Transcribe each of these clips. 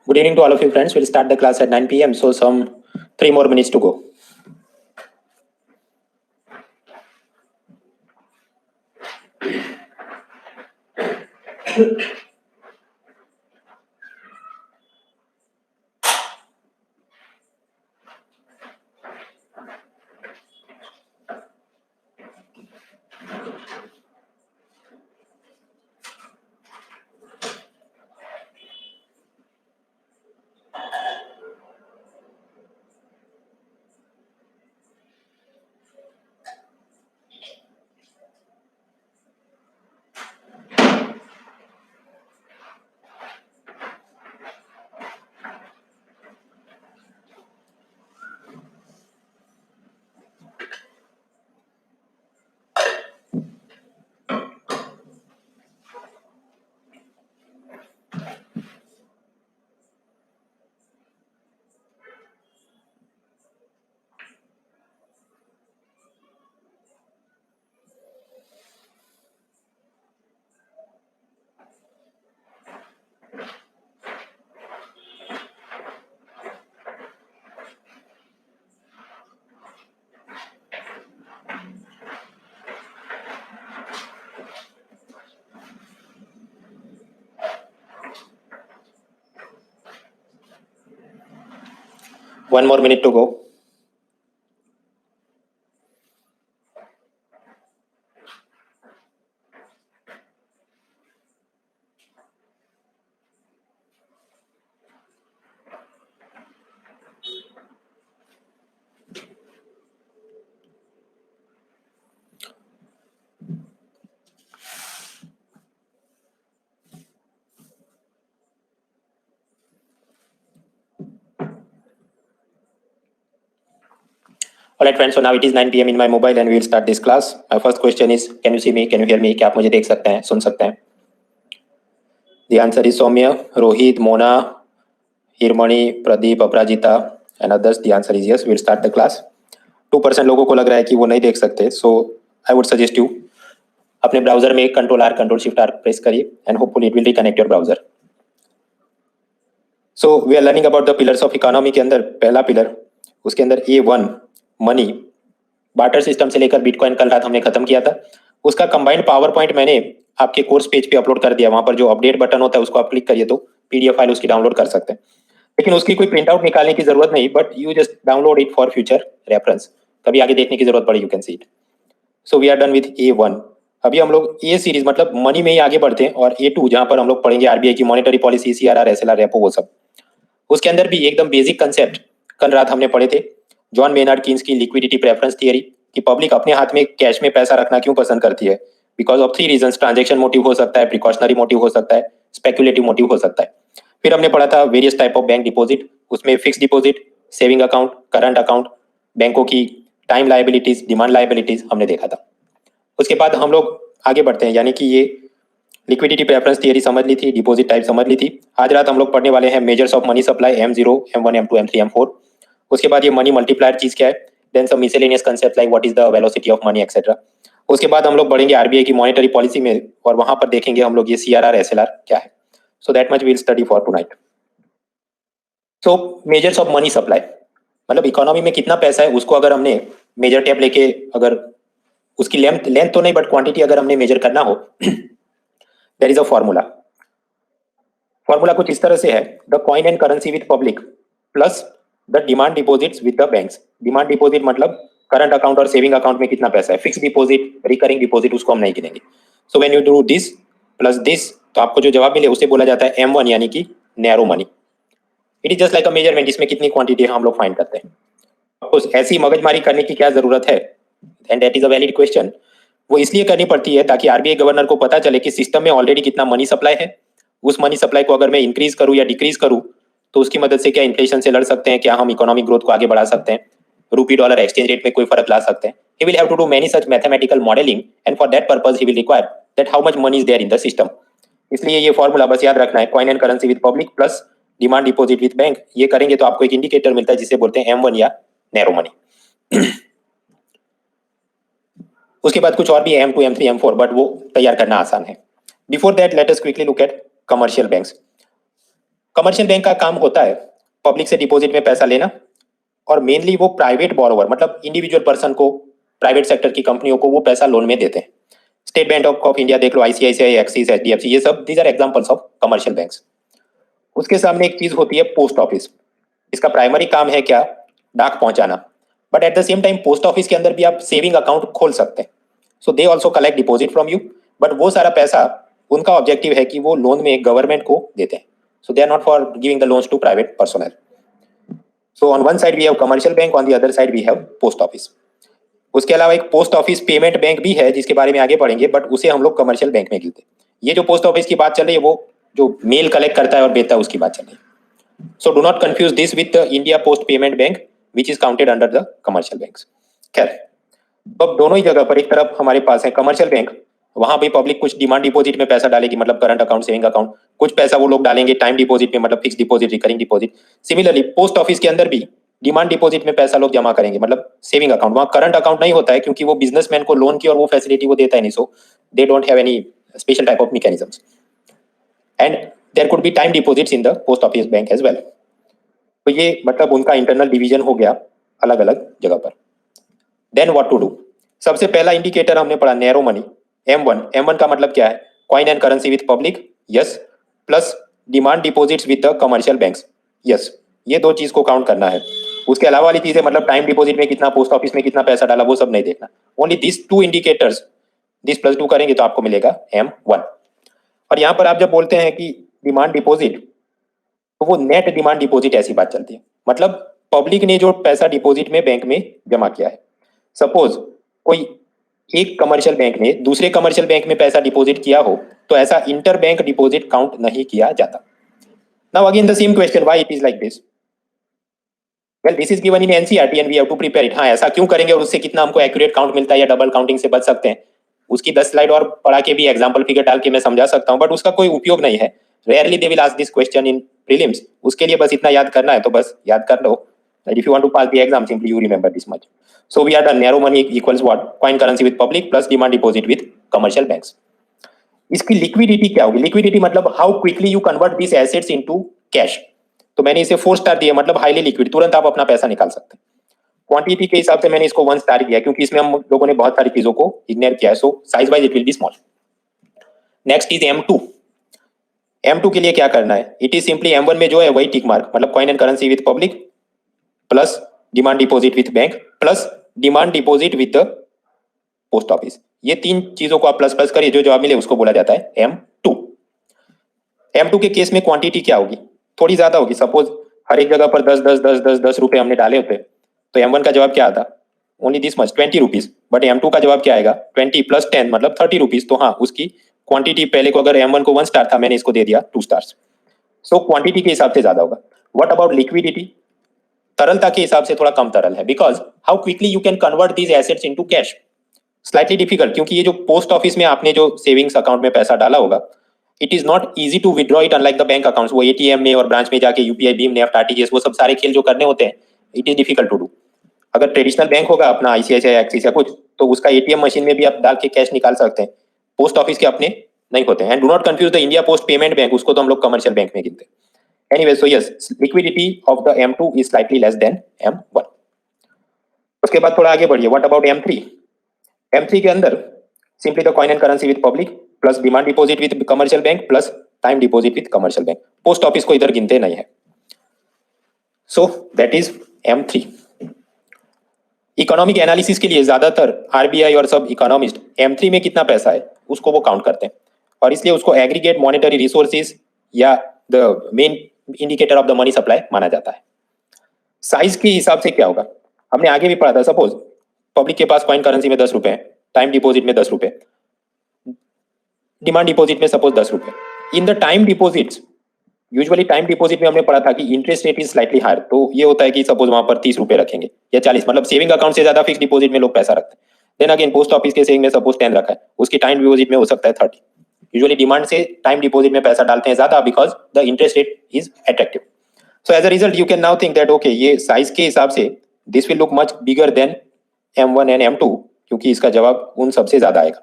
Good evening to all of you friends. We'll start the class at 9 p.m. So some 3 more minutes to go. One more minute to go. Alright friends, so now it is 9 p.m. in my mobile and we will start this class. My first question is, can you see me? Can you hear me? क्या आप मुझे देख सकते हैं, सुन सकते हैं? The answer is Soumya, Rohit, Mona, Hirmani, Pradeep, Aprajita and others. The answer is yes. We'll start the class. 2% लोगों को लग रहा है कि वो नहीं देख सकते. So I would suggest you अपने ब्राउजर में Ctrl+R, Ctrl+Shift+R प्रेस करिए and hopefully it will reconnect your browser. So we are learning about the pillars of economy के अंदर पहला पिलर, उसके अंदर A1 मनी, बार्टर सिस्टम से लेकर बिटकॉइन कल रात हमने खत्म किया था. उसका कंबाइंड पावर पॉइंट मैंने आपके कोर्स पेज पे अपलोड कर दिया. वहां पर जो अपडेट बटन होता है उसको आप क्लिक करिए तो पीडीएफ फाइल उसकी डाउनलोड कर सकते हैं. लेकिन उसकी कोई प्रिंट आउट निकालने की जरूरत नहीं, but you just download it for future reference. कभी आगे देखने की जरूरत पड़े you can see it. So we are done with A1. अभी हम लोग ए सीरीज मतलब मनी में ही आगे बढ़ते हैं और A2 जहां पर हम लोग पढ़ेंगे आरबीआई की monetary policy, CRR, SLR, repo, वो सब. उसके अंदर भी एकदम बेसिक कंसेप्ट कल रात हमने पढ़े थे. जॉन मेनार्ड कीन्स की लिक्विडिटी प्रेफरेंस थियरी कि पब्लिक अपने हाथ में कैश में पैसा रखना क्यों पसंद करती है. Because of 3 reasons. Transaction motive हो सकता है, प्रिकॉशनरी मोटिव हो सकता है, स्पेक्युलेटिव मोटिव हो सकता है. फिर हमने पढ़ा था various type of bank deposit. उसमें fix deposit, saving account, current account, बैंकों की टाइम लायबिलिटीज, डिमांड लायबिलिटीज हमने देखा था. उसके बाद हम लोग आगे बढ़ते हैं, यानी कि ये लिक्विडिटी प्रेफरेंस थियरी समझ ली थी, डिपॉजिट टाइप समझ ली थी. आज रात हम लोग पढ़ने वाले हैं measures of money supply M0, M1, M2, M3, M4. उसके बाद ये मनी मल्टीप्लायर चीज क्या है, then some miscellaneous concept like what is the velocity of money etcetera. उसके बाद हम लोग बढ़ेंगे आरबीआई की मॉनेटरी पॉलिसी में और वहां पर देखेंगे हम लोग ये सीआरआर, एसएलआर क्या है. So that much we will study for tonight. So measures of money supply मतलब इकोनॉमी में कितना पैसा है उसको अगर हमने मेजर टेप लेके, अगर उसकी लेंथ तो नहीं बट क्वांटिटी अगर हमने मेजर करना हो, there is a formula. Formula कुछ इस तरह से है, the coin and currency with public plus the demand deposits with the banks. Demand deposit मतलब करंट अकाउंट और सेविंग अकाउंट में कितना पैसा है. फिक्स डिपॉजिट, रिकरिंग डिपॉजिट उसको हम नहीं गिनेंगे. So when you do this plus this तो आपको जो जवाब मिले उसे बोला जाता है M1 यानी कि narrow money. It is just like a measurement. इसमें कितनी क्वांटिटी हम लोग फाइंड करते हैं. आपको ऐसी मगजमारी करने की क्या जरूरत है, and that is a valid question. वो इसलिए करनी पड़ती है ताकि आरबीआई गवर्नर को पता चले कि सिस्टम में ऑलरेडी कितना मनी सप्लाई है. उस मनी सप्लाई को अगर मैं इंक्रीज करूं या डिक्रीज करूं तो उसकी मदद से क्या इन्फ्लेशन से लड़ सकते हैं, क्या हम इकोनॉमिक ग्रोथ को आगे बढ़ा सकते हैं, रूपी डॉलर एक्सचेंज रेट में कोई फर्क ला सकते हैं. He will have to do many such mathematical modeling and for that purpose he will require that how much money is there in the system. इसलिए ये फॉर्मूला बस याद रखना है, coin and currency with public plus demand deposit with bank. ये करेंगे तो आपको एक इंडिकेटर मिलता है जिसे बोलते हैं M1 या नैरो मनी. उसके बाद कुछ और भी है M2, M3, M4, बट वो तैयार करना आसान है. Before that let us quickly look at commercial banks. Commercial bank का काम होता है पब्लिक से डिपॉजिट में पैसा लेना, और मेनली वो प्राइवेट बोरोवर मतलब इंडिविजुअल पर्सन को, प्राइवेट सेक्टर की कंपनियों को वो पैसा लोन में देते हैं। स्टेट बैंक ऑफ इंडिया देख लो, आईसीआईसीआई, एक्सिस, एचडीएफसी, ये सब these are examples of commercial banks. उसके सामने एक चीज होती है पोस्ट ऑफिस। इसका प्राइमरी काम है क्या? डाक पहुंचाना। But at the same time post office के अंदर भी आप सेविंग अकाउंट खोल सकते हैं। So they also collect deposit from you, but वो सारा पैसा उनका ऑब्जेक्टिव है कि वो लोन में गवर्नमेंट को देते हैं। So they are not for giving the loans to private personal. So on one side we have commercial bank, on the other side we have post office. उसके अलावा एक पोस्ट ऑफिस पेमेंट बैंक भी है जिसके बारे में आगे पढ़ेंगे, बट उसे हम लोग कमर्शियल बैंक में गिनते हैं। ये जो पोस्ट ऑफिस की बात चल रही है वो जो मेल कलेक्ट करता है और देता है उसकी बात चल रही है। So do not confuse this with India post payment bank which is counted under the commercial banks. खैर, अब दोनों ही जगह पर एक तरफ हमारे पास है कमर्शियल बैंक, वहां भी पब्लिक कुछ डिमांड डिपॉजिट में पैसा डालेगी, मतलब करंट अकाउंट, सेविंग अकाउंट, कुछ पैसा वो लोग डालेंगे टाइम डिपॉजिट में, मतलब fix deposit, recurring deposit. Similarly post office के अंदर भी डिमांड डिपॉजिट में पैसा लोग जमा करेंगे, मतलब सेविंग अकाउंट। वहां करंट अकाउंट नहीं होता है क्योंकि वो बिजनेसमैन को लोन की और वो फैसिलिटी वो देता है नहीं, so they don't have any special type of mechanisms, and there could be time deposits in the post office bank as well. तो ये मतलब उनका इंटरनल डिवीजन हो गया अलग अलग जगह पर। Then what to do? सबसे पहला इंडिकेटर हमने पढ़ा नैरो मनी, M1। M1 का मतलब क्या है? Coin and currency with public, yes, plus demand deposits with the commercial banks, yes. ये दो चीज को काउंट करना है। उसके अलावा वाली चीजें मतलब टाइम डिपॉजिट में कितना, पोस्ट ऑफिस में कितना पैसा डाला, वो सब नहीं देखना। Only this two indicators, this plus two करेंगे तो आपको मिलेगा M1। और यहाँ पर आप जब बोलते हैं कि डिमांड डिपॉजिट, तो वो नेट डिमांड डिपॉजिट ऐसी बात चलती है, मतलब पब्लिक ने जो पैसा डिपॉजिट में बैंक में जमा किया है। सपोज कोई एक कमर्शियल बैंक ने दूसरे कमर्शियल बैंक में पैसा डिपॉजिट किया हो तो ऐसा इंटर बैंक डिपॉजिट काउंट नहीं किया जाता। Now again the same question, why it is like this? Well this is given in NCERT and we have to prepare it. हाँ, ऐसा क्यों करेंगे और उससे कितना हमको एक्यूरेट काउंट मिलता है या डबल काउंटिंग से बच सकते हैं, उसकी 10 स्लाइड और पढ़ा के भी एग्जांपल फिगर डाल के मैं समझा सकता हूं, बट उसका कोई उपयोग नहीं है। Rarely they will ask this question in prelims. उसके लिए बस इतना याद करना है, तो बस याद कर लो that if you want to pass the exam, simply you remember this much. So we are done. Narrow money equals what? Coin currency with public plus demand deposit with commercial banks. इसकी liquidity क्या होगी? Liquidity मतलब how quickly you convert this assets into cash. तो मैंने इसे 4 star दिया, मतलब highly liquid, तुरंत आप अपना पैसा निकाल सकते हैं। क्वांटिटी के हिसाब से मैंने इसको 1 स्टार दिया क्योंकि इसमें हम लोगों ने बहुत सारी चीजों को इग्नोर किया है, so size wise it will be small. Next is M2। M2 के लिए क्या करना है? इट इज सिंपली M1 में जो है वही टिक मार्क, मतलब coin and currency with public plus demand deposit with bank plus demand deposit with the post office. ये तीन चीजों को आप प्लस प्लस करिए, जो जवाब मिले उसको बोला जाता है M2। M2 के केस में क्वांटिटी क्या होगी? थोड़ी ज्यादा होगी। सपोज हर एक जगह पर 10 रुपए हमने डाले होते तो M1 का जवाब क्या आता? Only this much, 20 rupees. But M2 का जवाब क्या आएगा? 20 प्लस 10 मतलब 30 रुपीज। तो हाँ, उसकी क्वांटिटी पहले को अगर M1 को 1 स्टार था, मैंने इसको दे दिया 2 स्टार्स। सो क्वांटिटी के हिसाब से ज्यादा होगा। What about liquidity? तरलता के हिसाब से थोड़ा कम तरल है, because how quickly you can convert these assets into cash, slightly difficult, क्योंकि ये जो पोस्ट ऑफिस में आपने जो सेविंग्स अकाउंट में पैसा डाला होगा, it is not easy to withdraw it unlike the bank accounts. वो एटीएम में और ब्रांच में जाके यूपीआई, भीम, नेफ्ट, आरटीजीएस, वो सब सारे खेल जो करने होते हैं, it is difficult to do. अगर ट्रेडिशनल बैंक होगा अपना आईसीआईसीआई, एक्सिस या कुछ, तो उसका एटीएम मशीन में भी आप डाल के कैश निकाल सकते हैं। पोस्ट ऑफिस के अपने नहीं होते हैं। And do not confuse the India post payment bank, उसको तो हम लोग कमर्शियल बैंक में गिनते हैं। Anyway, so yes, liquidity of the M2 is slightly less than M1. उसके बाद थोड़ा आगे बढ़िए, what about M3? M3 के अंदर simply the coin and currency with public plus demand deposit with commercial bank plus time deposit with commercial bank. Post office को इधर गिनते नहीं है। So that is M3. Economic analysis के लिए ज्यादातर आरबीआई और सब इकोनॉमिस्ट M3 में कितना पैसा है उसको वो काउंट करते हैं, और इसलिए उसको एग्रीगेट मॉनेटरी रिसोर्सेज या the main indicator of the money supply माना जाता है। साइज के हिसाब से क्या होगा? हमने आगे भी पढ़ा था। सपोज पब्लिक के पास कॉइन करेंसी में 10 रुपए है, टाइम डिपॉजिट में 10 रुपए, डिमांड डिपॉजिट में सपोज 10 रुपए। In the time deposits, usually time deposit में हमने पढ़ा था कि interest rate is slightly higher. तो ये होता है कि सपोज वहां पर 30 रुपए रखेंगे या 40, मतलब सेविंग अकाउंट से ज्यादा फिक्स डिपॉजिट में लोग पैसा रखते हैं। देन अगेन पोस्ट ऑफिस के सेविंग में सपोज 10 रखा है, उसकी टाइम डिपॉजिट में हो सकता है 30। यूजुअली डिमांड से टाइम डिपॉजिट में पैसा डालते हैं ज्यादा, because the interest rate is attractive. So as a result you can now think that okay, ये साइज के हिसाब से this will look much bigger than M1 and M2, क्योंकि इसका जवाब उन सबसे ज्यादा आएगा।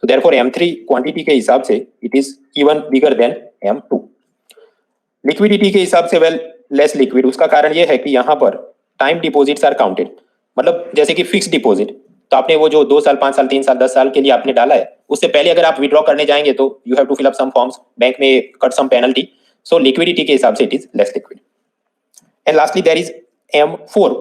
सो देयरफॉर M3 क्वांटिटी के हिसाब से it is even bigger than M2। Liquidity के हिसाब से वेल लेस लिक्विड, उसका कारण ये है कि यहाँ पर टाइम डिपॉजिट्स आर काउंटेड, मतलब जैसे कि फिक्स डिपॉजिट, तो आपने वो जो 2 साल 5 साल 3 साल 10 साल के लिए आपने डाला है, उससे पहले अगर आप विड्रॉ करने जाएंगे तो you have to fill up some forms, bank में cut some penalty, so liquidity के हिसाब से it is less liquid. And lastly there is M4।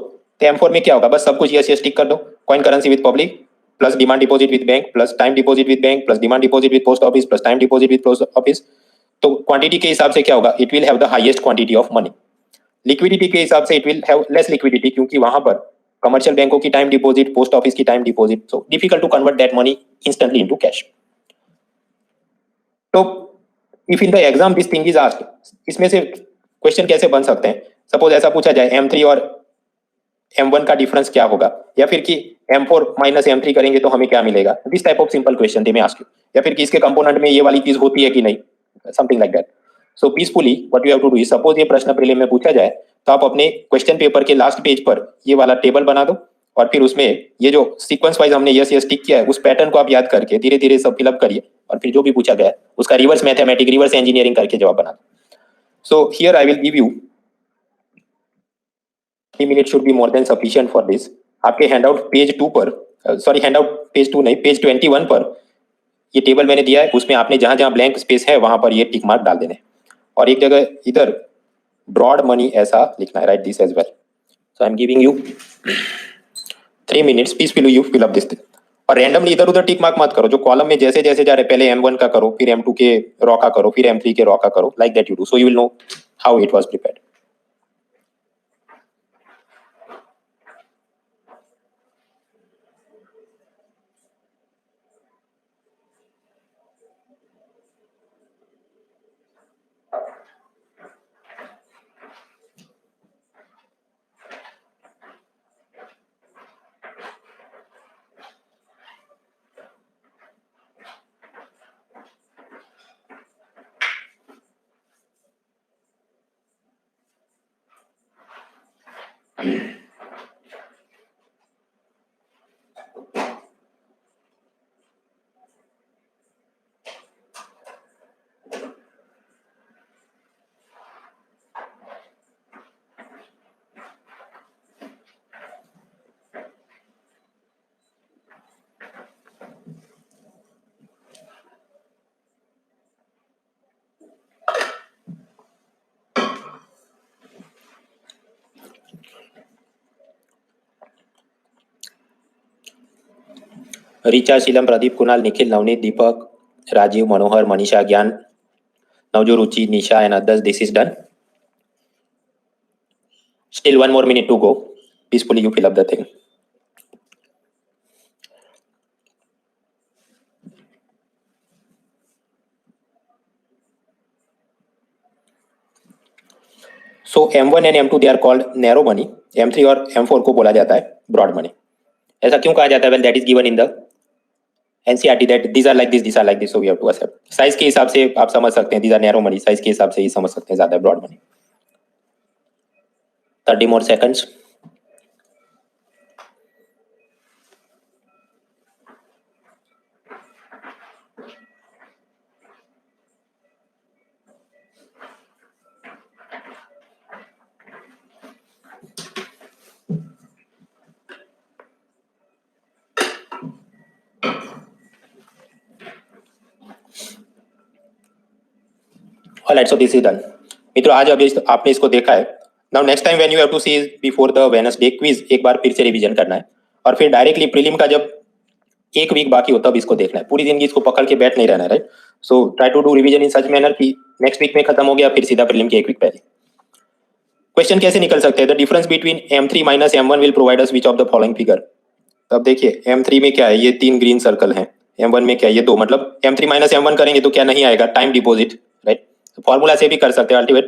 तो M4 में क्या होगा, बस सब कुछ यस टिक कर दो, coin currency with public plus demand deposit with bank plus time deposit with bank plus demand deposit with post office plus time deposit with post office. तो क्वांटिटी के हिसाब से क्या होगा, it will have the highest quantity of money. Liquidity के हिसाब से it will have less liquidity, क्योंकि वहां पर कमर्शियल बैंकों की टाइम डिपॉजिट, पोस्ट ऑफिस की time deposit, so difficult to convert that money instantly into cash. तो if in the exam this thing is asked, इसमें से क्वेश्चन कैसे बन सकते हैं, सपोज ऐसा पूछा जाए M3 और M1 का डिफरेंस क्या होगा, या फिर कि M4 माइनस M3 करेंगे तो हमें क्या मिलेगा, this type of simple question they में आस्क यू, या फिर कि इसके कंपोनेंट में ये वाली चीज होती है कि नहीं, something like that. So peacefully what you have to do is, suppose ये प्रश्न प्रीलिम में पूछा जाए तो आप अपने क्वेश्चन पेपर के लास्ट पेज पर ये वाला टेबल बना दो, और फिर उसमें ये जो सीक्वेंस वाइज हमने यस यस टिक किया है उस पैटर्न को आप याद करके धीरे धीरे सब फिलअप करिए, और फिर जो भी पूछा गया है उसका रिवर्स मैथमेटिक, रिवर्स इंजीनियरिंग करके जवाब बना दो। So here I will give you 3 minutes should be more than sufficient for this। आपके हैंडआउट पेज 2 पर, सॉरी हैंडआउट पेज 2 नहीं, पेज 21 पर ये टेबल मैंने दिया है, उसमें आपने जहां जहां ब्लैंक स्पेस है वहां पर ये टिक मार्क डाल देने, और एक जगह इधर ब्रॉड मनी ऐसा लिखना है, right this as well. So I am giving you 3 minutes, please fill you fill up this thing, और रैंडमली इधर उधर टिक मार्क मत करो, जो कॉलम में जैसे जैसे जा रहे पहले M1 का करो, फिर M2 के रॉ का करो, फिर M3 के रॉ का करो, like that you do, so you will know how it was prepared. Richa, Sheelam, Pradeep, Kunal, Nikhil, Navneet, Deepak, Rajeev, Manohar, Manisha, Gyan, Navjo, Ruchi, Nisha and others, this is done. Still 1 more minute to go. Peacefully you fill up the thing. So M1 and M2 they are called narrow money. M3 और M4 को बोला जाता है broad money. ऐसा क्यों कहा जाता है? Well, that is given in the NCERT that these are like this, these are like this, so we have to accept. Size के हिसाब से आप समझ सकते हैं, these are narrow money. Size के हिसाब से ही समझ सकते हैं, ज़्यादा broad money. 30 more seconds. Alright, so this is done. मित्रों, आज अभी आपने इसको देखा है। Now next time when you have to see before the Wednesday quiz, एक बार फिर से रिवीजन करना है, और फिर डायरेक्टली प्रीलिम का जब 1 वीक बाकी हो तब इसको देखना है। पूरी जिंदगी इसको पकड़ के बैठ नहीं रहना, right. So try to do revision in such manner कि नेक्स्ट वीक में खत्म हो गया, फिर सीधा प्रीलिम के 1 वीक पहले। क्वेश्चन कैसे निकल सकते हैं? The difference between M3 minus M1 will provide us which of the following figure. तब देखिए M3 में क्या है, ये 3 ग्रीन सर्कल हैं, M1 में क्या है, ये 2, मतलब M3 माइनस M1 करेंगे तो क्या नहीं आएगा, टाइम डिपॉजिट, राइट। फॉर्मूला से भी कर सकते हैं, ultimate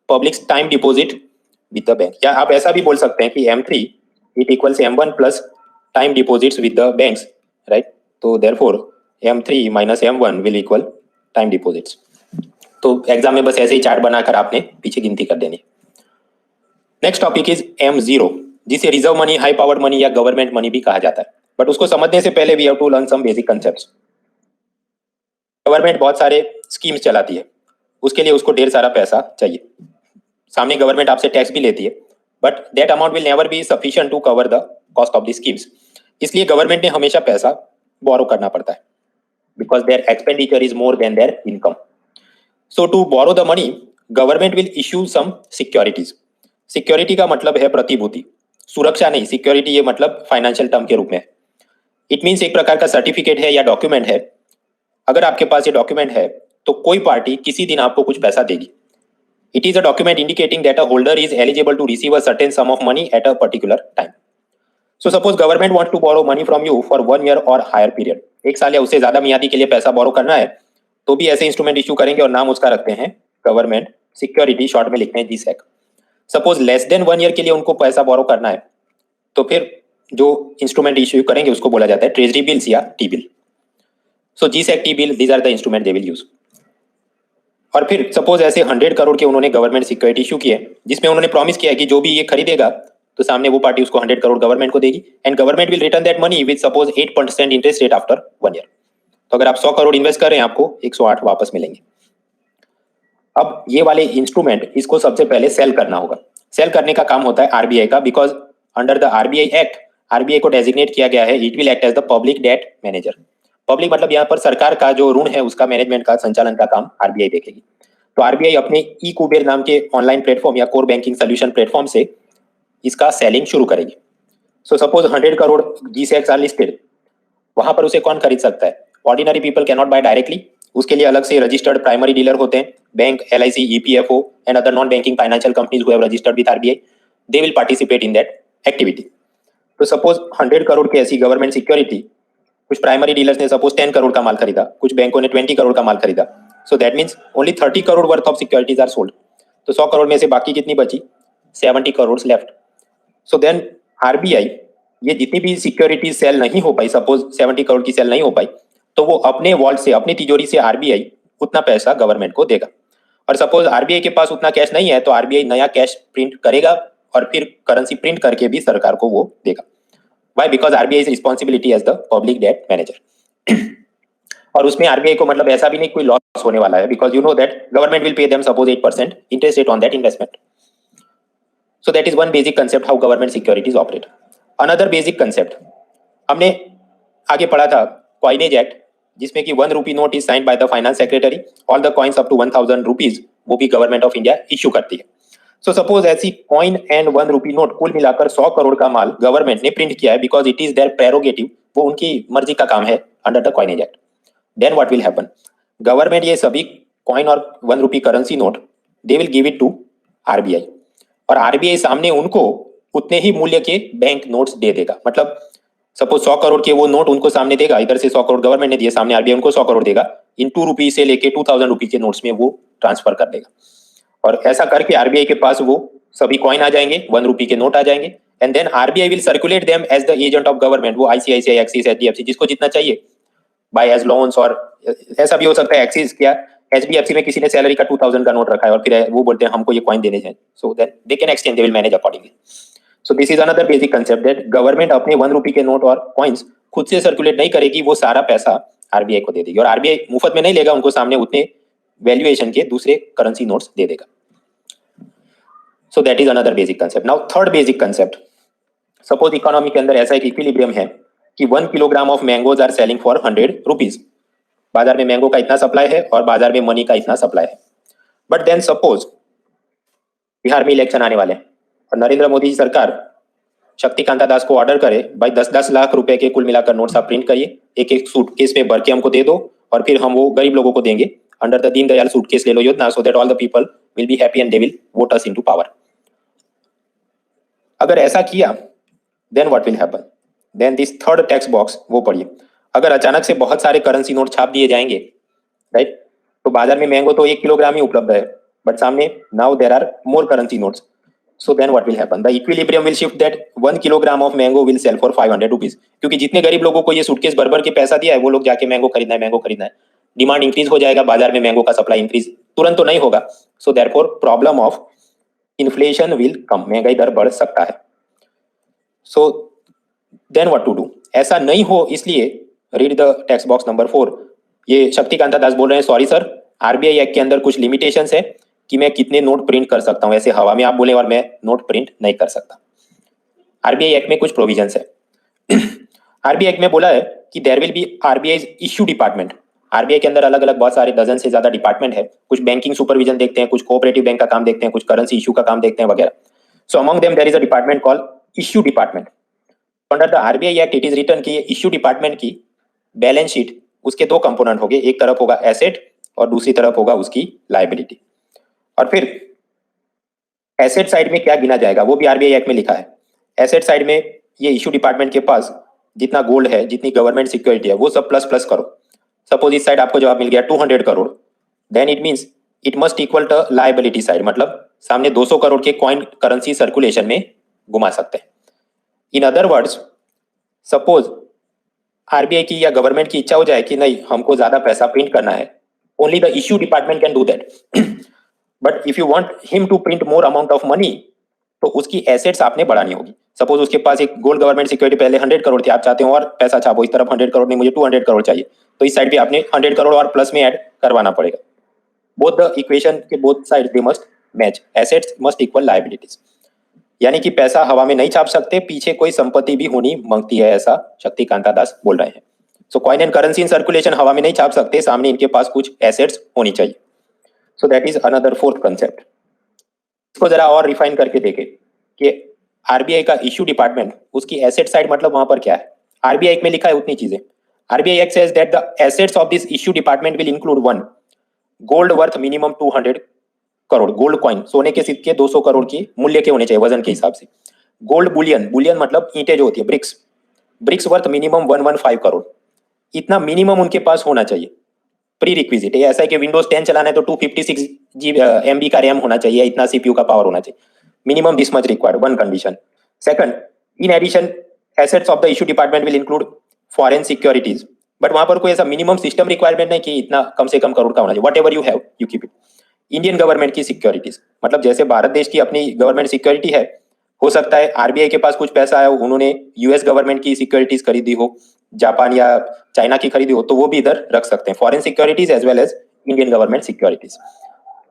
public time deposit with the bank, या आप ऐसा भी बोल सकते हैं कि M3 it equals M1 plus time deposits with the banks, right. तो therefore M3 minus M1 will equal time deposits. तो एग्जाम में बस ऐसे ही चार्ट बनाकर आपने पीछे गिनती कर देनी। नेक्स्ट टॉपिक इज M0, जिसे reserve money, high powered money या गवर्नमेंट मनी भी कहा जाता है, बट उसको समझने से पहले we have to learn some basic concepts. Government बहुत सारे स्कीम्स चलाती है, उसके लिए उसको ढेर सारा पैसा चाहिए। सामने गवर्नमेंट आपसे टैक्स भी लेती है, but that amount will never be sufficient to cover the cost of the schemes. इसलिए गवर्नमेंट ने हमेशा पैसा बोरो करना पड़ता है, because their expenditure is more than their income. So to borrow the money, government will issue some securities. Security का मतलब है प्रतिभूति, सुरक्षा नहीं, सिक्योरिटी ये मतलब फाइनेंशियल टर्म के रूप में। इट मीन्स एक प्रकार का सर्टिफिकेट है या डॉक्यूमेंट है। अगर आपके पास ये डॉक्यूमेंट है तो कोई पार्टी किसी दिन आपको कुछ पैसा देगी। It is a document indicating that a holder is eligible to receive a certain sum of money at a particular time. So suppose government wants to borrow money from you for 1 year or higher period. एक साल या उससे ज्यादा मियादी के लिए पैसा borrow करना है तो भी ऐसे इंस्ट्रूमेंट इश्यू करेंगे और नाम उसका रखते हैं गवर्नमेंट सिक्योरिटी, शॉर्ट में लिखते हैं जीसैक। सपोज लेस देन 1 ईयर के लिए उनको पैसा बोरो करना है तो फिर जो इंस्ट्रूमेंट इश्यू करेंगे उसको बोला जाता है ट्रेजरी बिल्स या T bill. So G sec, T bill, these are the instrument they will use. और फिर सपोज ऐसे 100 करोड़ के उन्होंने गवर्नमेंट सिक्योरिटी इशू किए जिसमें उन्होंने प्रॉमिस किया कि जो भी ये खरीदेगा तो सामने वो पार्टी उसको 100 करोड़ गवर्नमेंट को देगी and government will return that money with suppose 8% interest rate after 1 year. तो अगर आप 100 करोड़ इन्वेस्ट कर रहे हैं आपको 108 वापस मिलेंगे। अब ये वाले इंस्ट्रूमेंट इसको सबसे पहले सेल करना होगा। सेल करने का काम होता है आरबीआई का, because under the RBI act RBI को डेजिग्नेट किया गया है, it will act as the public debt manager. Public मतलब यहाँ पर सरकार का जो ऋण है उसका मैनेजमेंट का संचालन का काम आरबीआई देखेगी। तो आरबीआई अपने ई कुबेर नाम के ऑनलाइन प्लेटफॉर्म या कोर बैंकिंग सोल्यूशन प्लेटफॉर्म से इसका सेलिंग शुरू करेगी। So suppose 100 crore G secs are listed, वहां पर उसे कौन खरीद सकता है? Ordinary people can not buy directly, उसके लिए अलग से रजिस्टर्ड प्राइमरी डीलर होते हैं, bank, LIC, EPFO and other non banking financial companies who have registered with RBI, they will participate in that activity. तो सपोज 100 करोड़ की ऐसी गवर्नमेंट सिक्योरिटी, कुछ प्राइमरी डीलर्स ने सपोज 10 करोड़ का माल खरीदा, कुछ बैंकों ने 20 करोड़ का माल खरीदा, so that means only 30 crore worth of securities are sold. तो 100 करोड़ में से बाकी कितनी बची? 70 crore left. So then RBI ये जितनी भी सिक्योरिटीज सेल नहीं हो पाई, सपोज 70 करोड़ की सेल नहीं हो पाई, तो वो अपने वॉल्ट से, अपनी तिजोरी से आरबीआई उतना पैसा गवर्नमेंट को देगा। और सपोज आरबीआई के पास उतना कैश नहीं है तो आरबीआई नया कैश प्रिंट करेगा और फिर करेंसी प्रिंट करके भी सरकार को वो देगा। Why? Because RBI is responsibility as the public debt manager. और उसमें आरबीआई को मतलब ऐसा भी नहीं कोई लॉस होने वाला है, because you know that government will pay them suppose 8% interest rate on that investment. So that is one basic concept how government securities operate. Another basic concept हमने आगे पढ़ा था कॉइनेज एक्ट, जिसमें कि 1 rupee note is signed by the finance secretary, all the coins up to 1000 rupees वो भी government of India issue करती है। सो सपोज ऐसी कॉइन एंड 1 रूपी नोट कुल मिलाकर 100 करोड़ का माल गवर्नमेंट ने प्रिंट किया है, because it is their prerogative, वो उनकी मर्जी का काम है under the coinage act. Then what will happen? Government ये सभी कॉइन और 1 rupee currency note they will give it to RBI, और आरबीआई सामने उनको उतने ही मूल्य के बैंक नोट्स दे देगा। मतलब सपोज 100 करोड़ के वो नोट उनको सामने देगा, इधर से 100 करोड़ गवर्नमेंट ने दिए, सामने आरबीआई उनको 100 करोड़ देगा, इन 2 रूपी से लेके 2000 रूपी के नोट्स में वो ट्रांसफर कर देगा। और ऐसा करके आरबीआई के पास वो सभी कॉइन आ जाएंगे, 1 रूपी के नोट आ जाएंगे, and then RBI will circulate them as the agent of government. वो आईसीआईसीआई, एक्सिस, एचडीएफसी जिसको जितना चाहिए बाय एज लोन्स, और ऐसा भी हो सकता है एक्सिस क्या एचडीएफसी में किसी ने सैलरी का 2000 का नोट रखा है और फिर वो बोलते हैं हमको ये कॉइन देने हैं, so then they can exchange, they will manage accordingly. So this is another basic concept that government अपने 1 रूपी के नोट और कॉइन्स खुद से सर्कुलेट नहीं करेगी, वो सारा पैसा आरबीआई को दे देगी, और आरबीआई मुफ्त में नहीं लेगा, उनको सामने उतने वैल्यूएशन के दूसरे करेंसी नोट्स दे देगा। So that is another basic concept. Now third basic concept, suppose economy के अंदर ऐसा एक इक्विलिब्रियम है कि 1 kilogram of mangoes are selling for 100 rupees. बाजार में मैंगो का इतना सप्लाई है और बाजार में मनी का इतना सप्लाई है। बट देन सपोज बिहार में इलेक्शन आने वाले हैं और नरेंद्र मोदी जी सरकार शक्तिकांता दास को ऑर्डर करे, भाई 10-10 लाख रुपए के कुल मिलाकर नोट्स आप प्रिंट करिए, एक एक सूटकेस में भर के हमको दे दो और फिर हम वो गरीब लोगों को देंगे अंडर द दीनदयाल सूटकेस ले लो योजना, so that all the people will be happy and they will vote us into power. अगर ऐसा किया then what will happen? Then this third tax box वो पढ़िए। अगर अचानक से बहुत सारे करेंसी नोट छाप दिए जाएंगे, राइट, तो बाजार में मैंगो तो 1 किलोग्राम ही उपलब्ध है, बट सामने now there are more currency notes, so then what will happen? The equilibrium will shift that 1 kilogram of mango will sell for 500 rupees. क्योंकि जितने गरीब लोगों को ये सूटकेस भर भर के पैसा दिया है वो लोग जाके मैंगो खरीदना है, मैंगो खरीदना है, डिमांड इंक्रीज हो जाएगा, बाजार में मैंगो का सप्लाई इंक्रीज तुरंत तो नहीं होगा, so therefore problem of inflation will come, महंगाई दर बढ़ सकता है। So then what to do? ऐसा नहीं हो इसलिए read the text box number 4। ये शक्तिकांता दास बोल रहे हैं, सॉरी सर, आरबीआई एक्ट के अंदर कुछ लिमिटेशंस है कि मैं कितने नोट प्रिंट कर सकता हूँ, ऐसे हवा में आप बोले और मैं नोट प्रिंट नहीं कर सकता। आरबीआई एक्ट में कुछ प्रोविजंस है। आरबीआई एक्ट में बोला है कि there will be RBI issue department. RBI के अंदर अलग अलग बहुत सारे डजन से ज्यादा डिपार्टमेंट है। कुछ बैंकिंग सुपरविजन देखते हैं, कुछ कोऑपरेटिव बैंक का काम देखते हैं, कुछ करेंसी इशू का काम देखते हैं वगैरह। So among them there is a department called issue department. Under the RBI act it is written कि इश्यू डिपार्टमेंट की बैलेंस शीट उसके दो कंपोनेंट होंगे, एक तरफ होगा एसेट और दूसरी तरफ होगा उसकी लायबिलिटी। और फिर एसेट साइड में क्या गिना जाएगा वो भी आरबीआई एक्ट में लिखा है। एसेट साइड में ये इशू डिपार्टमेंट के पास जितना गोल्ड है, जितनी गवर्नमेंट सिक्योरिटी है, वो सब प्लस प्लस करो। सपोज इस साइड आपको जवाब मिल गया 200 crore, then it means it must equal to liability side, मतलब सामने 200 करोड़ के कॉइन करेंसी सर्कुलेशन में घुमा सकते हैं। In other words, suppose RBI की या गवर्नमेंट की इच्छा हो जाए कि नहीं हमको ज्यादा पैसा प्रिंट करना है, only the issue department can do that. But if you want him to print more amount of money, तो उसकी एसेट्स आपने बढ़ानी होगी। सपोज उसके पास एक गोल्ड गवर्नमेंट सिक्योरिटी पहले 100 करोड़ थी, आप चाहते हो और पैसा छापो, इस तरफ 100 करोड़ नहीं, मुझे 200 करोड़ चाहिए, तो इस साइड भी आपने 100 करोड़ और प्लस में ऐड करवाना पड़ेगा। बोथ द इक्वेशन के both side they must match, assets must equal liabilities. यानी कि पैसा हवा में नहीं छाप सकते, पीछे कोई संपत्ति भी होनी मांगती है, ऐसा शक्तिकांता दास बोल रहे हैं। So coin and currency in circulation हवा में नहीं छाप सकते, सामने इनके पास कुछ एसेट्स होनी चाहिए। सो that is another fourth concept. इसको जरा और रिफाइन करके देखें कि आरबीआई का इश्यू डिपार्टमेंट उसकी एसेट साइड मतलब वहां पर क्या है। आरबीआई में लिखा है उतनी चीजें। RBI act says that the assets of this issue department will include 1 gold worth minimum 200 crore, gold coin, सोने के सिक्के 200 करोड़ के मूल्य के होने चाहिए वजन के हिसाब से। गोल्ड बुलियन, बुलियन मतलब ईंटें जो होती है, bricks, bricks worth minimum 115 crore, इतना मिनिमम उनके पास होना चाहिए। प्री रिक्विजिट ये ऐसा है कि विंडोज 10 चलाना है तो 256 MB का रैम होना चाहिए, इतना सीपीयू का पावर होना चाहिए, minimum this much required, one condition. Second, in addition assets of the issue department will include foreign securities, but वहां पर कोई ऐसा मिनिमम सिस्टम रिक्वायरमेंट नहीं कि इतना कम से कम करोड़ का होना चाहिए, what ever you have you keep it. Indian government की सिक्योरिटीज, मतलब जैसे भारत देश की अपनी गवर्नमेंट सिक्योरिटी है, हो सकता है आरबीआई के पास कुछ पैसा है, उन्होंने यूएस गवर्नमेंट की सिक्योरिटीज खरीदी हो, जापान या चाइना की खरीदी हो, तो वो भी इधर रख सकते हैं, foreign securities as well as Indian government securities.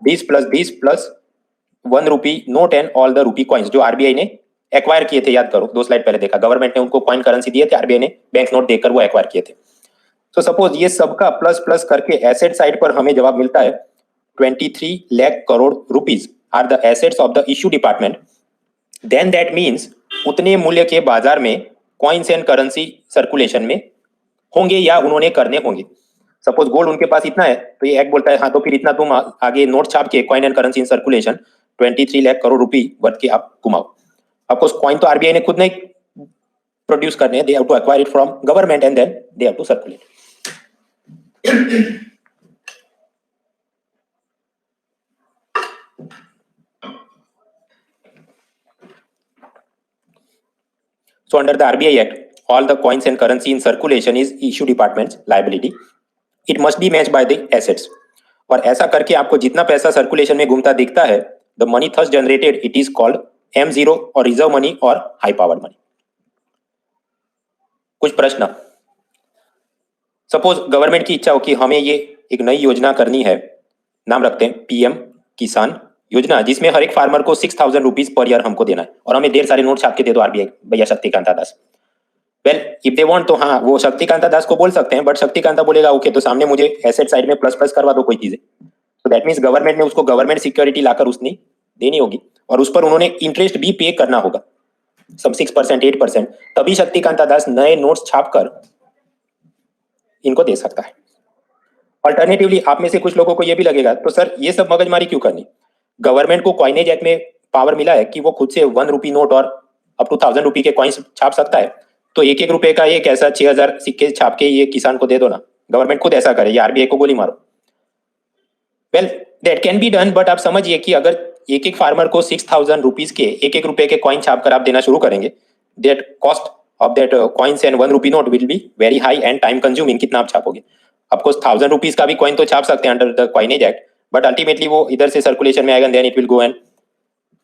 This plus 1 rupee note and all the rupee coins जो आरबीआई ने एक्वायर किए थे, याद करो 2 स्लाइड पहले देखा, गवर्नमेंट ने उनको कॉइन करेंसी दिए थे, आरबीआई ने बैंक नोट देकर वो एक्वायर किए थे। तो सपोज ये सबका प्लस प्लस करके एसेट साइड पर हमें जवाब मिलता है 23 lakh crore rupees are the assets of the issue department, then that means उतने मूल्य के बाजार में कॉइन्स एंड करेंसी सर्कुलेशन में होंगे या उन्होंने करने होंगे। सपोज गोल्ड उनके पास इतना है, तो ये एक्ट बोलता है हाँ तो फिर इतना तुम आगे नोट छाप के coin and currency in circulation 23 lakh crore rupee worth के आप घुमाओ। आपको कॉइन तो आरबीआई ने खुद नहीं प्रोड्यूस करने हैं, they have to acquire it from government and then they have to circulate. So under the RBI Act, all the coins and currency in circulation is issue department's liability. It must be matched by the assets. और ऐसा करके आपको जितना पैसा circulation में घूमता दिखता है, the money thus generated, it is called M0 और रिजर्व मनी और हाई पावर्ड मनी। कुछ प्रश्न, सपोज गवर्नमेंट की इच्छा हो कि हमें ये एक नई योजना करनी है, नाम रखते हैं पीएम किसान योजना, जिसमें हर एक फार्मर को 6,000 रुपीज पर ईयर हमको देना है, और हमें ढेर सारे नोट छाप के दे दो आरबीआई भैया शक्तिकांता दास। वेल इफ दे वांट तो हाँ वो शक्तिकांता दास को बोल सकते हैं, बट शक्तिकांता बोलेगा ओके तो सामने मुझे एसेट साइड में प्लस प्लस करवा दो कोई चीजें, तो दैट मीन्स गवर्नमेंट ने उसको गवर्नमेंट सिक्योरिटी लाकर उसने देनी होगी और उस पर उन्होंने इंटरेस्ट भी पे करना होगा, सब 6% 8%, तभी शक्तिकांता दास नए नोट्स छाप कर इनको दे सकता है। अल्टरनेटिवली आप में से कुछ लोगों को यह भी लगेगा तो सर ये सब मगजमारी क्यों करनी, गवर्नमेंट को कॉइनेज एक्ट में पावर मिला है कि वो खुद से 1 रुपी नोट और अप टू 1000 रुपी के कॉइन्स छाप सकता है, तो एक एक रुपए का एक ऐसा 6000 सिक्के छाप के ये किसान को दे दो ना, गवर्नमेंट खुद ऐसा करे या आरबीआई को गोली मारो। Well that can be done, but आप समझिए कि अगर एक एक फार्मर को 6000 रुपीज के एक एक रुपए के कॉइन छाप कर आप देना शुरू करेंगे, that cost of that coins and 1 rupee note will be very high and time consuming. कितना आप छापोगे, आपको 1000 रुपीज का भी कॉइन तो छाप सकते हैं under the coinage act, but ultimately वो इधर से सर्कुलेशन में आएगा, then it will go and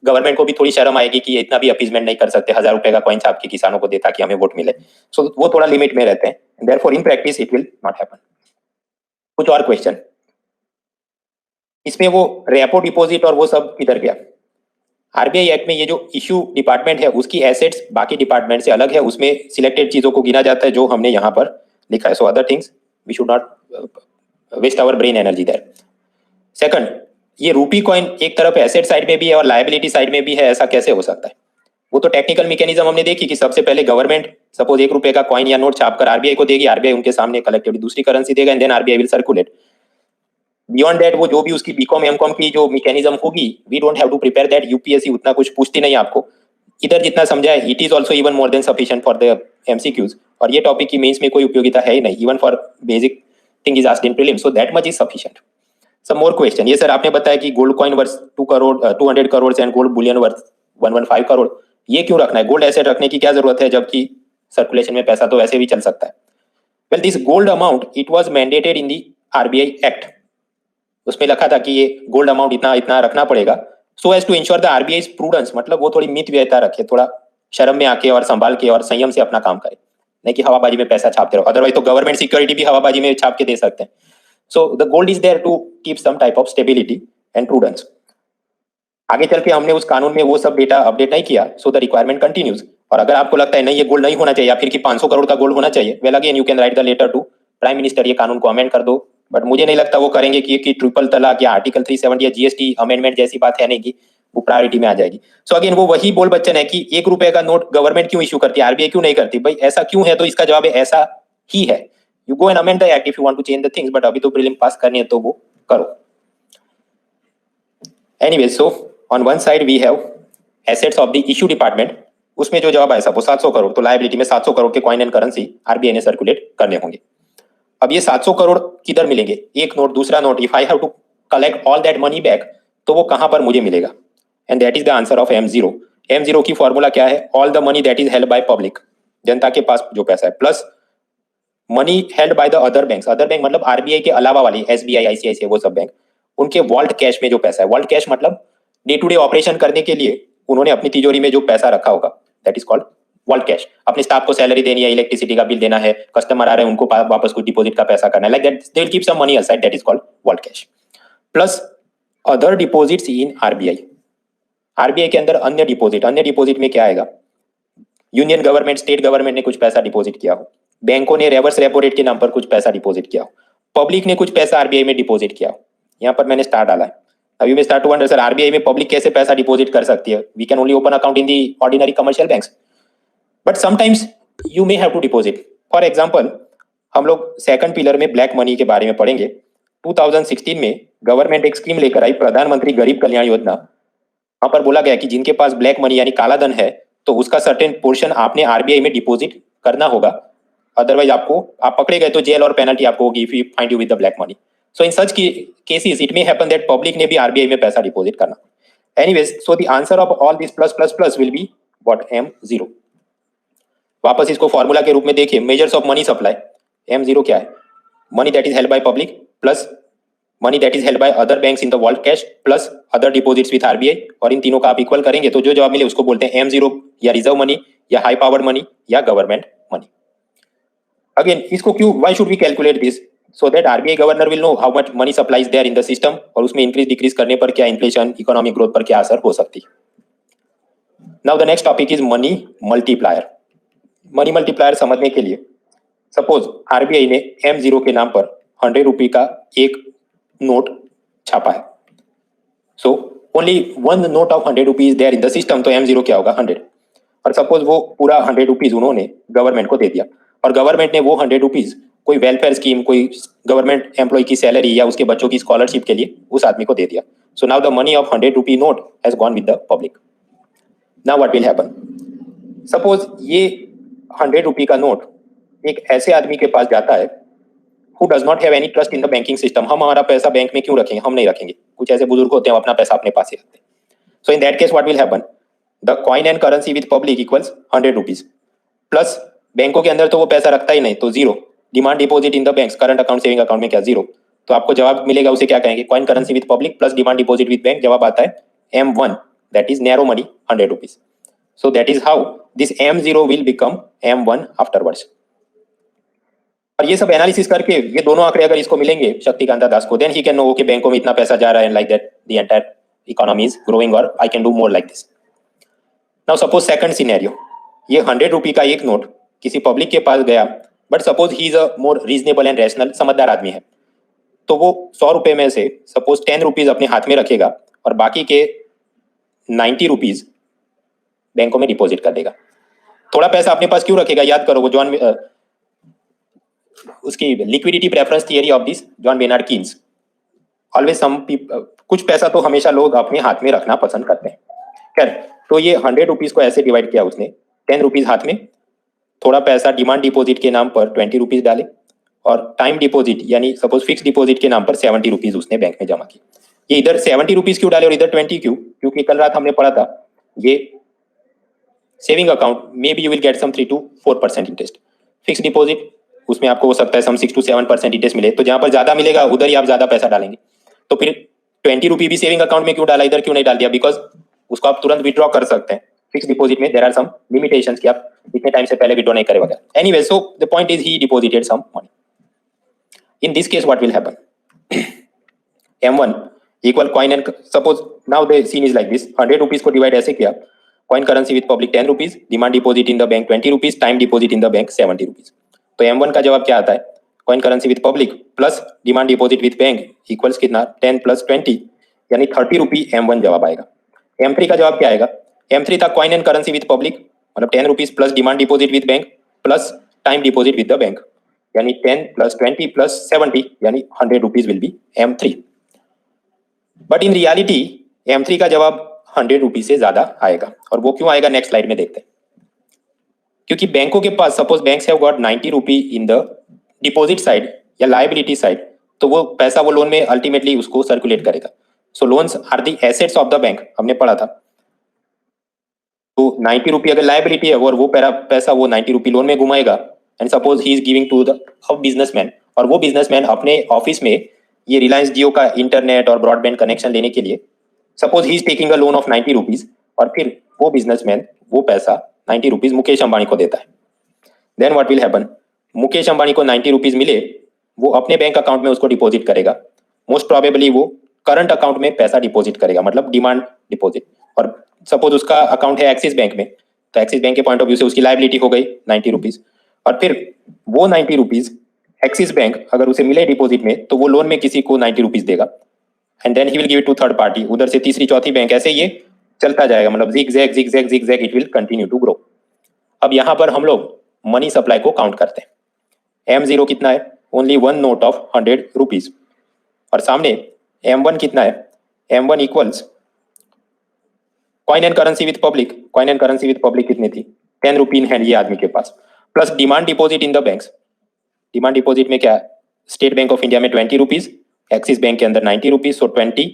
government को भी थोड़ी शर्म आएगी कि इतना भी अपीजमेंट नहीं कर सकते, 1000 रुपए का कॉइन छाप के किसानों को दे ताकि हमें वोट मिले, सो वो थोड़ा लिमिट में रहते हैं, therefore in practice it will not happen. कुछ और क्वेश्चन? इसमें वो रेपो डिपॉजिट और वो सब किधर गया? आरबीआई एक्ट में ये जो इश्यू डिपार्टमेंट है उसकी एसेट्स बाकी डिपार्टमेंट से अलग है, उसमें सिलेक्टेड चीजों को गिना जाता है जो हमने यहाँ पर लिखा है. So other things we should not waste our brain energy there. Second, ये रूपी कॉइन एक तरफ एसेट साइड में भी है और लायबिलिटी साइड में भी है, ऐसा कैसे हो सकता है? वो तो टेक्निकल मैकेनिज्म हमने देखी कि सबसे पहले गवर्नमेंट सपोज 1 रुपए का कॉइन या नोट छापकर आरबीआई को देगी, आरबीआई उनके सामने कलेक्टिवली दूसरी करेंसी देगा and then RBI will circulate. Beyond that वो जो भी उसकी बीकॉम एमकॉम की जो मैकेनिज्म होगी, we don't have to prepare that. UPSC उतना कुछ पूछती नहीं आपको. इधर जितना समझा है it is also even more than sufficient for the MCQs. और ये टॉपिक की मेंस में कोई उपयोगिता है ही नहीं, even for basic thing is asked in prelims, so that much is sufficient. Some more question. ये सर आपने बताया कि gold coin worth 2 crore 200 crore and gold bullion worth 115 crore. ये क्यों रखना है? गोल्ड एसेट रखने की क्या जरूरत है जबकि सर्कुलेशन में पैसा तो वैसे भी चल सकता है. Well this gold amount it was mandated in the RBI act. उसमें लिखा था कि ये गोल्ड अमाउंट इतना इतना रखना पड़ेगा so as to ensure the RBI prudence. मतलब वो थोड़ी मित व्ययता रखे, थोड़ा शर्म में आके और संभाल के और संयम से अपना काम करे, नहीं कि हवाबाजी में पैसा छापते रहो. अदरवाइज तो गवर्नमेंट सिक्योरिटी भी हवाबाजी में छाप के दे सकते हैं. So the gold is there to keep some type of stability and prudence. आगे चल के हमने उस कानून में वो सब डेटा अपडेट नहीं किया, सो द रिक्वायरमेंट कंटिन्यूज. और अगर आपको लगता है नहीं ये गोल्ड नहीं होना चाहिए या फिर कि 500 करोड़ का गोल्ड होना चाहिए, well again you can write the letter to prime minister, ये कानून को अमेंड कर दो. बट मुझे नहीं लगता वो करेंगे कि ट्रिपल तलाक या आर्टिकल 370 या जीएसटी अमेंडमेंट जैसी बात है नहीं कि वो प्रायोरिटी में आ जाएगी. सो अगेन वो वही बोल बच्चन है कि 1 रुपए का नोट गवर्नमेंट क्यों इशू करती है, आरबीआई क्यों नहीं करती. भाई ऐसा क्यों है? तो इसका जवाब है ऐसा ही है. You go and amend the act if you want to change the things, but अभी तो प्रीलिम पास करनी है तो वो करो. Anyway, so on one side we have assets of the issue department. उसमें जो जवाब आया सपोज 700 करोड़, तो लायबिलिटी में 700 करोड़ के कॉइन एंड करेंसी आरबीआई ने सर्कुलेट करने होंगे. अब ये 700 करोड़ किधर मिलेंगे? एक नोट, दूसरा note. If I have to collect all that money back, तो वो कहां पर मुझे मिलेगा? And that is the answer of M0. M0 की फॉर्मूला क्या है? All the money that is held by public, जनता के पास जो पैसा है, plus money held by the other banks. Other bank मतलब आरबीआई के अलावा वाली एसबीआई, आईसीआईसीआई, वो सब बैंक, उनके वॉल्ट कैश में जो पैसा है. वॉल्ट कैश मतलब डे टू डे ऑपरेशन करने के लिए उन्होंने अपनी तिजोरी में जो पैसा रखा होगा, that is called vault cash. अपने स्टाफ को सैलरी देनी है, इलेक्ट्रिसिटी का बिल देना है, कस्टमर आ रहे हैं उनको वापस कुछ डिपॉजिट का पैसा करना है, like that they will keep some money aside, that is called vault cash. Plus other deposits in RBI. RBI के अंदर अन्य डिपॉजिट. अन्य डिपॉजिट में क्या आएगा? यूनियन गवर्नमेंट, स्टेट गवर्नमेंट ने कुछ पैसा डिपॉजिट किया हो, बैंकों ने रिवर्स रेपो रेट के नाम पर कुछ पैसा डिपॉजिट किया हो, पब्लिक ने कुछ पैसा आरबीआई में डिपॉजिट किया हो. यहाँ पर मैंने स्टार डाला है. अभी मैं start to wonder sir RBI में पब्लिक कैसे पैसा डिपॉजिट कर सकती है? We can only open account in the ordinary commercial banks, but sometimes you may have to deposit. For example, हम लोग सेकंड पिलर में ब्लैक मनी के बारे में पढ़ेंगे. 2016 में गवर्नमेंट एक स्कीम लेकर आई, प्रधानमंत्री गरीब कल्याण योजना. वहां पर बोला गया कि जिनके पास ब्लैक मनी यानी काला धन है तो उसका सर्टेन पोर्शन आपने आरबीआई में डिपॉजिट करना होगा, अदरवाइज आप पकड़े गए तो जेल और पेनल्टी आपको होगी if you find you with the black money. So in such cases it may happen that public ने भी आरबीआई में पैसा डिपॉजिट करना. Anyways, so the answer of all this plus plus plus will be what? M0. वापस इसको formula के रूप में देखिए, measures of money supply. M0 क्या है? Money that is held by public plus money that is held by other banks in the vault cash plus other deposits with RBI. और इन तीनों का आप इक्वल करेंगे तो जो जवाब मिले उसको बोलते हैं M0, या रिजर्व मनी, या हाई पावर्ड मनी, या गवर्नमेंट मनी. अगेन इसको क्यों, why should we calculate this? So that RBI governor will know how much money supply is there in the system, और उसमें इंक्रीज डिक्रीज करने पर क्या इन्फ्लेशन, इकोनॉमिक ग्रोथ पर क्या असर हो सकती है. Now the next topic is money multiplier. Money multiplier समझने के लिए सपोज आरबीआई ने M0 के नाम पर 100 रुपये का एक नोट छापा है. So only one note of 100 rupees there in the system, तो M0 क्या होगा? 100. और सपोज वो पूरा 100 रुपीज उन्होंने गवर्नमेंट को दे दिया, और गवर्नमेंट ने वो 100 रुपीज कोई वेलफेयर स्कीम, कोई गवर्नमेंट एम्प्लॉय की सैलरी या उसके बच्चों की स्कॉलरशिप के लिए उस आदमी को दे दिया. So now the money of 100 rupee note has gone with the public. Now what will happen? Suppose ये 100 रुपी का नोट एक ऐसे आदमी के पास जाता है who does not have any trust in the banking system. हम हमारा पैसा बैंक में क्यों रखेंगे? हम नहीं रखेंगे. कुछ ऐसे बुजुर्ग होते हैं अपना पैसा अपने पास ही रखते हैं. So in that case what will happen? The coin and currency with public equals 100 rupees. Plus बैंकों के अंदर तो वो पैसा रखता ही नहीं, तो 0. Demand deposit in the banks, current account, saving account में क्या? 0. तो आपको जवाब मिलेगा, उसे क्या कहेंगे? Coin currency with public plus demand deposit with bank. जवाब आता है M1, that is narrow money 100 rupees. So that is how this M0 will become M1 afterwards. और ये सब एनालिसिस करके ये दोनों आंकड़े अगर इसको मिलेंगे शक्तिकांता दास को, then he can know okay बैंकों में इतना पैसा जा रहा है, like that the entire economy is growing और I can do more like this. Now suppose second scenario, ये 100 रुपी का एक नोट किसी पब्लिक के पास गया, but suppose he is a more reasonable and rational, समझदार आदमी है, तो वो 100 रुपए में से सपोज 10 रुपीज अपने हाथ में रखेगा और बाकी के 90 रुपीज बैंकों में डिपॉजिट कर देगा. थोड़ा पैसा अपने पास क्यों रखेगा, याद करो वो जॉन उसकी liquidity preference theory of this John Bernard Keynes. Always some कुछ पैसा तो हमेशा लोग अपने हाथ में रखना पसंद करते हैं. खैर, तो ये 100 रुपीज को ऐसे डिवाइड किया उसने, 10 रुपीज हाथ में, थोड़ा पैसा डिमांड डिपॉजिट के नाम पर 20 रुपीज डाले, और टाइम डिपॉजिट यानी सपोज फिक्स डिपॉजिट के नाम पर 70 रुपीज उसने बैंक में जमा की. ये इधर 70 रुपीज क्यों डाले और इधर 20 क्यों? क्योंकि कल रात हमने पढ़ा था ये saving account may be you will get some 3 to 4% interest. Fix deposit उसमें आपको हो सकता है सम 6 to 7% इंटरेस्ट मिले, तो जहां पर ज्यादा मिलेगा उधर ही आप ज्यादा पैसा डालेंगे. तो फिर 20 रुपी भी सेविंग अकाउंट में क्यों डाला, इधर क्यों नहीं डाल दिया? बिकॉज उसको आप तुरंत विड्रॉ कर सकते हैं. फिक्स डिपॉजिट में देयर आर सम लिमिटेशंस कि आप इतने टाइम से पहले विड्रॉ नहीं करे वगैरह. Anyway, so the point is he deposited some money. In this case, what will happen? M1 equal coin and suppose now the scene is like this. 100 rupees को divide ऐसे किया. Coin currency with public 10 rupees, demand deposit in the bank 20 rupees, time deposit in the bank 70 rupees. तो M1 का जवाब क्या आता है? Coin currency with public plus demand deposit with bank equals कितना? 10 plus 20 यानी 30 रुपी M1 जवाब आएगा. M3 का जवाब क्या आएगा? M3 था coin and currency with public मतलब 10 rupees plus demand deposit with bank plus time deposit with the bank. यानी 10 plus 20 plus 70 यानी 100 rupees will be M3. But in reality M3 का जवाब 100 रुपीज से ज्यादा आएगा. और वो क्यों आएगा, नेक्स्ट स्लाइड में देखते हैं. क्योंकि बैंकों के पास suppose banks have got 90 rupee in the deposit side या लायबिलिटी साइड, तो वो पैसा वो लोन में अल्टीमेटली उसको सर्कुलेट करेगा. So loans are the assets of the bank, हमने पढ़ा था. तो 90 रुपी अगर लायबिलिटी है और वो पैसा वो 90 रुपी लोन में घुमाएगा, and suppose he is giving to the businessman, और वो बिजनेसमैन अपने ऑफिस में ये रिलायंस जियो का इंटरनेट और ब्रॉडबैंड कनेक्शन लेने के लिए suppose he is taking a loan of 90 rupees, और फिर वो बिजनेसमैन वो पैसा 90 रुपीज मुकेश अंबानी को देता है. Then what will happen, Mukesh Ambani को 90 रुपीज मिले, वो अपने बैंक अकाउंट में उसको डिपॉजिट करेगा. मोस्ट प्रोबेबली वो करंट अकाउंट में पैसा डिपॉजिट करेगा, मतलब डिमांड डिपॉजिट. और सपोज उसका अकाउंट है एक्सिस बैंक में, तो एक्सिस बैंक के पॉइंट ऑफ व्यू से उसकी लायबिलिटी हो गई 90 रुपीज. और फिर वो 90 रुपीज एक्सिस बैंक अगर उसे मिले डिपॉजिट में, तो वो लोन में किसी को 90 रुपीज देगा, and then he will give it to third party, उधर से तीसरी चौथी बैंक, ऐसे ये चलता जाएगा. मतलब zigzag zigzag zigzag it will continue to grow. अब यहाँ पर हम लोग मनी सप्लाई को काउंट करते हैं. M0 कितना है? Only one note of 100 rupees. और सामने M1 कितना है? M1 equals coin and currency with public. Coin and currency with public कितनी थी? 10 रुपी इन हैंड ये आदमी के पास, plus demand deposit in the banks. Demand deposit में क्या है? स्टेट बैंक ऑफ इंडिया में 20 रुपीज, एक्सिस बैंक के अंदर 90 रुपीज. सो 20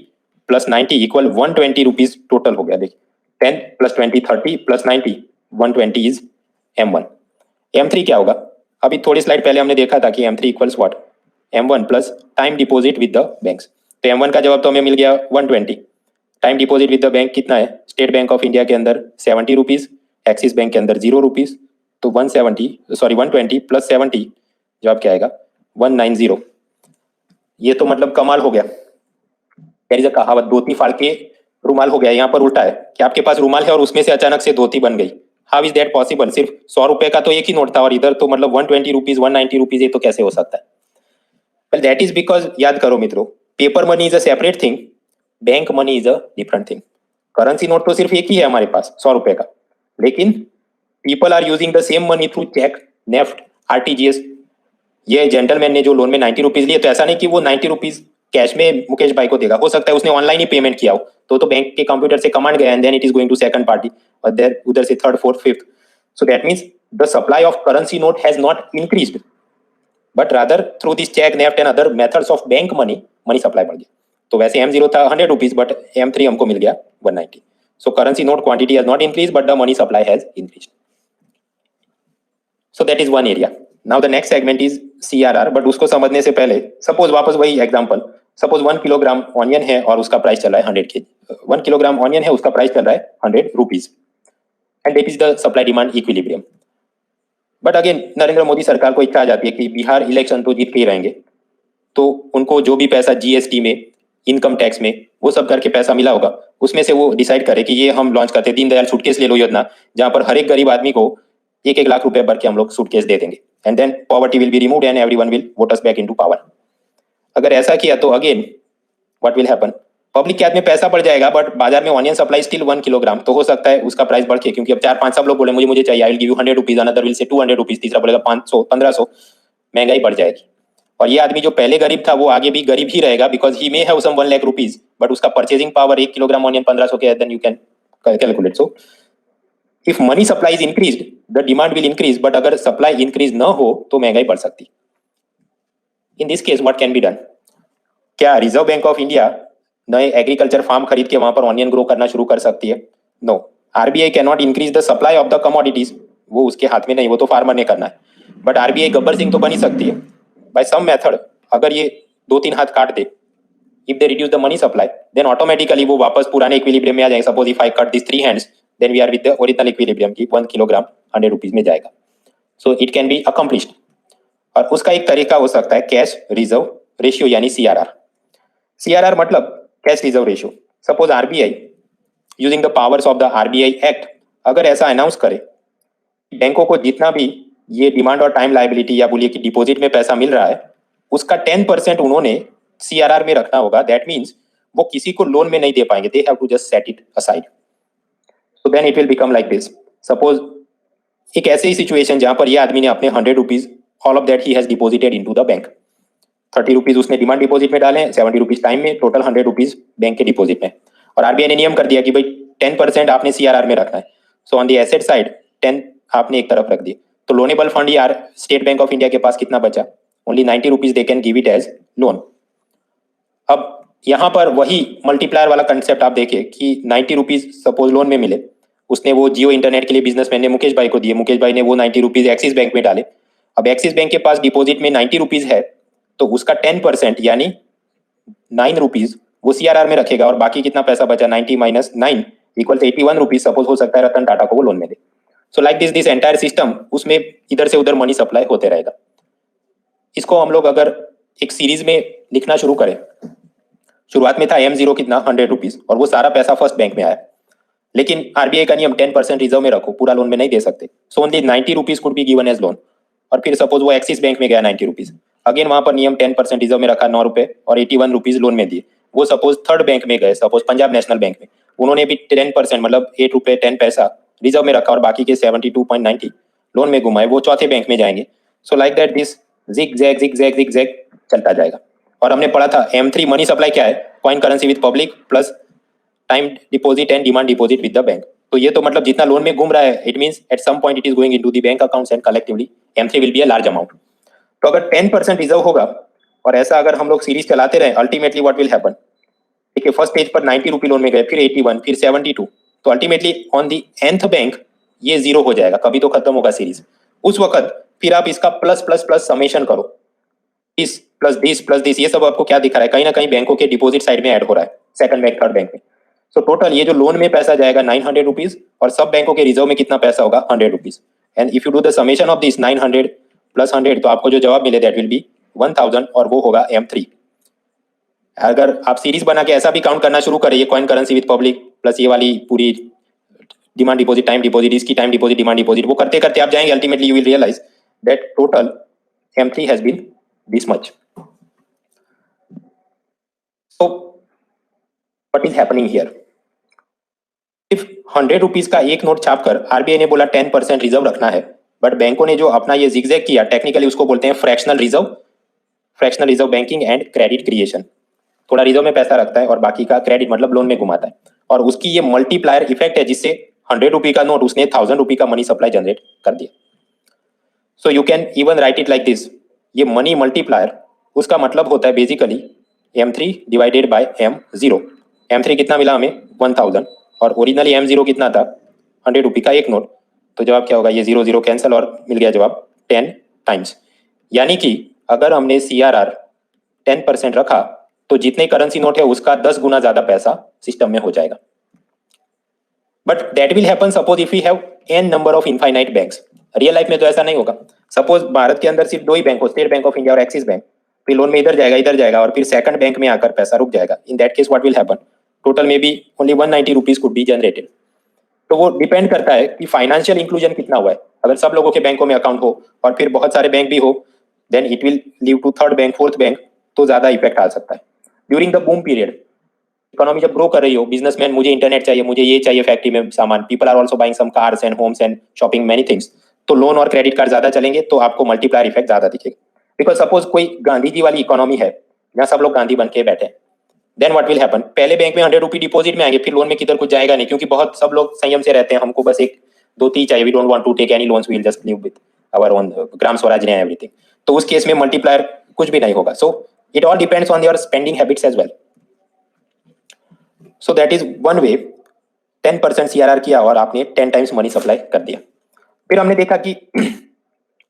प्लस 90 इक्वल 120 रुपीज टोटल हो गया. देखिए 10 plus 20 30 plus 90 120 is M1. M3 क्या होगा? अभी थोड़ी स्लाइड पहले हमने देखा था कि M3 equals what? M1 plus time deposit with the banks. तो M1 का जवाब तो हमें मिल गया 120. Time deposit with the bank कितना है? स्टेट बैंक ऑफ इंडिया के अंदर 70 रुपीज, एक्सिस बैंक के अंदर 0 रुपीज. तो 120 प्लस 70 जवाब क्या आएगा? 190. ये तो मतलब कमाल हो गया. देयर इज अ कहावत, धोती फाड़ के रुमाल हो गया. यहाँ पर उल्टा है कि आपके पास रुमाल है और उसमें से अचानक से धोती बन गई. How is that possible? सिर्फ 100 रुपए का तो एक ही नोट था और इधर तो मतलब 120 रुपीज 190 रुपीज, ये तो कैसे हो सकता है? वेल दैट इज बिकॉज, याद करो मित्रों, paper money is a separate thing, bank money is a different thing. Currency note तो सिर्फ एक ही है हमारे पास 100 रुपए का, लेकिन people are using the same money through cheque, NEFT, RTGS. ये जेंटलमैन ने जो लोन में 90 रुपीज लिए, तो ऐसा नहीं कि वो 90 रुपीज कैश में मुकेश भाई को देगा. हो सकता है उसने ऑनलाइन ही पेमेंट किया हो, तो बैंक के कंप्यूटर से कमांड गया and then it is going to second party, और देन उधर से third fourth fifth. So that means the supply of currency note has not increased, but rather through this cheque, NEFT and other methods of bank money supply बढ़ गया. तो वैसे M0 था 100 rupees, but M3 हमको मिल गया 190. सो currency note quantity has not increase, but the money supply has increased. So that is one area. Now the next segment is CRR. But उसको समझने से पहले सपोज वापस वही एग्जांपल, सपोज 1 किलोग्राम ऑनियन है और उसका प्राइस चल रहा है 100 kg. 1 किलोग्राम ऑनियन है, उसका प्राइस चल रहा है 100 rupees, and that is the supply demand equilibrium. But again Narendra Modi सरकार को इच्छा आ जाती है कि बिहार इलेक्शन तो जीत के ही रहेंगे, तो उनको जो भी पैसा जीएसटी में, इनकम टैक्स में, वो सब करके पैसा मिला होगा, उसमें से वो डिसाइड करे कि ये हम लॉन्च करते हैं दीनदयाल सूटकेस ले लो योजना, जहां पर हर एक गरीब आदमी को 1-1 लाख रुपए भर के हम लोग सूटकेस दे देंगे, and then poverty will be removed and everyone will vote us back into power. अगर ऐसा किया तो again what will happen, public के हाथ में पैसा बढ़ जाएगा, बट बाजार में ऑनियन सप्लाई स्टिल 1 किलोग्राम, तो हो सकता है उसका प्राइस बढ़ के, क्योंकि अब 4-5 सब लोग बोले मुझे चाहिए, I will give you 100 rupees, another will say 200 rupees, तीसरा बोलेगा 500, 1500, महंगाई बढ़ जाएगी। और ये आदमी जो पहले गरीब था वो आगे भी गरीब ही रहेगा, because he may have some 1 lakh rupees, but उसका परचेजिंग पावर 1 किलोग्राम ऑनियन 1500 के, then you can calculate. So if money supply is increased the demand will increase, but अगर सप्लाई इंक्रीज न हो तो महंगाई बढ़ सकती। In this case what can be done, क्या रिजर्व बैंक ऑफ इंडिया नए एग्रीकल्चर फार्म खरीद के वहां पर ऑनियन ग्रो करना शुरू कर सकती है? No, RBI can not increase the supply of the commodities, वो उसके हाथ में नहीं, वो तो फार्मर ने करना है। बट आरबीआई गब्बर सिंह तो बनी सकती है बाय सम मेथड, अगर ये 2-3 हाथ काट दे, if they reduce the money supply, then automatically वो वापस पुराने इक्विलिब्रियम में आ जाएंगे। Suppose if I cut this 3 hands, then we are with the original equilibrium की 1 किलोग्राम 100 रुपीज में जाएगा। So it can be accomplished. और उसका एक तरीका हो सकता है कैश रिजर्व रेशियो यानी सीआरआर। सीआरआर मतलब cash reserve ratio. Suppose RBI using the powers of the RBI act अगर ऐसा अनाउंस करे, बैंकों को जितना भी ये डिमांड और टाइम लायबिलिटी या बोलिए कि डिपॉजिट में पैसा मिल रहा है, उसका 10% उन्होंने सीआरआर में रखना होगा। दैट मीन्स वो किसी को लोन में नहीं दे पाएंगे, they have to just set it aside. So then it will become like this. Suppose एक ऐसे ही सिचुएशन जहां पर ये आदमी ने अपने 100 rupees all of that he has deposited into the bank, 30 rupees उसने डिमांड डिपॉजिट में डाले, 70 रुपीज टाइम में, टोटल 100 रुपीज बैंक के डिपॉजिट में। और आरबीआई ने नियम कर दिया कि भाई 10% आपने सीआरआर में रखना है। So on the asset side 10 आपने एक तरफ रख दिए, तो लोनेबल फंड यार स्टेट बैंक ऑफ इंडिया के पास कितना बचा? Only 90 rupees they can give it as loan. अब यहां पर वही मल्टीप्लायर वाला कंसेप्ट आप देखिए कि 90 रुपीज सपोज लोन में मिले, उसने वो जियो इंटरनेट के लिए बिजनेसमैन ने मुकेश भाई को दिए, मुकेश भाई ने वो 90 रुपीज एक्सिस बैंक में डाले। अब एक्सिस बैंक के पास डिपॉजिट में 90 रुपीज है, तो उसका 10% यानी 9 रुपीज वो सीआरआर में रखेगा, और बाकी कितना पैसा बचा? 90 माइनस 9 इक्वल 81 रुपीज सपोज हो सकता है रतन टाटा को वो लोन में दे। So like this entire system, उसमें इधर से उधर मनी सप्लाई होते रहेगा। इसको हम लोग अगर एक सीरीज में लिखना शुरू करें, शुरुआत में था M0 कितना 100 रुपीज, और वो सारा पैसा फर्स्ट बैंक में आया, लेकिन आरबीआई का नियम 10% रिजर्व में रखो, पूरा लोन में नहीं दे सकते। So only 90 rupees could be given as loan. और फिर सपोज वो एक्सिस बैंक में गया 90 रुपीज, अगेन वहां पर नियम 10% रिजर्व में रखा 9 रुपए, और 81 रुपीज लोन में दिए। वो सपोज थर्ड बैंक में गए, सपोज पंजाब नेशनल बैंक में, उन्होंने भी 10% मतलब 8 रुपए 10 पैसा रिजर्व में रखा, और बाकी के 72.90 लोन में घुमाए, वो चौथे बैंक में जाएंगे। So like that this zigzag चलता जाएगा। और हमने पढ़ा था M3 मनी सप्लाई क्या है? Coin currency with public plus time deposit and demand deposit with the bank. तो ये तो मतलब जितना लोन में घूम रहा है, it means at some point it is going into the bank accounts and collectively M3 will be a large amount. तो अगर 10% रिजर्व होगा और ऐसा अगर हम लोग सीरीज चलाते रहे, अल्टीमेटली व्हाट विल हैपन, देखिए फर्स्ट स्टेज पर 90 रुपी लोन में गए, फिर 81, फिर 72, तो ultimately on the nth bank ये जीरो हो जाएगा, कभी तो खत्म होगा सीरीज। उस वक्त फिर आप इसका प्लस प्लस प्लस समेशन करो, दिस प्लस दिस, ये सब आपको क्या दिखा रहा है? कहीं ना कहीं बैंकों के डिपॉजिट साइड में ऐड हो रहा है, सेकंड बैंक थर्ड बैंक में। सो टोटल ये जो लोन में पैसा जाएगा 900 रुपीज, और सब बैंकों के रिजर्व में कितना पैसा होगा? 100 rupees. And if you do the summation of this 900 plus 100, तो आपको जो जवाब मिले दैट विल बी 1000, और वो होगा M3। अगर आप सीरीज बना के ऐसा भी काउंट करना शुरू करें, ये coin currency with public plus ये वाली पूरी डिमांड डिपॉजिट टाइम डिपॉजिट, इसकी टाइम डिपॉजिट डिमांड डिपॉजिट, वो करते करते आप जाएंगे, ultimately you will realise that total M3 has been this much. So what is happening here? If 100 rupees का एक नोट छापकर आरबीआई ने बोला 10% रिजर्व रखना है, बट बैंकों ने जो अपना ये जिगजैग किया, टेक्निकली उसको बोलते हैं fractional reserve banking and credit creation. थोड़ा रिजर्व में पैसा रखता है और बाकी का क्रेडिट मतलब लोन में घुमाता है, और उसकी ये मल्टीप्लायर इफेक्ट है, जिससे 100 रुपी का नोट उसने 1000 रुपी का मनी सप्लाई जनरेट कर दिया। So you can even right it like this, ये मनी मल्टीप्लायर उसका मतलब होता है basically M3 divided by M0। M3 कितना मिला हमें? 1000, और ओरिजिनली M0 कितना था? 100 रुपी का एक नोट। तो जवाब क्या होगा? ये 0 0 कैंसिल, और मिल गया जवाब 10 टाइम्स। यानी कि अगर हमने CRR 10% रखा, तो जितने करेंसी नोट है उसका 10 गुना ज्यादा पैसा सिस्टम में हो जाएगा। But that will happen suppose if we have n number of infinite banks. Real life में तो ऐसा नहीं होगा। सपोज भारत के अंदर सिर्फ दो ही बैंक हो, स्टेट बैंक ऑफ इंडिया और एक्सिस बैंक, फिर लोन में इधर जाएगा और फिर सेकंड बैंक में आकर पैसा रुक जाएगा। In that case what will happen, total में भी only 190 rupees could be generated. तो वो डिपेंड करता है कि फाइनेंशियल इंक्लूजन कितना हुआ है। अगर सब लोगों के बैंकों में अकाउंट हो और फिर बहुत सारे बैंक भी हो, then it will leave to third bank, fourth bank, तो ज्यादा इफेक्ट आ सकता है। During the boom period, economy जब ग्रो कर रही हो, बिजनेसमैन मुझे इंटरनेट चाहिए, मुझे ये चाहिए फैक्ट्री में सामान, people are also buying some cars and homes and shopping many things, तो लोन और क्रेडिट कार्ड ज्यादा चलेंगे, तो आपको मल्टीप्लायर इफेक्ट ज्यादा दिखेगा। बिकॉज सपोज कोई गांधी जी वाली इकोनॉमी है जहाँ सब लोग गांधी बन के बैठे हैं, देन व्हाट विल हैपन, पहले बैंक में 100 रुपी डिपॉजिट में आएंगे, फिर लोन में किधर कुछ जाएगा नहीं, क्योंकि बहुत सब लोग संयम से रहते हैं, हमको बस एक दो तीन चाहिए, we don't want to take any loans, we will just live with our own Gram Swaraj ने एवरीथिंग। तो उस केस में मल्टीप्लायर कुछ भी नहीं होगा। So it all depends on your spending habits as well. So that is one way. 10% CRR किया और आपने 10 टाइम्स मनी सप्लाई कर दिया। फिर हमने देखा कि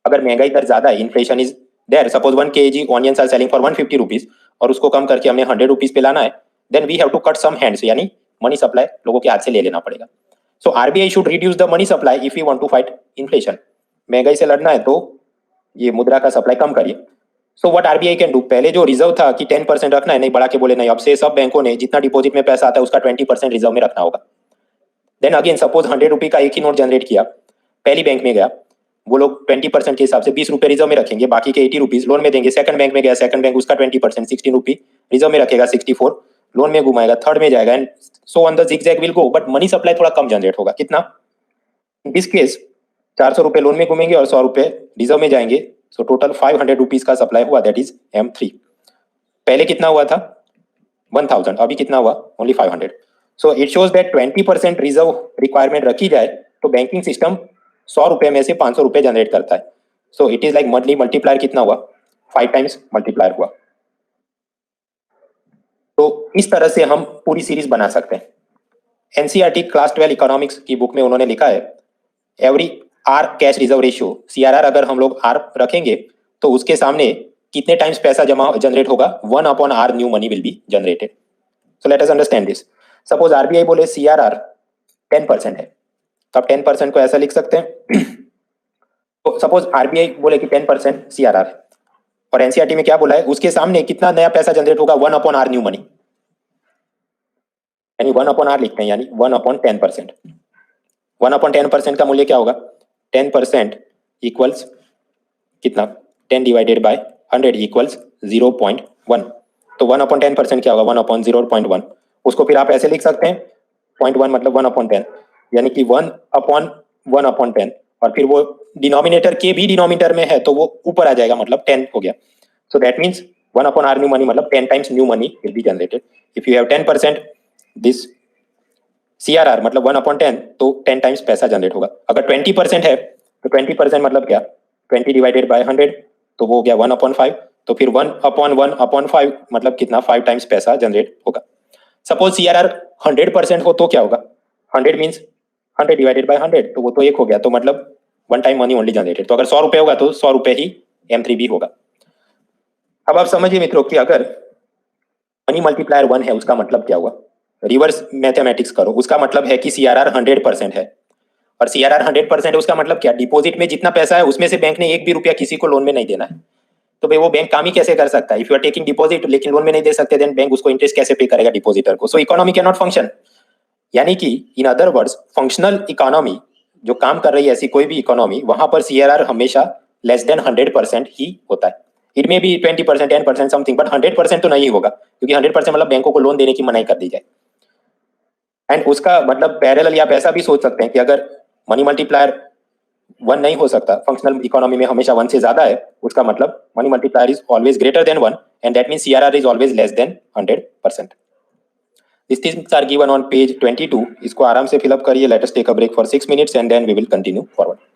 अगर महंगाई दर ज्यादा है, inflation is there, suppose 1 kg onions are selling for 150 rupees और उसको कम करके हमने 100 रुपीज पे लाना है, then we have to cut some hands, यानी मनी सप्लाई लोगों के हाथ से ले लेना पड़ेगा। So RBI should reduce the money supply if you want to fight inflation. महंगाई से लड़ना है तो ये मुद्रा का सप्लाई कम करिए। So what RBI can do, पहले जो रिजर्व था कि 10% रखना है, नहीं बढ़ा के बोले नहीं, अब से सब बैंकों ने जितना डिपॉजिट में पैसा आता है उसका 20% रिजर्व में रखना होगा। देन अगेन सपोज 100 रुपी का एक ही नोट जनरेट किया, पहली बैंक में गया, वो लोग 20% के हिसाब से 20 रुपए रिजर्व में रखेंगे, बाकी के 80 रुपीज लोन में देंगे। सेकंड बैंक में गया, सेकंड बैंक उसका 20% 16 रुपी रिजर्व में रखेगा, 64 लोन में घुमाएगा, थर्ड में जाएगा, and so on the zigzag will go, but money supply थोड़ा कम जनरेट होगा। कितना, इन दिस केस 400 रुपए लोन में घूमेंगे और 100 रुपए रिजर्व में जाएंगे, सो टोटल 500 रुपीज का सप्लाई हुआ, दैट इज M3। पहले कितना हुआ था, 1000, अभी कितना हुआ, only 500। So it shows that 20% reserve requirement रखी जाए तो बैंकिंग सिस्टम 100 रुपए में से 500 रुपए जनरेट करता है। So it is like monthly multiplier कितना हुआ, 5 टाइम्स मल्टीप्लायर हुआ। तो इस तरह से हम पूरी सीरीज बना सकते हैं। एनसीईआरटी क्लास 12 इकोनॉमिक्स की बुक में उन्होंने लिखा है, every are cash reserve ratio, CRR अगर हम लोग आर रखेंगे तो उसके सामने कितने टाइम्स पैसा जमा जनरेट होगा, 1/r new money will be generated. So let us understand this. Suppose RBI बोले सीआरआर 10% है, तो आप 10% को ऐसा लिख सकते हैं। तो सपोज आरबीआई बोले कि 10% सीआरआर है, और एनसीईआरटी में क्या बोला है, उसके सामने कितना नया पैसा जनरेट होगा, 1/r न्यू मनी, यानी 1/r लिखते हैं, यानी 1/10%। 1/10% का मूल्य क्या होगा, 10% इक्वल्स कितना, 10 डिवाइडेड बाय 100 इक्वल्स 0.1। तो 1/10% क्या होगा, 1/0.1। उसको फिर आप ऐसे लिख सकते हैं, 0.1 मतलब 1/10, यानी कि 1/1/10, और फिर वो डिनोमिनेटर के भी डिनोमिनेटर में है तो वो ऊपर आ जाएगा, मतलब 10 हो गया। सो that means 1/r new money मतलब 10 times new money will be generated. If you have 10% this CRR मतलब 1/10, तो 10 टाइम्स पैसा जनरेट होगा। अगर 20% है तो 20% मतलब क्या, 20 डिवाइडेड बाय 100, तो वो हो गया 1/5, तो फिर 1/1/5 मतलब कितना, 5 टाइम्स पैसा जनरेट होगा। सपोज सीआरआर 100% हो तो क्या होगा, 100 मीन्स 100 डिवाइडेड बाय 100, तो वो तो एक हो गया, तो मतलब 1 टाइम मनी ओनली जनरेटेड। तो अगर 100 रुपए होगा तो 100 रुपए ही M3 होगा। अब आप समझिए मित्रों कि अगर मनी मल्टीप्लायर 1 है, उसका मतलब क्या हुआ, रिवर्स मैथमेटिक्स करो, उसका मतलब है कि सीआरआर 100% है, और सीआरआर 100% है उसका मतलब क्या, डिपॉजिट में जितना पैसा है उसमें से बैंक ने एक भी रुपया किसी को लोन में नहीं देना है। तो भाई वो बैंक काम ही कैसे कर सकता है, if you are taking deposit लेकिन लोन में नहीं दे सकते, देन बैंक उसको इंटरेस्ट कैसे पे करेगा डिपॉजिटर को। सो इकोनॉमी कैन नॉट फंक्शन, यानी कि in other words functional economy जो काम कर रही है, ऐसी कोई भी इकोनॉमी, वहां पर सीआरआर हमेशा लेस देन 100% ही होता है। इट में भी 20% 10% समथिंग, बट 100% तो नहीं होगा, क्योंकि 100% मतलब बैंकों को लोन देने की मनाही कर दी जाए। एंड उसका मतलब पैरेलल आप ऐसा भी सोच सकते हैं कि अगर मनी मल्टीप्लायर 1 नहीं हो सकता, फंक्शनल इकोनॉमी में हमेशा 1 से ज्यादा है, उसका मतलब money multiplier is always greater than 1, and that means CRR is always less than 100%। These things are given on page 22. इसको आराम से फिल अप करिए। Let us take a break for 6 minutes and then we will continue forward.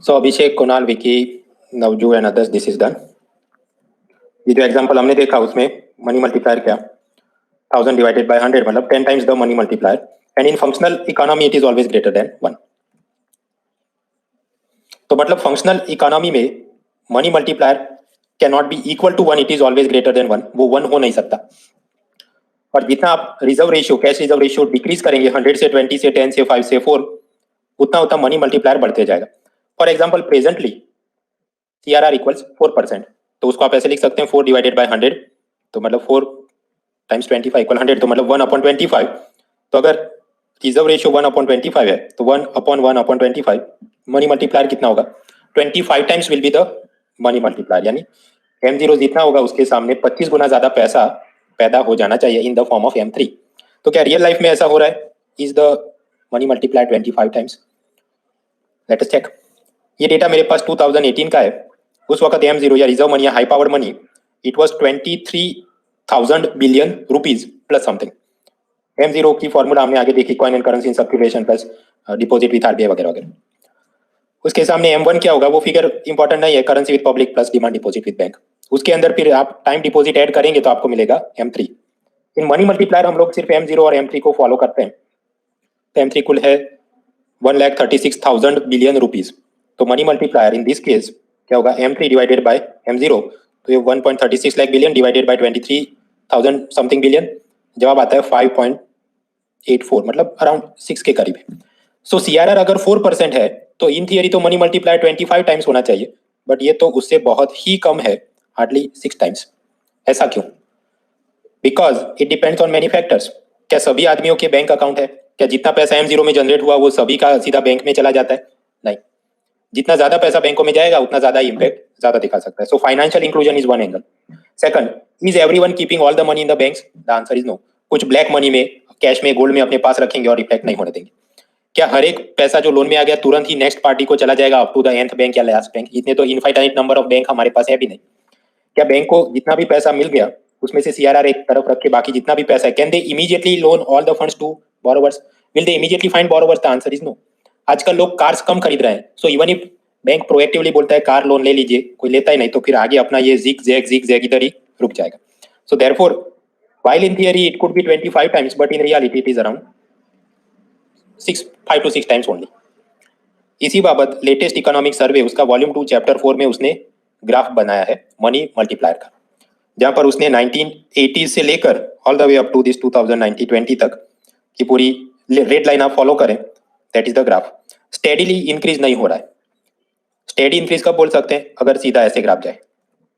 So Abhishek, Kunal, Vicky, Navju and others, this is done. ये जो example हमने देखा उसमें money multiplier क्या 1000 डिवाइडेड बाय 100 मतलब 10 times the money multiplier, and in functional economy it is always greater than 1। तो मतलब functional economy में money multiplier can not be equal to 1, it is always greater than 1, वो 1 हो नहीं सकता। और जितना आप reserve ratio, cash reserve ratio decrease करेंगे 100 से 20 से 10 से 5 से 4, उतना उतना मनी मल्टीप्लायर बढ़ते जाएगा। For example presently CRR equals 4%, तो उसको आप ऐसे लिख सकते हैं 4 डिवाइडेड बाय 100, तो मतलब 4 टाइम्स 25 इक्वल 100, तो मतलब 1/25। तो अगर रिजर्व रेशियो 1/25 है तो 1/1/25 मनी मल्टीप्लायर कितना होगा 25 times will be the money multiplier, यानी M0 जितना होगा उसके सामने 25 गुना ज्यादा पैसा पैदा हो जाना चाहिए in the form of M3। तो क्या रियल लाइफ में ऐसा हो रहा है? Is the money multiplier 25 times? Let us check. ये डेटा मेरे पास 2018 का है। उस वक्त M0 या रिजर्व मनी या high power money it was 23,000 billion rupees plus something. M0 की फॉर्मूला हमने आगे देखी, coin and currency in circulation plus deposit with RBI वगैरह वगैरह। उसके सामने M1 क्या होगा वो फिगर इंपॉर्टेंट नहीं है, currency with public plus demand deposit with bank. उसके अंदर फिर आप टाइम डिपॉजिट ऐड करेंगे तो आपको मिलेगा M3। इन मनी मल्टीप्लायर हम लोग सिर्फ M0 और M3 को फॉलो करते हैं। तो M3 कुल है 1,36,000 बिलियन रुपीज। तो money multiplier in this case क्या होगा M3 डिवाइडेड बाय M0, तो ये 1.36 lakh billion divided by 23,000 something billion, जवाब आता है 5.84, मतलब अराउंड 6 के करीब। सो CRR अगर 4% है तो इन थियरी तो मनी मल्टीप्लायर 25 टाइम्स होना चाहिए, बट ये तो उससे बहुत ही कम है, हार्डली 6 टाइम्स। ऐसा क्यों? Because it depends on many factors. क्या सभी आदमियों के बैंक अकाउंट है? क्या जितना पैसा M0 में जनरेट हुआ वो सभी का सीधा बैंक में चला जाता है? नहीं। जितना ज्यादा पैसा बैंकों में जाएगा उतना ज्यादा इम्पैक्ट ज्यादा दिखा सकता है। So financial inclusion is one angle. Second, is everyone keeping all the money in the banks? The answer is no. कुछ ब्लैक मनी में, कैश में, गोल्ड में अपने पास रखेंगे और रिफ्लेक्ट नहीं होने देंगे। क्या हर एक पैसा जो लोन में आ गया तुरंत ही नेक्स्ट पार्टी को चला जाएगा up to the nth bank या लास्ट बैंक? इतने तो इनफाइनाइट नंबर ऑफ बैंक हमारे पास है भी नहीं। क्या बैंक को जितना भी पैसा मिल गया उसमें से CRR एक तरफ रख के बाकी जितना भी पैसा है, can they immediately loan all the funds to borrowers? Will they immediately find borrowers? The answer is no. आजकल लोग कार्स कम खरीद रहे हैं, so even if bank proactively बोलता है कार लोन ले लीजिए, कोई लेता ही नहीं, तो फिर आगे अपना ये जिग जैग इधर ही रुक जाएगा। So therefore while in theory it could be 25 times, but in reality it is around 5 to 6 times only। इसी बाबत लेटेस्ट इकोनॉमिक सर्वे उसका वॉल्यूम 2 चैप्टर 4 में उसने ग्राफ बनाया है मनी मल्टीप्लायर का, जहां पर उसने 1980 से लेकर all the way up to this 2019-20 तक की पूरी रेड लाइन आप फॉलो करें, that is the graph. Steadily increase नहीं हो रहा है। स्टेडी इंक्रीज कब बोल सकते हैं? अगर सीधा ऐसे ग्राफ जाए,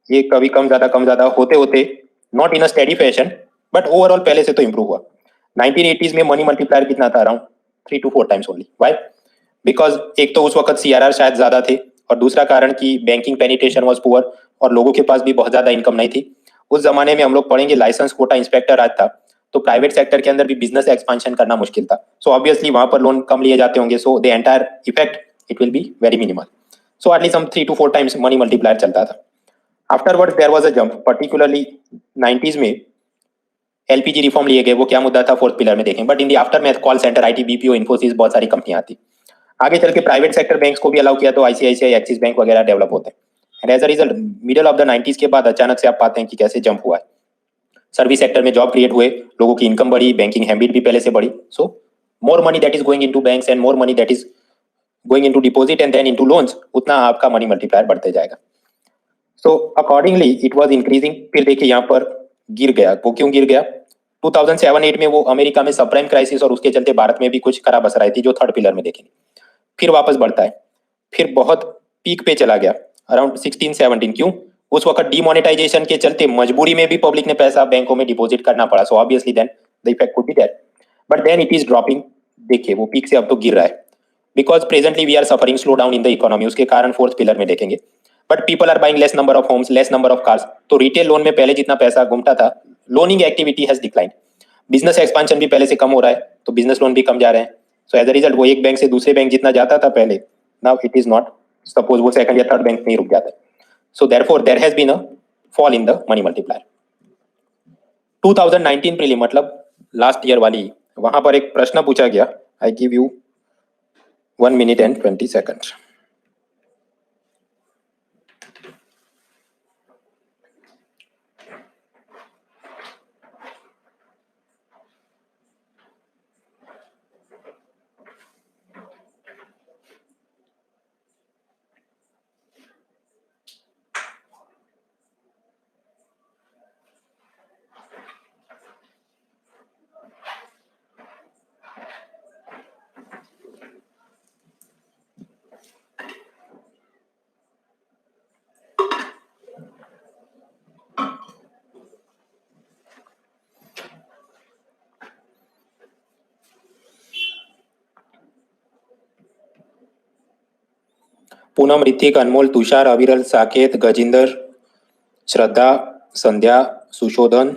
ये कभी कम ज्यादा होते होते not in a steady fashion but overall पहले से तो इंप्रूव हुआ। 1980s में मनी मल्टीप्लायर कितना था? Around 3 to 4 times only. Why? Because एक तो उस वक्त CRR शायद ज्यादा थे, और दूसरा कारण कि बैंकिंग पेनिट्रेशन वाज पुअर और लोगों के पास भी बहुत ज्यादा इनकम नहीं थी। उस जमाने में हम लोग पढ़ेंगे लाइसेंस कोटा इंस्पेक्टर आज था, तो प्राइवेट सेक्टर के अंदर भी बिजनेस एक्सपांशन करना मुश्किल था। सो ऑब्वियसली वहां पर लोन कम लिए जाते होंगे, so the entire effect it will be very minimal. So at least हम 3 to 4 टाइम्स मनी मल्टीप्लायर चलता था। Afterward there was a jump, particularly 90s में LPG रिफॉर्म लिए गए। वो क्या मुद्दा था फोर्थ पिलर में देखें, but in the after math call centre, IT, BPO, Infosys, बहुत सारी कंपनियां आती। आगे चल के प्राइवेट सेक्टर बैंक्स को भी अलाउ किया तो ICICI, एक्सिस बैंक वगैरह डेवलप होते हैं। And as a result middle of the 90s के बाद अचानक से आप पाते हैं कि कैसे जंप हुआ है। सर्विस सेक्टर में जॉब क्रिएट हुए, लोगों की इनकम बढ़ी, बैंकिंग हैबिट भी पहले से बढ़ी। So more money that is going into banks and more money that is going into deposit and then into loans, उतना आपका मनी मल्टीप्लायर बढ़ते जाएगा। So accordingly it was increasing. फिर देखिए यहाँ पर गिर गया। वो क्यों गिर गया? 2007-8 में वो अमेरिका में सबप्राइम क्राइसिस और उसके चलते भारत में भी कुछ खराब असर आई थी, जो थर्ड पिलर में देखेंगे। फिर वापस बढ़ता है, फिर बहुत पीक पे चला गया अराउंड 16-17। क्यों? उस वक्त डिमोनेटाइजेशन के चलते मजबूरी में भी पब्लिक ने पैसा बैंकों में डिपॉजिट करना पड़ा। So obviously then the effect could be there, but then it is dropping. देखिए वो पीक से अब तो गिर रहा है, because presently we are suffering slow down in the economy. उसके कारण फोर्थ पिलर में देखेंगे, but people are buying less number of homes, less number of cars. तो रिटेल लोन में पहले जितना पैसा घूमता था, loaning activity has declined. Business expansion भी पहले से कम हो रहा है, तो बिजनेस लोन भी कम जा रहे हैं। सो एज अ रिजल्ट वो एक बैंक से दूसरे बैंक जितना जाता था पहले, now it is not. Suppose वो सेकंड या थर्ड बैंक में ही रुक जाता है। So therefore there has been a fall in the money multiplier. 2019 prelim मतलब लास्ट ईयर वाली, वहां पर एक प्रश्न पूछा गया। I give you 1 minute and 20 seconds। Poonam, Hrithik, Anmol, Tushar, Aviral, Saket, Gajinder, Shraddha, Sandhya, Sudhodhan,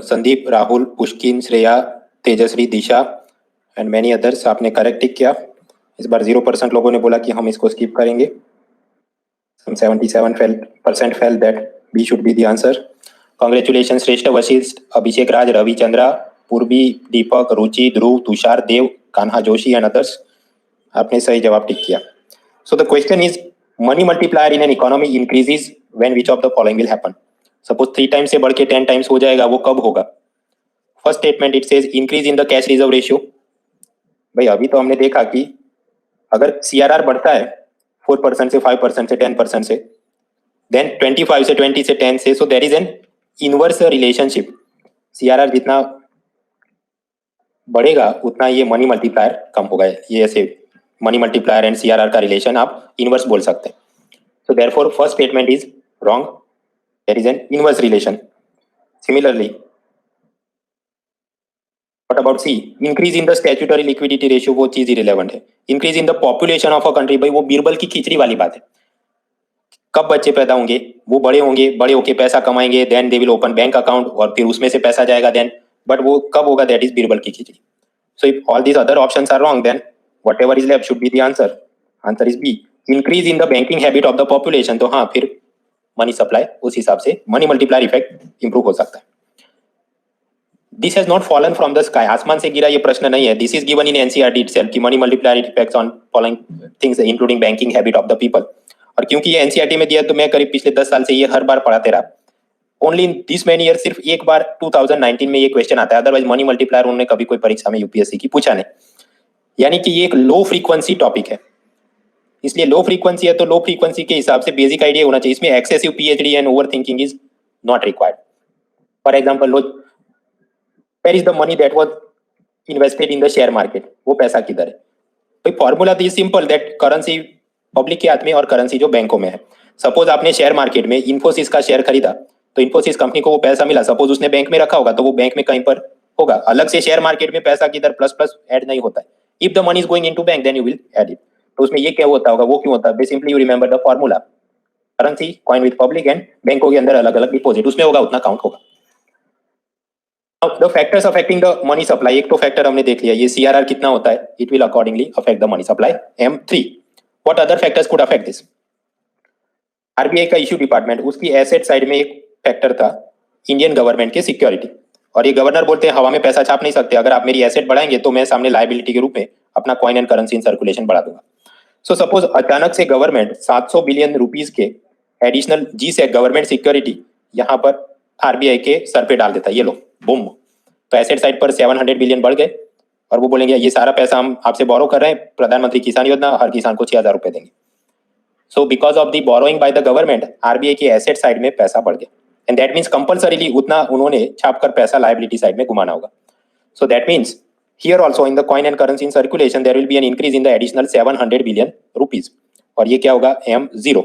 Sandeep, Rahul, Pushkin, Shreya, Tejashri, Disha and many others. आपने करेक्ट टिक किया। इस बार 0% लोगों ने बोला कि हम इसको स्किप करेंगे। 77% felt that B should be the answer. Congratulations श्रेष्ठ, वशिष्ठ, अभिषेक राज, रविचंद्रा, पूर्वी, दीपक, रुचि, ध्रुव, तुषार, देव, कान्हा जोशी एंड अदर्स। आपने सही जवाब टिक किया। So the question is, money multiplier in an economy increases when which of the following will happen? Suppose 3 times से बढ़ के 10 times हो जाएगा, वो कब होगा? First statement it says increase in the cash reserve ratio. भाई अभी तो हमने देखा कि अगर सीआरआर बढ़ता है 4% से 5% से 10% से, देन 25 से 20 से 10 से, so there is an inverse relationship. CRR जितना बढ़ेगा उतना ये मनी मल्टीप्लायर कम होगा। ये ऐसे मनी मल्टीप्लायर एंड सीआरआर का रिलेशन आप इनवर्स बोल सकते हैं। So therefore first statement is wrong, there is an inverse relation. Similarly what about C, increase in the statutory liquidity ratio, वो चीज इरेलेवेंट है। Increase in the population of a country, भाई वो बीरबल की खिचड़ी वाली बात है। कब बच्चे पैदा होंगे, वो बड़े होंगे, बड़े होके पैसा कमाएंगे, then they will open bank account और फिर उसमें से पैसा जाएगा, देन बट वो कब होगा, दैट इज बीरबल की khichdi. So if all these other options are wrong, then whatever is left should be the answer. Answer is B, increase in the banking habit of the population. तो हाँ, फिर money supply उस हिसाब से money multiplier effect improve हो सकता है। This has not fallen from the sky, आसमान से गिरा ये प्रश्न नहीं है। This is given in NCERT itself कि money multiplier effects on following things including banking habit of the people. और क्योंकि ये एनसीईआरटी में दिया तो मैं करीब पिछले 10 साल से ये हर बार पढ़ाते रहा। Only in this many year सिर्फ एक बार 2019 में ये क्वेश्चन आता है, अदरवाइज मनी मल्टीप्लायर उन्होंने कभी कोई परीक्षा में यूपीएससी की पूछा नहीं। यानी कि ये एक लो फ्रीक्वेंसी टॉपिक है, इसलिए लो फ्रीक्वेंसी है तो लो फ्रीक्वेंसी के हिसाब से बेसिक आइडिया होना चाहिए। इसमें excessive PhD and over thinking is not required. For example, लो where is the money that was invested in the share market, वो पैसा किधर है? भाई फॉर्मूला तो सिंपल, दैट करेंसी पब्लिक के हाथ में और करेंसी जो बैंकों में है। सपोज आपने शेयर मार्केट में इन्फोसिस का शेयर खरीदा, तो इन्फोसिस कंपनी को वो पैसा मिला, सपोज उसने बैंक में रखा होगा तो वो बैंक में कहीं पर होगा। अलग से शेयर मार्केट में पैसा किधर प्लस प्लस ऐड नहीं होता है। If the money is going into bank then you will add it. तो उसमें ये क्या होता होगा, वो क्यों होता है? Simply you remember the formula, currency coin with public and बैंकों के अंदर अलग अलग डिपॉजिट, उसमें होगा उतना काउंट होगा। The factors affecting the money supply, एक तो फैक्टर हमने देख लिया, ये सीआरआर कितना होता है, it will accordingly affect the money supply M3। What other factors could affect this? RBI का इश्यू डिपार्टमेंट, उसकी एसेट साइड में एक फैक्टर था इंडियन गवर्नमेंट के सिक्योरिटी, और ये गवर्नर बोलते हैं हवा में पैसा छाप नहीं सकते, अगर आप मेरी एसेट बढ़ाएंगे तो मैं सामने लायबिलिटी के रूप में अपना coin and currency in circulation बढ़ा दूंगा। सो सपोज अचानक से गवर्नमेंट 700 बिलियन रुपीज के एडिशनल जी से गवर्नमेंट सिक्योरिटी यहाँ पर आरबीआई के सर पे डाल देता है, ये लो बूम, तो एसेट साइड पर 700 बिलियन बढ़ गए, और वो बोलेंगे ये सारा पैसा हम आपसे बोरो कर रहे हैं, प्रधानमंत्री किसान योजना, हर किसान को 6,000 रुपए देंगे। So because of the borrowing by the government, RBI के एसेट साइड में पैसा बढ़ गया, एंड दैट मीन्स कंपल्सरीली उतना उन्होंने छाप कर पैसा लायबिलिटी साइड में घुमाना होगा। So that means here also in the coin and currency in circulation there will be an increase in the additional 700 billion rupees, और ये क्या होगा, M0।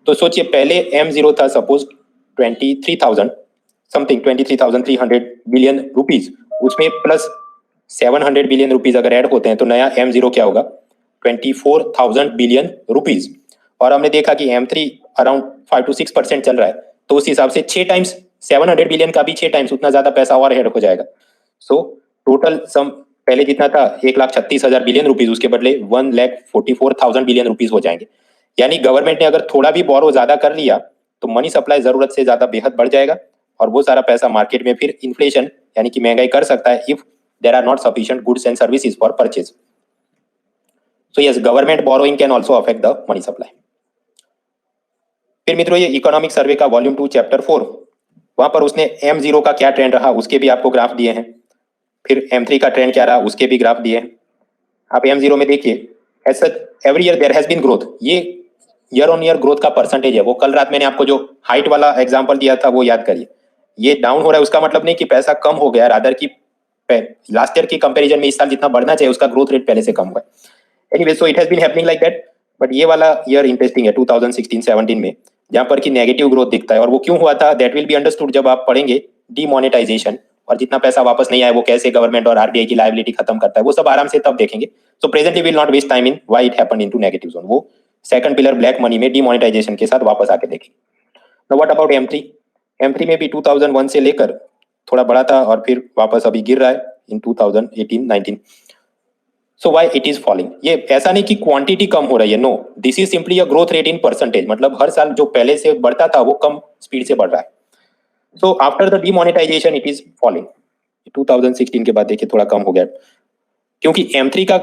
तो सोचिए पहले M0 था सपोज 23,000 समथिंग, 23,300 बिलियन रुपीज, उसमें प्लस 700 बिलियन रुपीज अगर ऐड होते हैं तो नया M0 क्या होगा, 24,000 बिलियन रुपीज। और हमने देखा कि M3 अराउंड 5 to 6% चल रहा है, तो उस हिसाब से 6 टाइम्स 700 बिलियन का भी 6 टाइम्स उतना ज्यादा पैसा और ऐड हो जाएगा। सो टोटल सम पहले जितना था 1,36,000 बिलियन रुपीज, उसके बदले 1,44,000 बिलियन रुपीज हो जाएंगे। यानी गवर्नमेंट ने अगर थोड़ा भी बोरो ज्यादा कर लिया तो मनी सप्लाई जरूरत से ज्यादा बेहद बढ़ जाएगा, और वो सारा पैसा मार्केट में फिर इन्फ्लेशन यानी कि महंगाई कर सकता है if there are not sufficient goods and services for purchase. So yes, government borrowing can also affect the money supply. फिर मित्रों, ये इकोनॉमिक सर्वे का वॉल्यूम 2 चैप्टर 4, वहां पर उसने M0 का क्या ट्रेंड रहा उसके भी आपको ग्राफ दिए हैं, फिर M3 का ट्रेंड क्या रहा उसके भी ग्राफ दिए हैं। आप M0 में देखिए, as such every year there has been growth, ये ईयर ऑन ईयर ग्रोथ का परसेंटेज है। वो कल रात मैंने आपको जो हाइट वाला एग्जांपल दिया था वो याद करिए, ये डाउन हो रहा है उसका मतलब नहीं कि पैसा कम हो गया, रादर की लास्ट ईयर की कंपैरिजन में इस साल जितना बढ़ना चाहिए उसका ग्रोथ रेट पहले से कम हुआ है। Anyway, so it has been happening like that, but ये वाला ईयर इंटरेस्टिंग है 2016-17 में, जहां पर कि नेगेटिव ग्रोथ दिखता है। और वो क्यों हुआ था दैट विल बी अंडरस्टूड जब आप पढ़ेंगे डीमोनेटाइजेशन और जितना पैसा वापस नहीं आया वो कैसे गवर्नमेंट और आरबीआई की लायबिलिटी खत्म करता है, वो सब आराम से तब देखेंगे. So presently will not waste time in why it happened into negative zone. वो सेकंड पिलर ब्लैक मनी में डिमोनेटाइजेशन के साथ वापस आके देखेंगे. Now what about M3? M3 में भी 2001 से लेकर थोड़ा बड़ा था और फिर वापस अभी गिर रहा है in 2018-19. So why it is falling? ये ऐसा नहीं कि क्वांटिटी कम हो रही है, no, this is simply a growth rate in percentage. मतलब हर साल जो पहले से बढ़ता था वो कम स्पीड से बढ़ रहा है. So after the demonetisation it is falling. 2016 के बाद देखिए थोड़ा कम हो गया, क्योंकि M3 का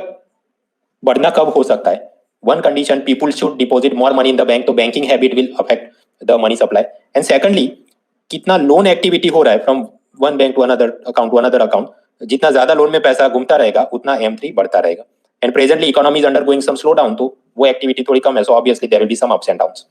बढ़ना कब हो सकता है? One condition, people should deposit more money in the bank, तो banking habit will affect the money supply. And secondly, कितना लोन एक्टिविटी हो रहा है from one bank to another account. जितना ज्यादा लोन में पैसा घूमता रहेगा उतना M3 बढ़ता रहेगा. And presently economy is undergoing some slow down, तो वो एक्टिविटी थोड़ी कम है. So obviously there will be some ups and downs.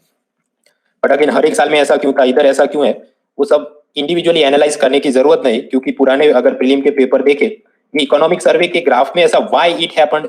But again हर एक साल में ऐसा क्यों था, इधर ऐसा क्यों है, वो सब इंडिविजुअली एनालाइज करने की जरूरत नहीं. क्योंकि पुराने अगर प्रीलिम के पेपर देखे, ये इकोनॉमिक सर्वे के ग्राफ में ऐसा व्हाई इट हैपेंड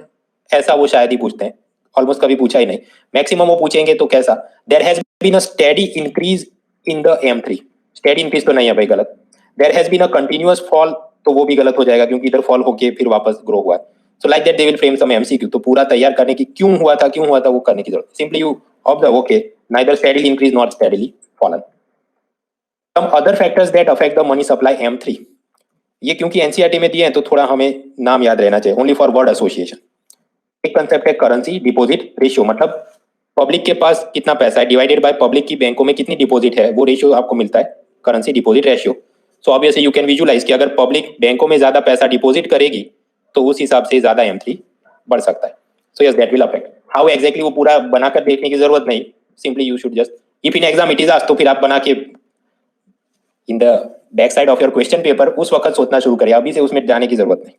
ऐसा वो शायद ही पूछते हैं. ऑलमोस्ट कभी पूछा ही नहीं. मैक्सिमम वो पूछेंगे तो कैसा, there has been a steady increase in the M3. Steady increase तो नहीं है भाई, गलत. There has been a continuous fall, तो वो भी गलत हो जाएगा क्योंकि इधर फॉल होके फिर वापस ग्रो हुआ है. So like that they will frame some MCQ. तो पूरा तैयार करने की क्यों हुआ था वो करने की जरूरत. Simply you observe, okay, neither steadily increase nor steadily fallen. Some other factors that affect the money supply M3. ये क्योंकि NCERT में दिए हैं तो थोड़ा हमें नाम याद रहना चाहिए. Only for word association. एक कंसेप्ट है करेंसी डिपॉजिट रेशियो. मतलब पब्लिक के पास कितना पैसा है डिवाइडेड बाय पब्लिक की बैंकों में कितनी डिपॉजिट है, वो रेशियो आपको मिलता है currency deposit ratio. So obviously you can visualise कि अगर पब्लिक बैंकों में ज्यादा पैसा डिपॉजिट करेगी तो उस हिसाब से ज्यादा M3 बढ़ सकता है. So yes, that will affect. How exactly वो पूरा बनाकर देखने की जरूरत नहीं. Simply you should just, if in exam it is asked, तो फिर आप बना के in the back side of your question paper उस वक्त सोचना शुरू करिए, अभी से उसमें जाने की जरूरत नहीं.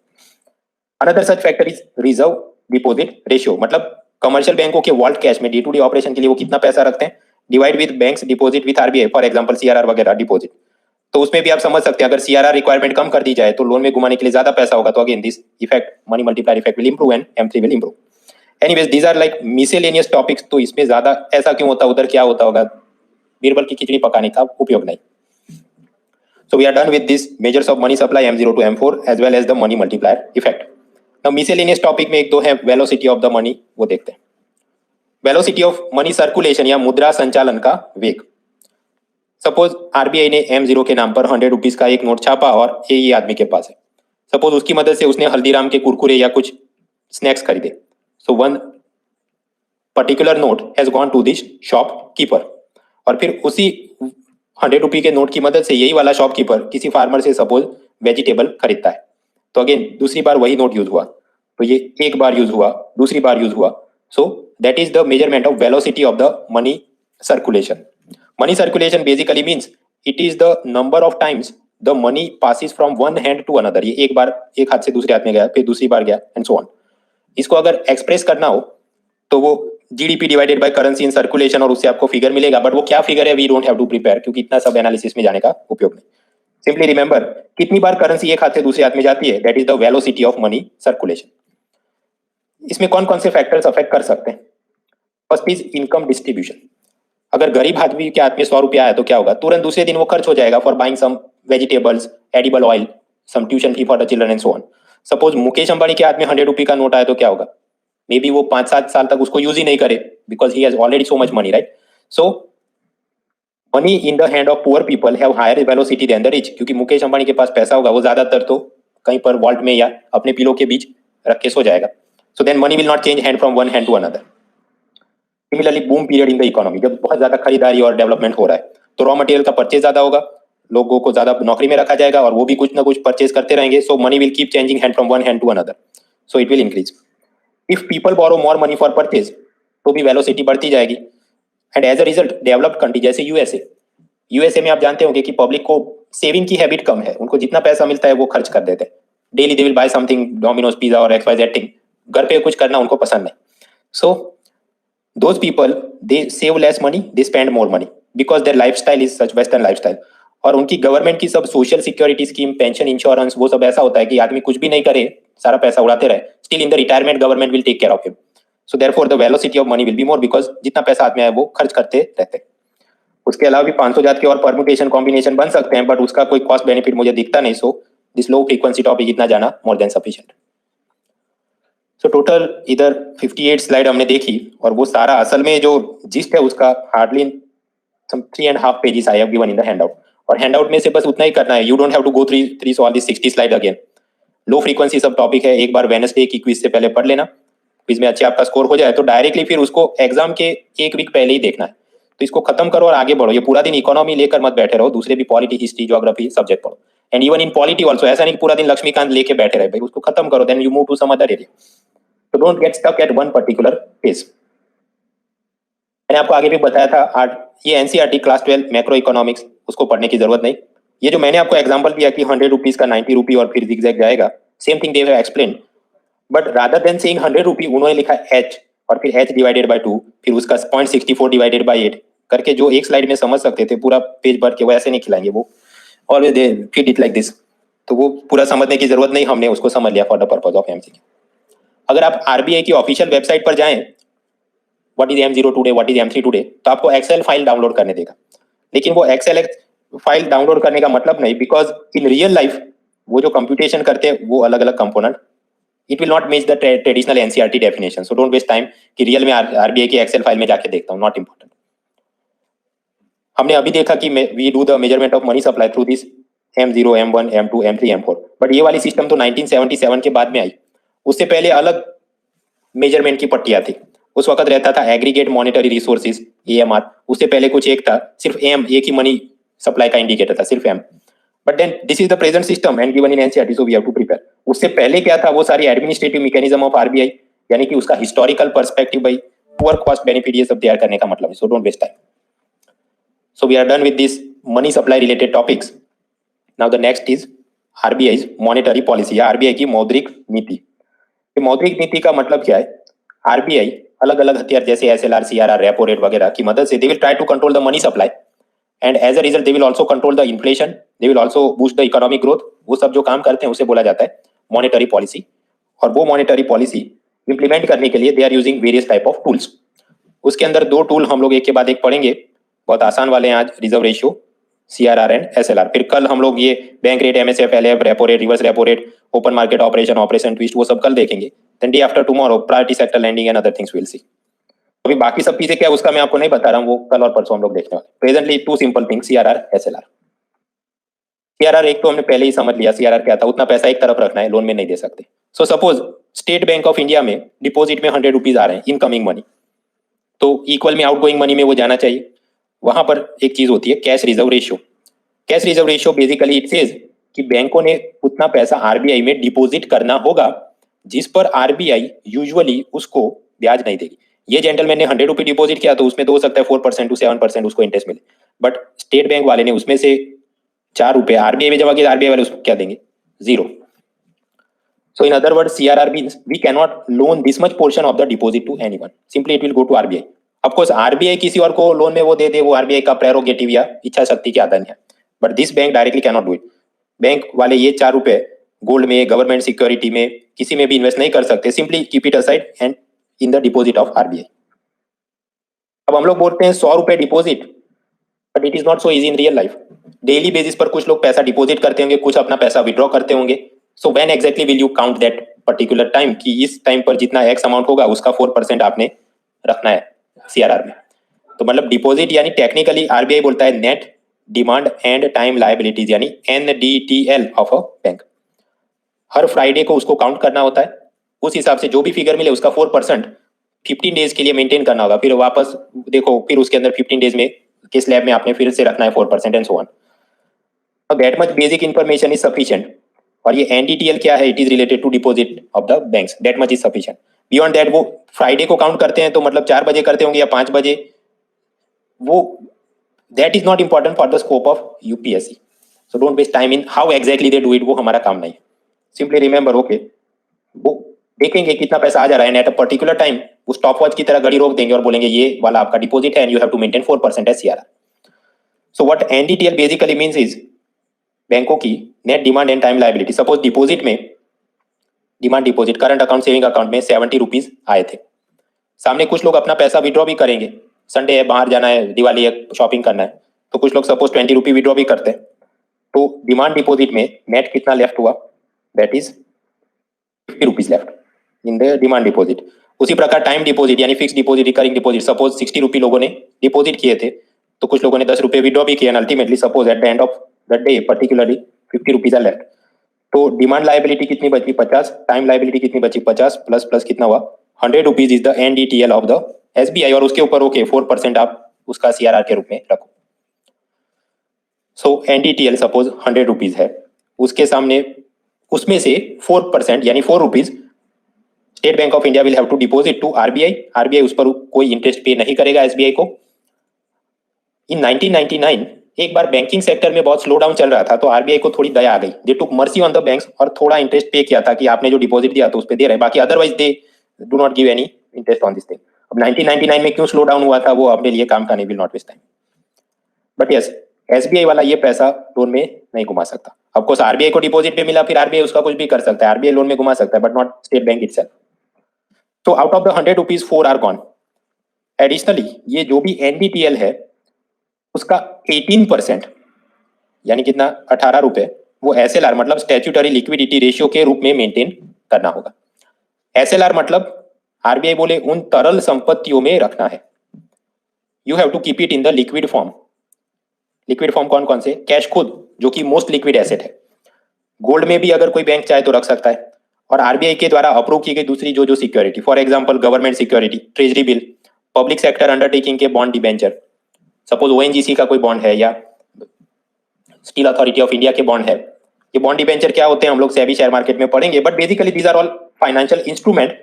Another such factor is reserve deposit ratio. मतलब कमर्शियल बैंकों के वॉल्ट कैश में डे टू डे ऑपरेशन के लिए वो कितना पैसा रखते हैं, divide with banks deposit with RBI, for example CRR वगैरह डिपॉजिट. तो उसमें भी आप समझ सकते हैं अगर CRR रिक्वायरमेंट कम कर दी जाए तो लोन में घुमाने के लिए ज्यादा पैसा होगा. तो again this effect, money multiplier effect will improve and M3 will improve. Anyways these are like miscellaneous topics. तो इसमें ज्यादा ऐसा क्यों होता, उधर क्या होता होगा, बीरबल की खिचड़ी पकाने का उपयोग नहीं. So we are done with this measures of money supply M0 to M4 as well as the money multiplier effect. Now miscellaneous topic में एक दो है velocity of the money, वो देखते हैं. Velocity of money circulation या मुद्रा संचालन का वेग. सपोज आरबीआई ने M0 के नाम पर 100 रुपीज का एक नोट छापा और ये आदमी के पास है. सपोज उसकी मदद से उसने हल्दीराम के कुरकुरे या कुछ स्नैक्स खरीदे. So one particular note has gone to this shopkeeper, और फिर उसी 100 रुपये के नोट की मदद से यही वाला शॉपकीपर किसी फार्मर से सपोज वेजिटेबल खरीदता है. तो अगेन दूसरी बार वही नोट यूज हुआ, तो ये एक बार यूज हुआ, दूसरी बार यूज हुआ. So that is the measurement of velocity of the money circulation. Money circulation basically means it is the number of times the money passes from one hand to another. ये एक बार एक हाथ से दूसरे हाथ में गया, फिर दूसरी बार गया एंड सो ऑन. इसको अगर एक्सप्रेस करना हो तो वो GDP divided by currency in circulation, और उससे आपको फिगर मिलेगा. बट वो क्या फिगर है we don't have to prepare, क्योंकि इतना सब एनालिसिस में जाने का उपयोग नहीं. सिंपली रिमेंबर कितनी बार करेंसी एक हाथ से दूसरे हाथ में जाती है, that is the velocity of money circulation. इसमें कौन कौन से फैक्टर्स अफेक्ट कर सकते हैं? First is income distribution. अगर गरीब आदमी के हाथ में 100 रुपया है तो क्या होगा, तुरंत दूसरे दिन वो खर्च हो जाएगा for buying some vegetables, edible oil, some tuition fee for the children and so on. Suppose Mukesh Ambani के हाथ में 100 रुपये का नोट आया तो क्या होगा, मे बी वो 5-7 साल तक उसको यूज ही नहीं करे because he has already so much money, right. So money in the hand of poor people have higher velocity than the rich. क्योंकि मुकेश अंबानी के पास पैसा होगा, वो ज्यादातर तो कहीं पर वॉल्ट में या अपने पिलो के बीच रख के सो जाएगा. So then money will not change hand from one hand to another. Similarly boom period in the economy, जब बहुत ज्यादा खरीदारी और डेवलपमेंट हो रहा है तो रॉ मटेरियल का परचेज ज्यादा होगा, लोगों को ज्यादा नौकरी में रखा जाएगा और वो भी कुछ ना कुछ परचेज करते रहेंगे. So money will keep changing hand from one hand to another, so it will increase. If people borrow more money for purchase तो भी वेलोसिटी बढ़ती जाएगी. And as a result developed country जैसे यूएसए में आप जानते होंगे कि पब्लिक को सेविंग की हैबिट कम है, उनको जितना पैसा मिलता है वो खर्च कर देते हैं. Daily they will buy something, Domino's pizza और XYZ थिंग. घर पे कुछ करना उनको पसंद नहीं. सो those people they save less money, they spend more money because their lifestyle is such western lifestyle. और उनकी गवर्नमेंट की सब social security scheme, pension, insurance, वो सब ऐसा होता है कि आदमी कुछ भी नहीं करे, सारा पैसा उड़ाते रहे, still in the retirement government will take care of him. So therefore the velocity of money will be more because जितना पैसा हाथ में आए वो खर्च करते रहते हैं. उसके अलावा भी 500 जात के और परमुटेशन कॉम्बिनेशन बन सकते हैं, बट उसका कोई कॉस्ट बेनिफिट मुझे दिखता नहीं. So this low frequency topic इतना जाना मोर देन सफिशिएंट। सो टोटल इधर 58 स्लाइड हमने देखी और वो सारा असल में जो जिस्ट है उसका hardly some 3.5 pages I have given in the handout, और हैंडआउट में से बस उतना ही करना है। You don't have to go through all this 60 slide again. Low frequency सब टॉपिक है, एक बार वेडनेसडे की क्विज से पहले पढ़ लेना, क्विज में अच्छे आपका स्कोर हो जाए तो डायरेक्टली फिर उसको एग्जाम के एक वीक पहले ही देखना है। तो इसको खत्म करो और आगे बढ़ो। ये पूरा दिन इकोनॉमी लेकर मत बैठे रहो, दूसरे भी पॉलिटी, हिस्ट्री, ज्योग्राफी सब्जेक्ट पढ़ो। And even in polity also, ऐसा नहीं पूरा दिन लक्ष्मीकांत लेके बैठे रहे भाई, उसको खत्म करो, then you move to some other area. तो don't get stuck at one particular page. मैंने आपको आगे भी बताया था, ये एनसीईआरटी क्लास 12 मैक्रो इकोनॉमिक्स, उसको पढ़ने की जरूरत नहीं। ये जो मैंने आपको एग्जांपल दिया कि 100 रुपीज का 90 रुपी और फिर जिगजैग जाएगा, same thing they have explain, but rather than saying 100 रुपी उन्होंने लिखा एच और फिर एच डिवाइडेड बाय 2, फिर उसका 0.64 डिवाइडेड बाय 8 करके जो एक स्लाइड में समझ सकते थे पूरा पेज भर के, वो ऐसे नहीं खिलाएंगे। वो always they feed it like this. तो वो पूरा समझने की जरूरत नहीं, हमने उसको समझ लिया for the purpose of MCQ. अगर आप आरबीआई की ऑफिशियल वेबसाइट पर जाएं, what is M0 today, what is M3 today, तो आपको एक्सेल फाइल डाउनलोड करने देगा। लेकिन वो एक्सेल फाइल डाउनलोड करने का मतलब नहीं, बिकॉज इन रियल लाइफ वो जो कंप्यूटेशन करते हैं वो अलग अलग component, it will not match the traditional NCERT definition. So don't waste time कि रियल में आरबीआई की एक्सेल फाइल में जाके देखता हूँ, नॉट इंपॉर्टेंट। हमने अभी देखा कि we do the measurement of money supply through this M0, M1, M2, M3, M4, but ये वाली सिस्टम तो 1977 के बाद में आई। उससे पहले अलग मेजरमेंट की पट्टियां थी। उस वक्त रहता था एग्रीगेट मॉनिटरी रिसोर्सेज, AMR। उससे पहले कुछ एक था, सिर्फ एम, एक ही मनी सप्लाई का इंडिकेटर था, सिर्फ M. But then this is the present system and given in NCERT, so we have to prepare. उससे पहले क्या था, वो सारी एडमिनिस्ट्रेटिव मैकेनिज्म ऑफ आरबीआई, यानी कि उसका हिस्टोरिकल पर्सपेक्टिव भाई, पुअर कॉस्ट बेनिफिट, ये सब तैयार करने का मतलब है। So don't waste time. So we are done with this money supply related topics. Now the next is RBI monetary policy या आरबीआई की मौद्रिक नीति। मौद्रिक नीति का मतलब क्या है? आरबीआई अलग अलग हथियार जैसे एसएलआर, सीआरआर, रेपो रेट वगैरह की मदद से they will try to control the money supply and as a result they will also control the inflation, they will also boost the economic growth. वो सब जो काम करते हैं उसे बोला जाता है मॉनेटरी पॉलिसी। और वो मॉनेटरी पॉलिसी इंप्लीमेंट करने के लिए they are using various type of tools. उसके अंदर दो टूल हम लोग एक के बाद एक पढ़ेंगे, बहुत आसान वाले हैं आज, reserve ratio, CRR and SLR. फिर कल हम लोग ये bank rate, MSF, LF, repo rate, reverse repo rate, open market operation, operation twist, वो सब कल देखेंगे। Then day after tomorrow priority sector lending and other things will see. अभी बाकी सब चीजें क्या उसका मैं आपको नहीं बता रहा हूँ, वो कल और परसों हम लोग देखने वाले। Presently two simple things, CRR, SLR. CRR एक तो हमने पहले ही समझ लिया, सीआरआर क्या था, उतना पैसा एक तरफ रखना है, लोन में नहीं दे सकते। So suppose state bank of India में डिपॉजिट में 100 रुपीज आ रहे हैं इनकमिंग मनी, तो इक्वल में आउटगोइंग मनी में वो जाना चाहिए। वहां पर एक चीज होती है cash reserve ratio. Cash reserve ratio basically it says कि बैंकों ने उतना पैसा आरबीआई में डिपॉजिट करना होगा जिस पर आरबीआई यूजुअली उसको ब्याज नहीं देगी। ये जेंटलमैन ने 100 रुपये डिपॉजिट किया तो उसमें तो हो सकता है 4% टू 7% उसको इंटरेस्ट मिले, बट स्टेट बैंक वाले ने उसमें से 4 रुपए आरबीआई में जमा किया, आरबीआई वाले उसको क्या देंगे? 0। So in other words, CRR means we cannot loan this much portion of the deposit to anyone. Simply it will go to RBI. Of course, RBI किसी और को लोन में वो दे दे, वो RBI का प्रेरोगेटिव या इच्छा शक्ति के आधार है, but this bank directly cannot do it. Bank वाले ये 4 रुपए गोल्ड में, गवर्नमेंट सिक्योरिटी में, किसी में भी इन्वेस्ट नहीं कर सकते। Simply keep it aside and in the deposit of RBI. अब हम लोग बोलते हैं 100 रुपए deposit, but it is not so easy in real life. Daily basis पर कुछ लोग पैसा डिपॉजिट करते होंगे, कुछ अपना पैसा विड्रॉ करते होंगे। So when exactly will you count that particular time कि इस टाइम पर जितना एक्स अमाउंट होगा उसका 4% आपने रखना है सीआरआर में। तो मतलब डिपॉजिट यानी टेक्निकली आरबीआई बोलता है net demand and time liabilities, यानी NDTL of a bank. Her Friday को उसको काउंट करना होता है, उस हिसाब से जो भी फिगर मिले उसका 4% 15 डेज के लिए मेंटेन करना होगा। फिर वापस देखो, फिर उसके अंदर 15 डेज में के स्लैब में आपने फिर से रखना है 4% and so on. That much basic information is sufficient. और ये NDTL क्या है? It is related to deposit of the banks, that much is sufficient. Beyond that वो फ्राइडे को काउंट करते हैं तो मतलब 4 बजे करते होंगे या 5 बजे, वो that is not important for the scope of UPSC. So don't waste time in how exactly they do it, वो हमारा काम नहीं है। सिंपली रिमेंबर, ओके, वो देखेंगे कितना पैसा आ जा रहा है एट अ पर्टिकुलर टाइम, वो स्टॉप वॉच की तरह घड़ी रोक देंगे और बोलेंगे ये वाला आपका डिपॉजिट है and you have to maintain 4% as CRR. So what NDTL basically means is बैंकों की net demand and time liability. Suppose deposit में, demand deposit current account, saving account में 70 रुपीज आए थे, सामने कुछ लोग अपना पैसा विड्रॉ भी करेंगे, संडे है, बाहर जाना है, दिवाली है, शॉपिंग करना है, तो कुछ लोग सपोज 20 रुपी विड्रॉ भी करते हैं। तो डिमांड डिपॉजिट में नेट कितना लेफ्ट हुआ, that is 50 rupees left in the demand deposit. उसी प्रकार टाइम डिपॉजिट यानी fix deposit, recurring deposit, suppose 60 रुपये लोगों ने डिपॉजिट किए थे तो कुछ लोगों ने 10 रुपये विड्रॉ भी किए, ultimately suppose at the end of the day particularly 50 rupees are left. तो डिमांड लायबिलिटी कितनी बची, 50, टाइम लायबिलिटी कितनी बची, 50 प्लस प्लस कितना हुआ, 100 rupees is the NDTL of the SBI, और उसके ऊपर ओके 4% आप उसका सीआरआर के रूप में रखो। सो एनडीटीएल सपोज 100 रुपीज है, उसके सामने उसमें से 4% यानी 4 rupees State bank of India will have to deposit to RBI, RBI उस पर कोई इंटरेस्ट पे नहीं करेगा एसबीआई को। इन 1999 एक बार बैंकिंग सेक्टर में बहुत स्लो डाउन चल रहा था तो आरबीआई को थोड़ी दया आ गई, दे टुक मर्सी ऑन द बैंक्स और थोड़ा इंटरेस्ट पे किया था कि आपने जो डिपॉजिट दिया तो उस पे दे रहे, बाकी otherwise they do not give any interest on this thing. अब 1999 में क्यों स्लो डाउन हुआ था वो अपने लिए काम का नहीं, will not waste time. But yes, SBI वाला ये पैसा लोन में नहीं घुमा सकता। ऑफ कोर्स आरबीआई को डिपॉजिट पे मिला, फिर आरबीआई उसका कुछ भी कर सकता है, आरबीआई लोन में घुमा सकता है but not state bank itself. तो out of the 100 rupees 4 are gone. Additionally ये जो भी एनडीटीएल है उसका 18% यानी कितना, 18 रुपए, वो एसएलआर मतलब स्टैट्यूटरी लिक्विडिटी रेशियो के रूप में मेंटेन करना होगा। एसएलआर मतलब आरबीआई बोले उन तरल संपत्तियों में रखना है, you have to keep it in the liquid form. Liquid form कौन कौन से, कैश खुद जो कि मोस्ट लिक्विड एसेट है, गोल्ड में भी अगर कोई बैंक चाहे तो रख सकता है, और आरबीआई के द्वारा अप्रूव की गई दूसरी जो जो security, for example government security, treasury bill, public sector undertaking के बॉन्ड डिबेंचर, सपोज ओएनजीसी का कोई बॉन्ड है या स्टील अथॉरिटी ऑफ इंडिया के बॉन्ड है। ये बॉन्ड डिबेंचर क्या होते हैं हम लोग सेबी शेयर मार्केट में पढ़ेंगे, but basically these are all financial instrument.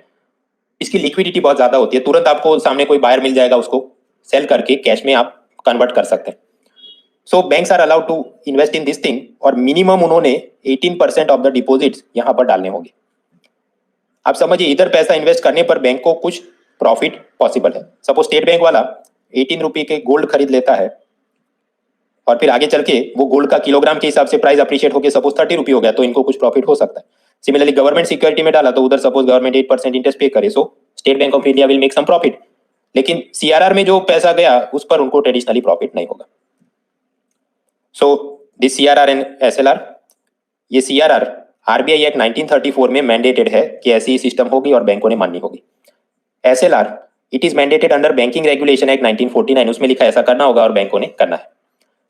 इसकी लिक्विडिटी बहुत ज्यादा होती है, तुरंत आपको सामने कोई बायर मिल जाएगा, उसको सेल करके कैश में आप कन्वर्ट कर सकते हैं। So banks are allowed to invest in this thing, और मिनिमम उन्होंने 18% ऑफ द डिपॉजिट्स यहां पर डालने होंगे। आप समझिए इधर पैसा इन्वेस्ट करने पर बैंक को कुछ प्रॉफिट पॉसिबल है। सपोज स्टेट बैंक वाला 18 रुपये के गोल्ड खरीद लेता है और फिर आगे चल के वो गोल्ड का किलोग्राम के हिसाब से प्राइस अप्रिशिएट होकर सपोज 30 रुपये हो गया तो इनको कुछ प्रॉफिट हो सकता है। सिमिलरली गवर्नमेंट सिक्योरिटी में डाला तो उधर सपोज गवर्नमेंट 8% इंटरेस्ट पे करे, so State bank of India will make some profit, लेकिन सीआरआर में जो पैसा गया उस पर उनको ट्रेडिशनली प्रॉफिट नहीं होगा। So this CRR and SLR, ये सीआरआर आरबीआई एक्ट 1934 में मैंडेटेड है कि ऐसी सिस्टम होगी और बैंकों ने माननी होगी। SLR it is mandated under banking regulation act 1949, उसमें लिखा ऐसा करना होगा और बैंकों ने करना है।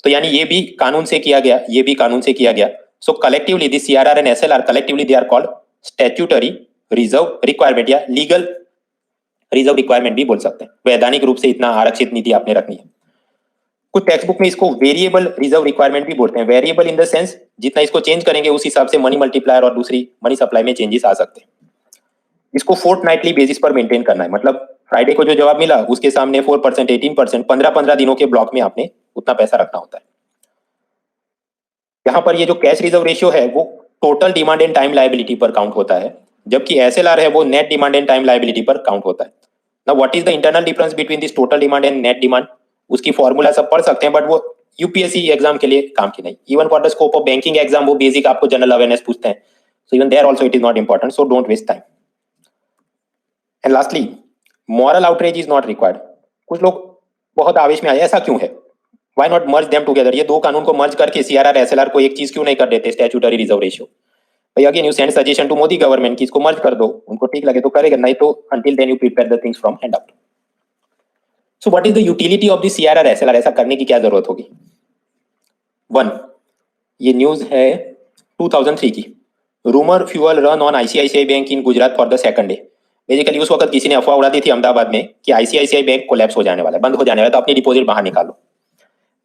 तो यानी ये भी कानून से किया गया, ये भी कानून से किया गया। So collectively this CRR and SLR collectively they are called statutory reserve requirement या लीगल रिजर्व रिक्वायरमेंट भी बोल सकते हैं। वैधानिक रूप से इतना आरक्षित निधि आपने रखनी है। कुछ टेक्स्ट बुक में इसको वेरिएबल रिजर्व रिक्वायरमेंट भी बोलते हैं। वेरिएबल इन द सेंस जितना इसको चेंज करेंगे उस हिसाब से मनी मल्टीप्लायर और दूसरी मनी सप्लाई में चेंजेस आ सकते हैं। इसको फोर्टनाइटली बेसिस पर मेंटेन करना है, मतलब फ्राइडे को जो जवाब मिला उसके सामने 4%, 18%, 15-15 दिनों के ब्लॉक में आपने उतना पैसा रखना होता है। यहाँ पर ये जो कैश रिजर्व रेशियो है वो total demand and time liability पर काउंट होता है, जबकि एसएलआर है वो net demand and time liability पर काउंट होता है। Now what is the internal difference between this total demand and net demand, उसकी फॉर्मूला सब पढ़ सकते हैं बट वो यूपीएससी एग्जाम के लिए काम की नहीं। Even for the scope of banking exam वो बेसिक आपको जनरल अवेयरनेस पूछते हैं, so even there also it is not important, so don't waste time. And lastly moral outrage is not required. कुछ लोग बहुत आवेश में आए, ऐसा क्यों है, why not merge them together, ये दो कानून को मर्ज करके सीआरआर एसएलआर को एक चीज क्यों नहीं कर देते, स्टैट्यूटरी रिजर्व रेशियो। भाई again you send suggestion to Modi government कि इसको मर्ज कर दो, उनको ठीक लगे तो करेगा, नहीं तो until then you prepare the things from handout. So what is the utility of the CRR SLR, ऐसा करने की क्या जरूरत होगी। 1, ये न्यूज है 2003 की, rumour fuel run on ICICI bank in Gujarat for the second day. Basically उस वक्त किसी ने अफवाह उड़ा दी थी अहमदाबाद में कि आईसीआईसीआई बैंक कोलैप्स हो जाने वाला है, बंद हो जाने वाला है, तो अपनी डिपॉजिट बाहर निकालो।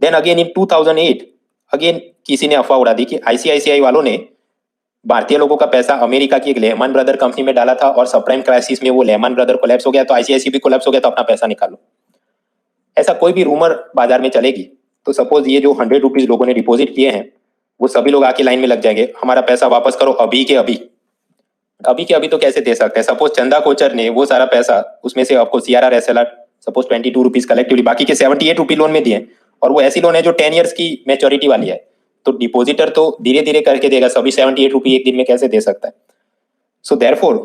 देन अगेन इन 2008 अगेन किसी ने अफवाह उड़ा दी कि आईसीआईसीआई वालों ने भारतीय लोगों का पैसा अमेरिका की एक लेहमन ब्रदर कंपनी में डाला था और सबप्राइम क्राइसिस में वो लेहमन ब्रदर कोलैप्स हो गया, तो आईसीआईसीआई भी कोलैप्स हो गया, तो अपना पैसा निकालो। ऐसा कोई भी रूमर बाजार में चलेगी तो सपोज ये जो 100 रुपीज लोगों ने डिपॉजिट किए हैं वो सभी लोग आके लाइन में लग जाएंगे, हमारा पैसा वापस करो अभी के अभी। अभी के अभी तो कैसे दे सकते हैं, सपोज चंदा कोचर ने वो सारा पैसा उसमें से आपको CRR SLR suppose 22 rupees collectively, बाकी के 78 रुपी लोन में दिए, और वो ऐसी लोन है जो 10 ईयर्स की मैच्योरिटी वाली है, तो डिपॉजिटर तो धीरे धीरे करके देगा, सभी 78 रुपी एक दिन में कैसे दे सकता है। So therefore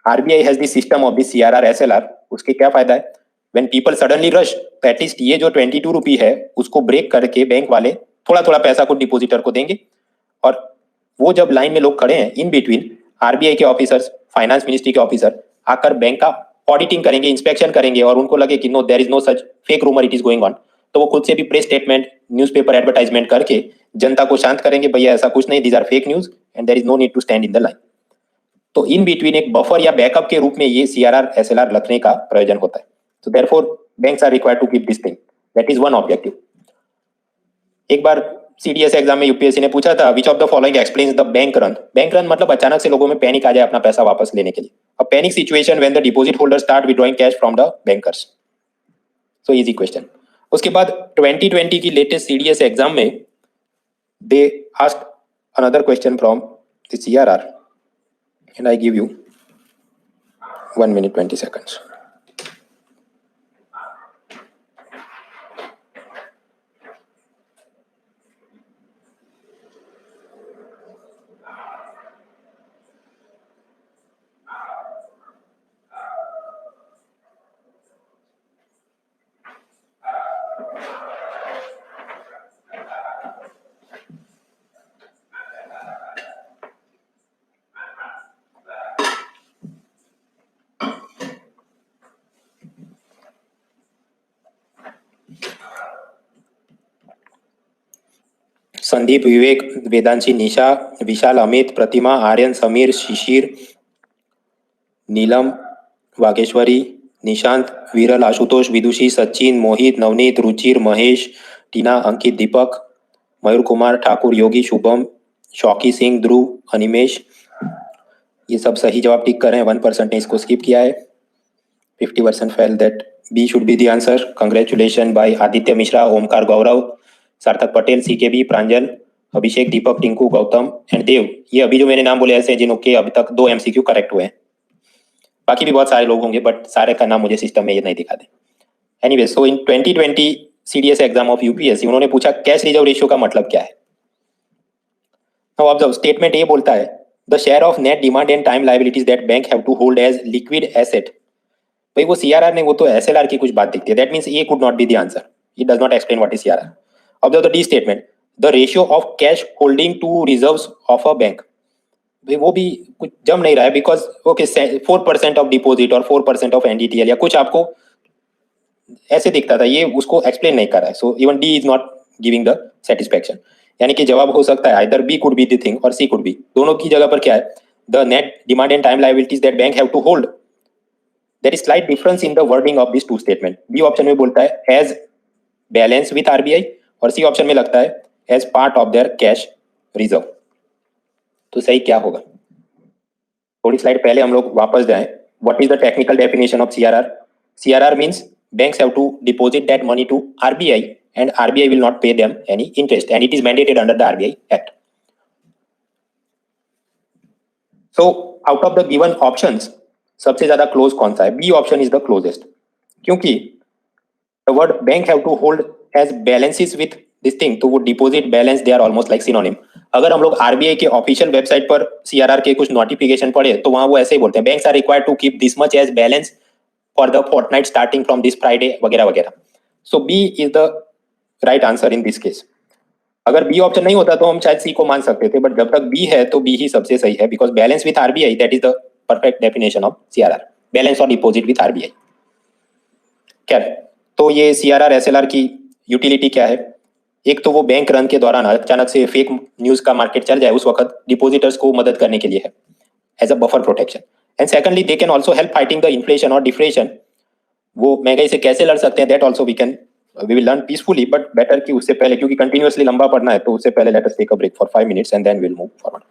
RBI has the system of the CRR SLR. उसके क्या फायदा है, व्हेन पीपल सडनली रश तो एटलीस्ट ये जो 22 रुपी है उसको ब्रेक करके बैंक वाले थोड़ा थोड़ा पैसा को डिपोजिटर को देंगे, और वो जब लाइन में लोग खड़े हैं इन बिटवीन, आरबीआई के ऑफिसर्स, फाइनेंस मिनिस्ट्री के ऑफिसर आकर बैंक का ऑडिटिंग करेंगे, इंस्पेक्शन करेंगे, और उनको लगे कि no there is no such fake rumour it is going on, तो वो खुद से भी प्रेस स्टेटमेंट, न्यूज़पेपर एडवर्टाइजमेंट करके जनता को शांत करेंगे, भैया ऐसा कुछ नहीं, these are fake news and there is no need to stand in the line. तो इन बिटवीन एक बफर या बैकअप के रूप में ये सीआरआर एसएलआर रखने का प्रयोजन होता है। So therefore banks are required to keep this thing. That is one objective. एक बार सीडीएस एग्जाम में यूपीएससी ने पूछा था which of the following explains the bank run. Bank run मतलब अचानक से लोगों में पैनिक आ जाए अपना पैसा वापस लेने के लिए, a panic situation when the deposit holder start withdrawing cash from the bankers. So easy question. उसके बाद 2020 की लेटेस्ट सीडीएस एग्जाम में they asked another question from the CRR and I give you 1 minute 20 seconds. Sandeep, Vivek, Vedanshi, Nisha, Vishal, Amit, Pratima, Aryan, Sameer, Shishir, Neelam, Vageshwari, Nishant, Viral, Ashutosh, विदुषी, सचिन, मोहित, नवनीत, रुचिर, महेश, टीना, अंकित, दीपक, मयूर कुमार, ठाकुर, योगी, शुभम, शौकी सिंह, ध्रुव, अनिमेश, ये सब सही जवाब टिक कर रहे हैं। 1% ने इसको स्किप किया है। 50% fail that B should be the answer. Congratulation by Aditya Mishra, Omkar Gaurav, Sarthak Patel, CKB, Pranjal, Abhishek, Deepak, Tinku, Gautam and Dev. ये अभी जो मैंने नाम बोले ऐसे जिनके अभी तक 2 एमसीक्यू करेक्ट हुए हैं। बाकी भी बहुत सारे लोग होंगे बट सारे का नाम मुझे सिस्टम में ये नहीं दिखा दे। Anyway, so in 2020 CDS exam of UPSC उन्होंने पूछा कैश रिजर्व रेशियो का मतलब क्या है। नाउ ऑब्जर्व, स्टेटमेंट ए बोलता है the share of net demand and time liabilities that bank have to hold as liquid asset. भाई वो सीआरआर ने, वो तो एसएलआर की कुछ बात दिखती है। That means A could not be the answer. It does not explain what is CRR. Observe the D statement, the ratio of cash holding to reserves of a bank. भाई वो भी कुछ जम नहीं रहा है, बिकॉज ओके 4% ऑफ डिपॉजिट और 4% of NDTL या कुछ आपको ऐसे दिखता था, ये उसको एक्सप्लेन नहीं कर रहा है। So even D is not giving the satisfaction. यानी कि जवाब हो सकता है either B could be the thing और सी कुड बी। दोनों की जगह पर क्या है, the net demand and time liabilities that bank have to hold. There is slight difference in the wording of this two statement. B option में बोलता है एज बैलेंस विथ आरबीआई, और सी ऑप्शन में लगता है as part of their cash reserve. तो सही क्या होगा? थोड़ी स्लाइड पहले हम लोग वापस जाएं। What is the technical definition of CRR? CRR means banks have to deposit that money to RBI and RBI will not pay them any interest and it is mandated under the RBI Act. So out of the given options सबसे ज्यादा close कौन सा है? B option is the closest, क्योंकि the word bank have to hold as balances with this thing, तो वो deposit balance they are almost like synonym. अगर हम लोग आरबीआई के ऑफिशियल वेबसाइट पर सीआरआर के कुछ नोटिफिकेशन पढ़े तो वहां वो ऐसे ही बोलते हैं banks are required to keep this much as balance for the fortnight starting from this Friday वगैरह वगैरह। So B is the right answer in this case. अगर बी ऑप्शन नहीं होता तो हम शायद सी को मान सकते थे, बट जब तक बी है तो बी ही सबसे सही है, because balance with RBI that is the perfect definition of CRR, balance और डिपॉजिट विथ आरबीआई। खैर, तो ये सीआरआर एसएलआर की यूटिलिटी क्या है? एक तो वो बैंक रन के दौरान अचानक से फेक न्यूज का मार्केट चल जाए उस वक्त डिपॉजिटर्स को मदद करने के लिए है, as a buffer protection. And secondly they can also help fighting the inflation और डिफ्लेशन। वो महंगाई से कैसे लड़ सकते हैं, that also we will learn peacefully, but better कि उससे पहले, क्योंकि कंटिन्यूअसली लंबा पढ़ना है, तो उससे पहले let us take a break for 5 minutes and then will move forward.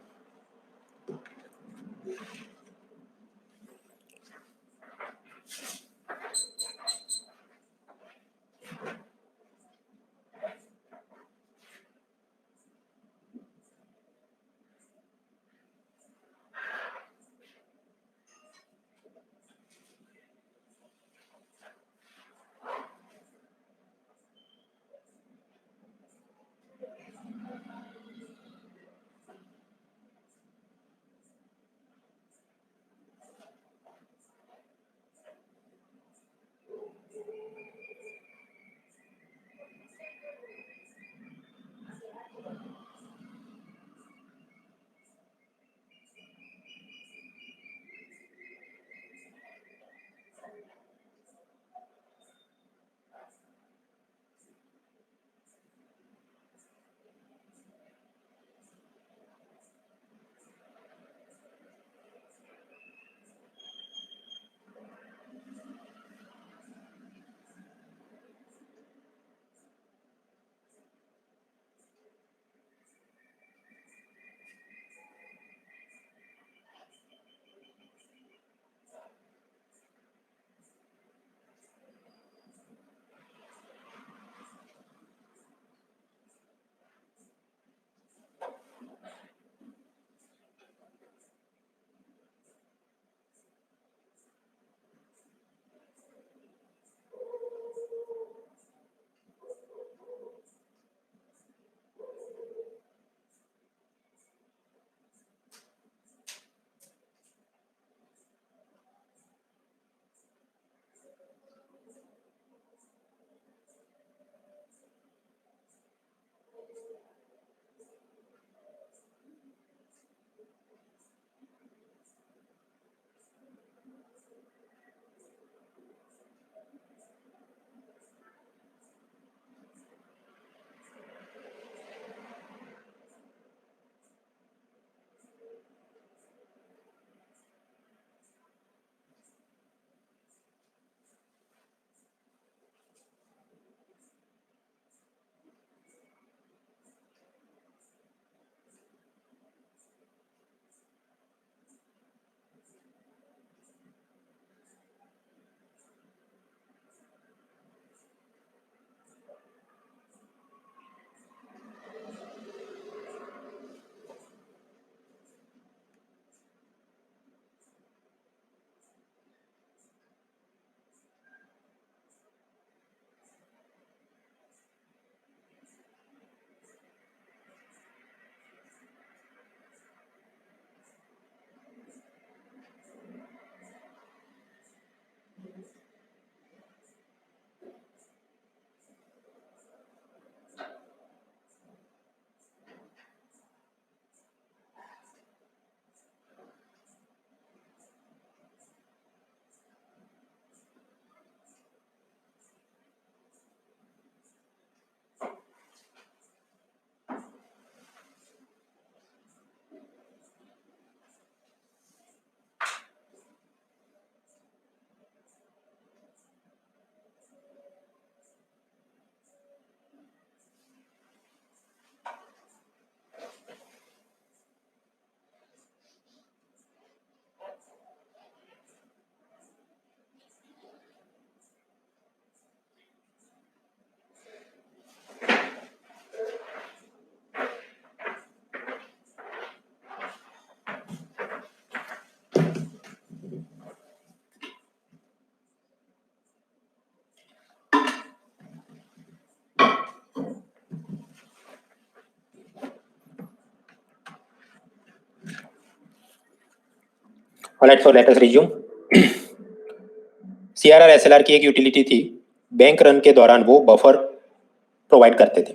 Alright, so let us resume. CRR SLR की एक यूटिलिटी थी, बैंक रन के दौरान वो बफर प्रोवाइड करते थे।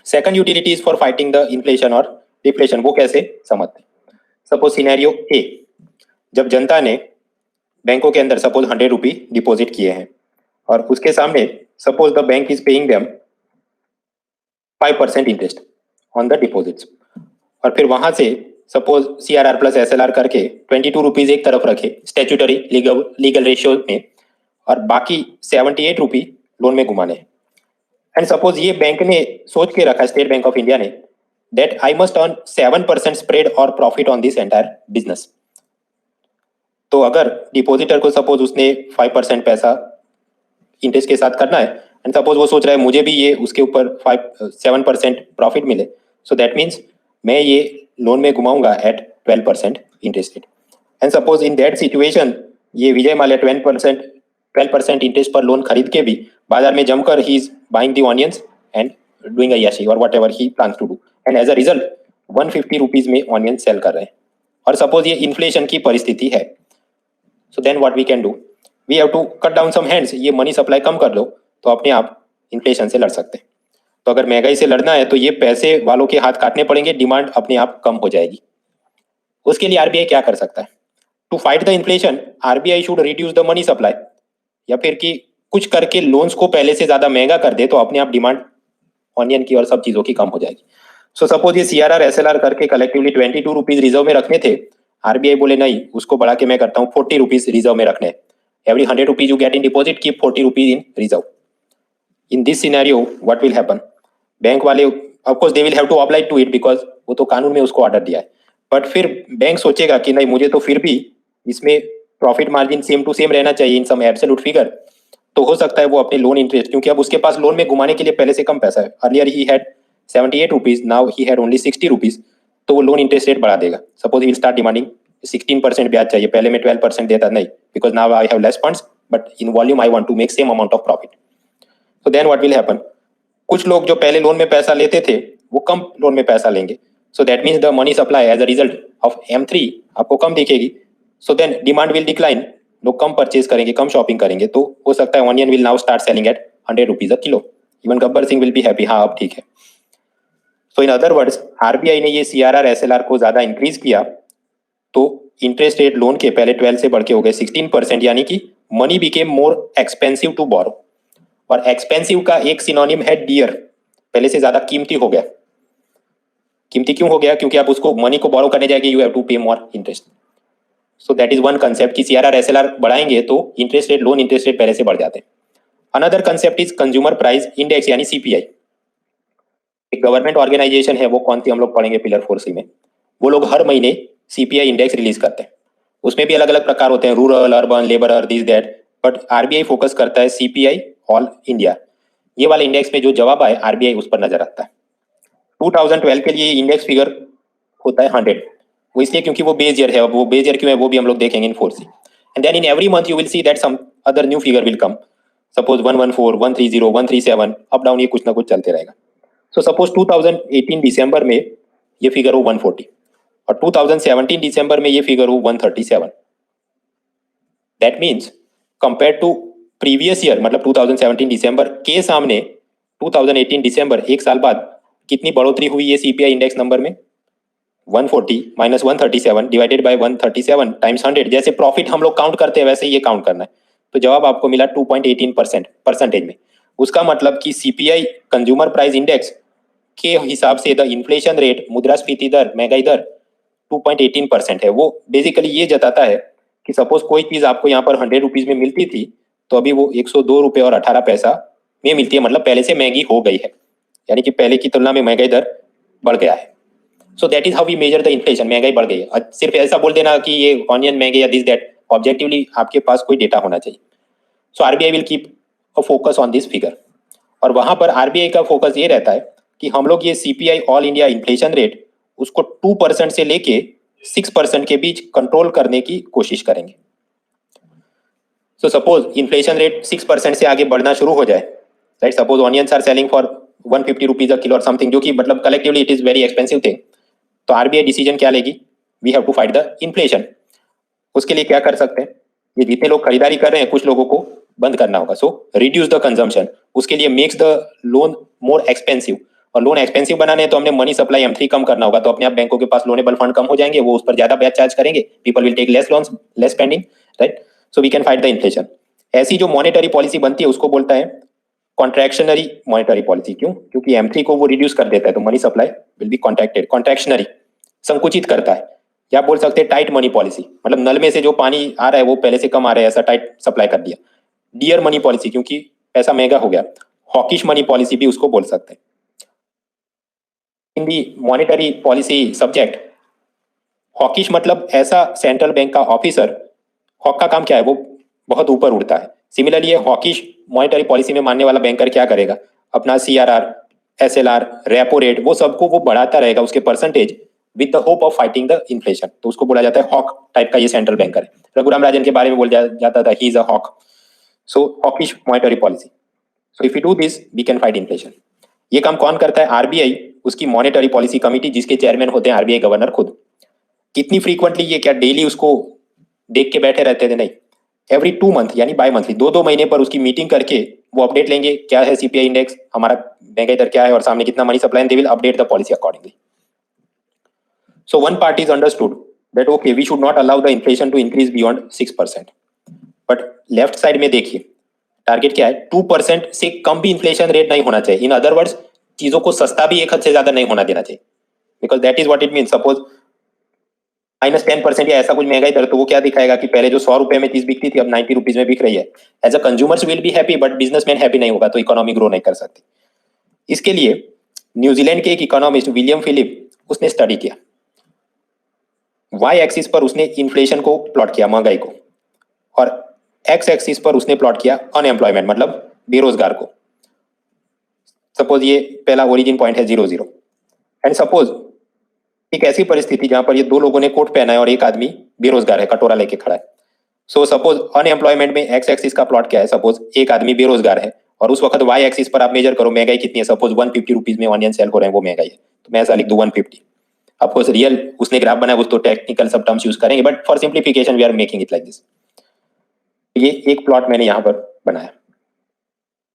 Second utility is for fighting the inflation और deflation. वो कैसे समझते? सपोज सिनेरियो ए, जब जनता ने बैंकों के अंदर सपोज 100 रुपी डिपॉजिट किए हैं और उसके सामने suppose the bank is paying them 5% interest on the deposits, और फिर वहां से सपोज सीआरआर प्लस एसएलआर करके 22 रुपीज एक तरफ रखे स्टेचुटरी लीगल रेशियो में, और बाकी 78 रुपी लोन में घुमाने। एंड सपोज ये बैंक ने सोच के रखा, स्टेट बैंक ऑफ इंडिया ने, that I must earn 7% spread और profit on this entire business. तो अगर डिपॉजिटर को सपोज उसने 5% पैसा इंटरेस्ट के साथ करना है, एंड सपोज वो सोच रहा है मुझे भी ये उसके ऊपर 7% प्रॉफिट मिले, सो दैट मीन्स मैं ये लोन में घुमाऊंगा at 12% interest rate. And suppose in that situation ये विजय माल्या 12% इंटरेस्ट पर लोन खरीद के भी बाजार में जमकर he is buying the onions and doing अय्याशी और whatever he plans to do, and as a result 150 rupees में ऑनियन सेल कर रहे हैं। और सपोज ये इन्फ्लेशन की परिस्थिति है, so then what we can do, we have to cut down some hands. ये मनी सप्लाई कम कर दो तो अपने आप इन्फ्लेशन से लड़ सकते हैं। तो अगर महंगाई से लड़ना है तो ये पैसे वालों के हाथ काटने पड़ेंगे, डिमांड अपने आप कम हो जाएगी। उसके लिए आरबीआई क्या कर सकता है? To fight the inflation RBI should reduce the money supply, या फिर कि कुछ करके लोन्स को पहले से ज्यादा महंगा कर दे तो अपने आप डिमांड ऑनियन की और सब चीजों की कम हो जाएगी। सो सपोज ये सीआरआर एसएलआर करके कलेक्टिवली 22 रुपीज रिजर्व में रखने थे, आरबीआई बोले नहीं, उसको बढ़ा के मैं करता हूँ 40 रुपीज रिजर्व में रखने। Every 100 rupees you get in deposit, keep 40 rupees in reserve. In this scenario what will happen, bank वाले of course they will have to oblige to it because वो तो कानून में उसको ऑर्डर दिया है, बट फिर बैंक सोचेगा कि नहीं, मुझे तो फिर भी इसमें profit margin same to same रहना चाहिए इन सम एब्सोल्यूट फिगर। तो हो सकता है वो अपने लोन इंटरेस्ट, क्योंकि अब उसके पास लोन में घुमाने के लिए पहले से कम पैसा है, earlier he had 78 rupees, now he had only 60 rupees, तो वो लोन इंटरेस्ट रेट बढ़ा देगा। Suppose he will start demanding 16% ब्याज चाहिए, पहले मैं 12% देता, नहीं, because now I have less funds but in volume I want to make same amount of profit. So then what will happen, कुछ लोग जो पहले लोन में पैसा लेते थे वो कम लोन में पैसा लेंगे, so that means the money supply as a result of M3 आपको कम दिखेगी, so then demand will decline, लोग कम परचेज करेंगे, कम शॉपिंग करेंगे, तो हो सकता है onion will now start selling at 100 rupees a kilo. Even Gabbar Singh will be happy, हाँ अब ठीक है। So in other words RBI ने ये सीआरआर एसएलआर को ज्यादा इंक्रीज किया तो इंटरेस्ट रेट लोन के पहले 12 से बढ़ के हो गए 16%, यानी कि money became more expensive to borrow. और एक्सपेंसिव का एक सिनोनिम है डियर, पहले से ज्यादा कीमती हो गया। कीमती क्यों हो गया? क्योंकि आप उसको मनी को बोरो करने जाएंगे, यू हैव टू पे more interest. So that is one concept कि सीआरआर एसएलआर बढ़ाएंगे तो interest rate, loan interest rate पहले से बढ़ जाते हैं। Another concept is consumer price index यानी सीपीआई। एक गवर्नमेंट ऑर्गेनाइजेशन है, वो कौन सी हम लोग पढ़ेंगे पिलर 4C में, वो लोग हर महीने सीपीआई इंडेक्स रिलीज करते हैं। उसमें भी अलग अलग प्रकार होते हैं, rural, urban, labour, this that, but RBI focus करता है सीपीआई ऑल इंडिया। ये वाले इंडेक्स में जो जवाब आए आरबीआई उस पर नजर रखता है। 2012 के लिए इंडेक्स फिगर होता है 100, वो इसलिए क्योंकि वो बेस ईयर है, वो बेस ईयर क्यों है वो भी हम लोग देखेंगे in 4C। And then in every month you will see that some other new figure will come, suppose 114, 130, 137, up down ये कुछ ना कुछ चलते रहेगा। सो सपोज 2018 दिसंबर में ये फिगर हो 140 और 2017 दिसंबर में ये फिगर हो 137। That means compare to previous year, मतलब 2017 दिसंबर के सामने 2018 दिसंबर, एक साल बाद कितनी बढ़ोतरी हुई ये सीपीआई इंडेक्स नंबर में? 140 माइनस 137 डिवाइडेड बाय 137 टाइम्स 100। जैसे प्रॉफिट हम लोग काउंट करते हैं वैसे ये काउंट करना है, तो जवाब आपको मिला 2.18% परसेंटेज में। उसका मतलब कि सीपीआई कंज्यूमर प्राइस इंडेक्स के हिसाब से द इन्फ्लेशन रेट, मुद्रास्फीति दर, महंगाई दर 2.18% है। वो बेसिकली ये जताता है कि सपोज कोई चीज आपको यहाँ पर 100 रुपीज में मिलती थी तो अभी वो 102 रुपये और 18 पैसा में मिलती है, मतलब पहले से महंगी हो गई है, यानी कि पहले की तुलना में महंगाई दर बढ़ गया है। So that is how we measure the inflation, महंगाई बढ़ गई है। सिर्फ ऐसा बोल देना कि ये ऑनियन महंगे या दिस दैट, ऑब्जेक्टिवली आपके पास कोई डेटा होना चाहिए। So RBI will keep a focus on this figure, और वहां पर आरबीआई का फोकस ये रहता है कि हम लोग ये CPI all India inflation rate उसको 2% से लेके 6% के बीच कंट्रोल करने की कोशिश करेंगे। सो सपोज इन्फ्लेशन रेट 6% से आगे बढ़ना शुरू हो जाए, right, suppose onions are selling for 150 rupees a kilo और समथिंग, जो कि मतलब collectively it is very expensive thing, तो आरबीआई डिसीजन क्या लेगी? We have to fight the inflation. उसके लिए क्या कर सकते हैं, ये जितने लोग खरीदारी कर रहे हैं कुछ लोगों को बंद करना होगा. सो रिड्यूस द कंजम्पशन. उसके लिए makes the loan more expensive. और लोन एक्सपेंसिव बनाने हैं तो हमने मनी सप्लाई M3 कम करना होगा. तो अपने आप बैंकों के पास लोनेबल फंड कम हो जाएंगे, वो उस पर ज्यादा ब्याज चार्ज करेंगे, people will take less loans, less spending, right. So we can fight the inflation. ऐसी जो मॉनेटरी पॉलिसी बनती है उसको बोलता है कॉन्ट्रैक्शनरी मॉनेटरी पॉलिसी. क्यों? क्योंकि M3 को वो रिड्यूस कर देता है, तो money supply will be contracted. Contractionary, संकुचित करता है. या बोल सकते हैं टाइट मनी पॉलिसी, मतलब नल में से जो पानी आ रहा है वो पहले से कम आ रहा है, ऐसा टाइट सप्लाई कर दिया. डियर मनी पॉलिसी, क्योंकि पैसा महंगा हो गया. हॉकिश मनी पॉलिसी भी उसको बोल सकते हैं. इन दी मॉनेटरी पॉलिसी सब्जेक्ट, हॉकिश मतलब ऐसा सेंट्रल बैंक का ऑफिसर, हॉक का काम क्या है, वो बहुत ऊपर उड़ता है. सिमिलरली हॉकिश मॉनेटरी पॉलिसी में मानने वाला बैंकर क्या करेगा, अपना CRR, SLR, रेपो रेट, वो सबको वो बढ़ाता रहेगा उसके percentage with the hope of fighting the inflation. तो उसको बोला जाता है हॉक टाइप का ये सेंट्रल बैंकर है. रघुराम राजन के बारे में बोला जाता था he is a hawk. So hawkish monetary policy. So if you do this we can fight inflation. ये काम कौन करता है? RBI, उसकी मॉनेटरी पॉलिसी कमिटी, जिसके चेयरमैन होते हैं RBI गवर्नर खुद. कितनी फ्रीक्वेंटली, ये क्या डेली उसको देख के बैठे रहते थे? नहीं. एवरी 2 मंथ यानी बाय मंथली, 2-2 महीने पर उसकी मीटिंग करके वो अपडेट लेंगे, क्या है CPI इंडेक्स, हमारा महंगाई दर क्या है और सामने कितना money supply, they will update the policy accordingly. So one party is understood that okay we should not allow the inflation to increase beyond 6%. But left side में देखिए टारगेट क्या है, 2% से कम भी इन्फ्लेशन रेट नहीं होना चाहिए. इन अदर वर्ड्स, चीजों को सस्ता भी एक हद से ज्यादा नहीं होना देना चाहिए. Because that is what it mean. Suppose -10% या ऐसा कुछ महंगाई दर, तो वो क्या दिखाएगा कि पहले जो 100 रुपए में चीज बिकती थी अब 90 रुपीज में बिक रही है. As a consumers will be happy, but businessman happy नहीं होगा, तो इकोनॉमी ग्रो नहीं कर सकती. इसके लिए न्यूजीलैंड के एक इकोनॉमिस्ट विलियम फिलिप, उसने स्टडी किया. वाई एक्सिस पर उसने इन्फ्लेशन को प्लॉट किया, महंगाई को, और एक्स एक्सिस पर उसने प्लॉट किया अनएम्प्लॉयमेंट, मतलब बेरोजगार को. सपोज ये पहला ओरिजिन पॉइंट है 0-0. एंड सपोज एक ऐसी परिस्थिति जहां पर ये दो लोगों ने कोट पहना है और एक आदमी बेरोजगार है, कटोरा लेके खड़ा है. सो सपोज अनएम्प्लॉयमेंट में एक्स एक्सिस का प्लॉट क्या है, सपोज एक आदमी बेरोजगार है और उस वक्त वाई एक्सिस पर आप मेजर करो महंगाई कितनी है. सपोज 150 रुपीज में ऑनियन सेल हो रहे हैं, वो महंगाई है, तो मैं ऐसा लिख दूं 150. ऑफकोर्स रियल उसने ग्राफ बनाया, उस तो टेक्निकल सब टर्म्स यूज करेंगे, but for simplification we are making it like this. ये एक प्लॉट मैंने यहाँ पर बनाया.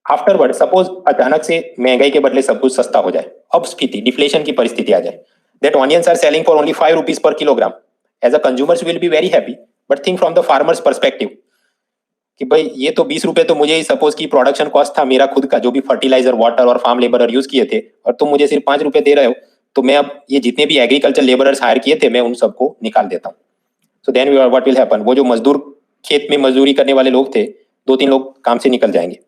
आफ्टरवर्ड सपोज अचानक से महंगाई के बदले सब कुछ सस्ता हो जाए, अब स्थिति डिफ्लेशन की परिस्थिति आ जाए, that onions are selling for only 5 rupees पर kilogram. As a consumers will be very happy, but think from the farmers perspective कि भाई ये तो 20 रुपए तो मुझे ही सपोज की प्रोडक्शन कॉस्ट था मेरा खुद का, जो भी फर्टिलाइजर, वाटर और फार्म लेबर यूज किए थे, और तुम मुझे सिर्फ 5 रुपए दे रहे हो, तो मैं अब ये जितने भी एग्रीकल्चर लेबरर्स हायर किए थे मैं उन सबको निकाल देता हूँ. So then what will happen, वो जो मजदूर खेत में मजदूरी करने वाले लोग थे, 2-3 लोग काम से निकल जाएंगे.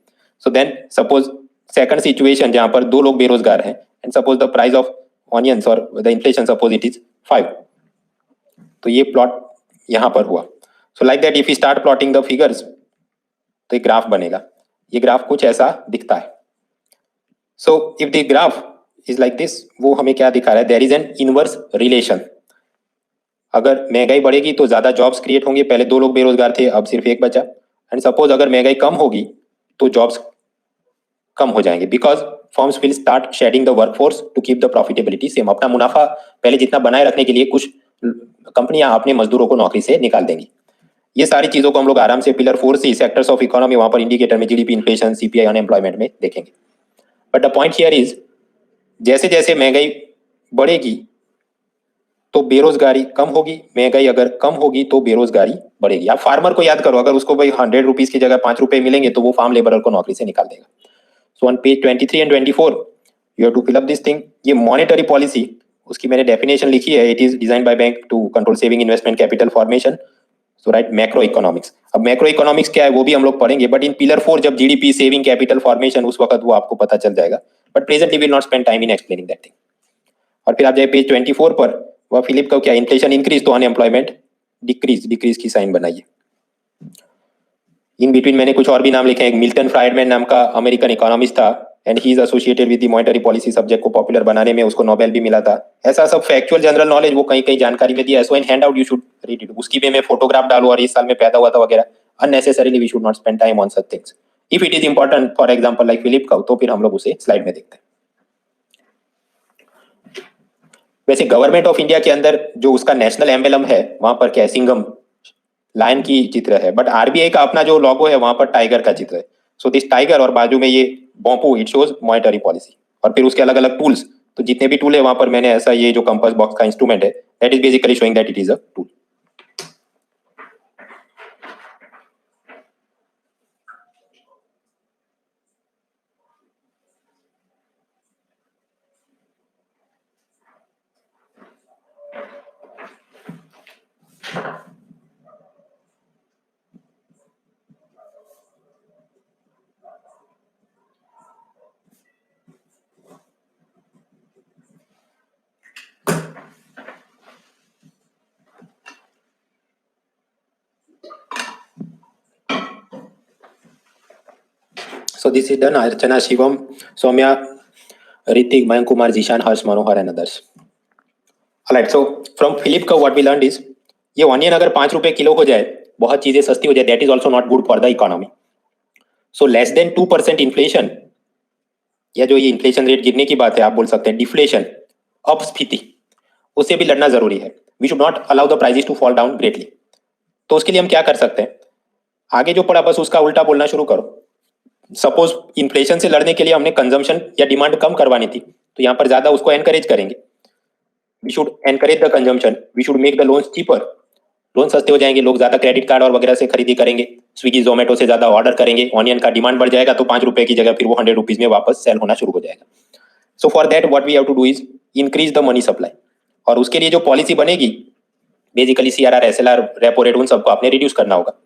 So then suppose second situation जहां पर 2 लोग बेरोजगार हैं and suppose the price of onions और the inflation suppose it is 5. तो ये प्लॉट यहां पर हुआ. So like that if you start plotting the figures, तो एक ग्राफ बनेगा. ये ग्राफ कुछ ऐसा दिखता है. So if the graph is like this, वो हमें क्या दिखा रहा है, there is an inverse relation. अगर महंगाई बढ़ेगी तो ज्यादा जॉब्स क्रिएट होंगे, पहले 2 लोग बेरोजगार थे अब सिर्फ एक बचा. एंड सपोज अगर महंगाई कम होगी तो जॉब्स कम हो जाएंगे, because firms will start shedding the workforce to keep the profitability same. अपना मुनाफा पहले जितना बनाए रखने के लिए कुछ कंपनियां अपने मजदूरों को नौकरी से निकाल देंगी. ये सारी चीजों को हम लोग आराम से पिलर 4 से सेक्टर्स ऑफ इकोनॉमी, वहां पर इंडिकेटर में GDP, इन्फ्लेशन, CPI, अनएम्प्लॉयमेंट में देखेंगे. But the point here is, जैसे जैसे महंगाई बढ़ेगी तो बेरोजगारी कम होगी, महंगाई अगर कम होगी तो बेरोजगारी बढ़ेगी. आप फार्मर को याद करो, अगर उसको भाई 100 रुपीज की जगह 5 रुपए मिलेंगे तो वो फार्म लेबर को नौकरी से निकाल देगा. So on page 23 and 24 you have to fill up this thing. ये मॉनेटरी पॉलिसी, उसकी मैंने डेफिनेशन लिखी है. It is design by bank to control saving, investment, capital formation. So right, macroeconomics. अब मैक्रो इकोनॉमिक्स क्या है वो भी हम लोग पढ़ेंगे, बट इन पिलर 4 जब GDP, सेविंग, कैपिटल फॉर्मेशन, उस वक्त वो आपको पता चल जाएगा. But presently will not spend time in explaining that thing. और फिर आप जाए पेज 24 पर, वह फिलिप का क्या, इन्फ्लेशन इंक्रीज तो अनएम्प्लॉयमेंट डिक्रीज, डिक्रीज की साइन बनाइए. इन बिटवीन मैंने कुछ और भी नाम लिखे हैं. एक मिल्टन फ्राइडमैन नाम का अमेरिकन इकोनॉमिस्ट था, and he is associated with the monetary policy subject को पॉपुलर बनाने में उसको नोबेल भी मिला था. ऐसा सब फैक्चुअल जनरल नॉलेज वो कहीं कहीं जानकारी में दिया है. So in handout you should read it. उसकी भी मैं फोटोग्राफ डालू और इस साल में पैदा हुआ था वगैरह. Unnecessarily we should not spend time on such things. If it is important for example like Philip का, तो फिर हम लोग उसे स्लाइड में देखते हैं. वैसे गवर्नमेंट ऑफ इंडिया के अंदर जो उसका नेशनल एम्बलम है, वहां पर क्या है, सिंघम लायन की चित्र है, बट आरबीआई का अपना जो लोगो है वहां पर टाइगर का चित्र है। सो दिस टाइगर और बाजू में ये बॉम्पू, इट शोज मॉनेटरी पॉलिसी। और फिर उसके अलग अलग टूल्स, तो जितने भी टूल है वहां पर मैंने ऐसा ये जो कंपास बॉक्स का इंस्ट्रूमेंट है, that is basically showing that it is a tool. So this is done. Archana, Shivam, Soumya, Ritik, Mayank Kumar, Zishan, Harsh, Manohar and others. Alright, so from Philip का what we learned is ये onion अगर 5 रुपए kilo हो जाए, बहुत चीजें सस्ती हो जाए, that is also not good for the economy. So less than 2% inflation, या जो ये इन्फ्लेशन रेट गिरने की बात है, आप बोल सकते हैं डिफ्लेशन, अपस्फीति, उससे भी लड़ना जरूरी है। We should not allow the prices to fall down greatly. तो उसके लिए हम क्या कर सकते हैं? आगे जो पड़ा बस उसका उल्टा बोलना शुरू करो। सपोज इन्फ्लेशन से लड़ने के लिए हमने कंजम्पशन या डिमांड कम करवानी थी, तो यहाँ पर ज्यादा उसको एनकरेज करेंगे। We should encourage the consumption, we should make the loans cheaper. Loan सस्ते हो जाएंगे, लोग ज्यादा क्रेडिट कार्ड और वगैरह से खरीदी करेंगे, स्विगी जोमेटो से ज्यादा ऑर्डर करेंगे, ऑनियन का डिमांड बढ़ जाएगा, तो 5 रुपए की जगह फिर वो 100 रुपीज में वापस सेल होना शुरू हो जाएगा। So for that what we have to do is increase the money supply. और उसके लिए जो पॉलिसी बनेगी, basically CRR, SLR, repo rate, उन सबको आपने रिड्यूस करना होगा।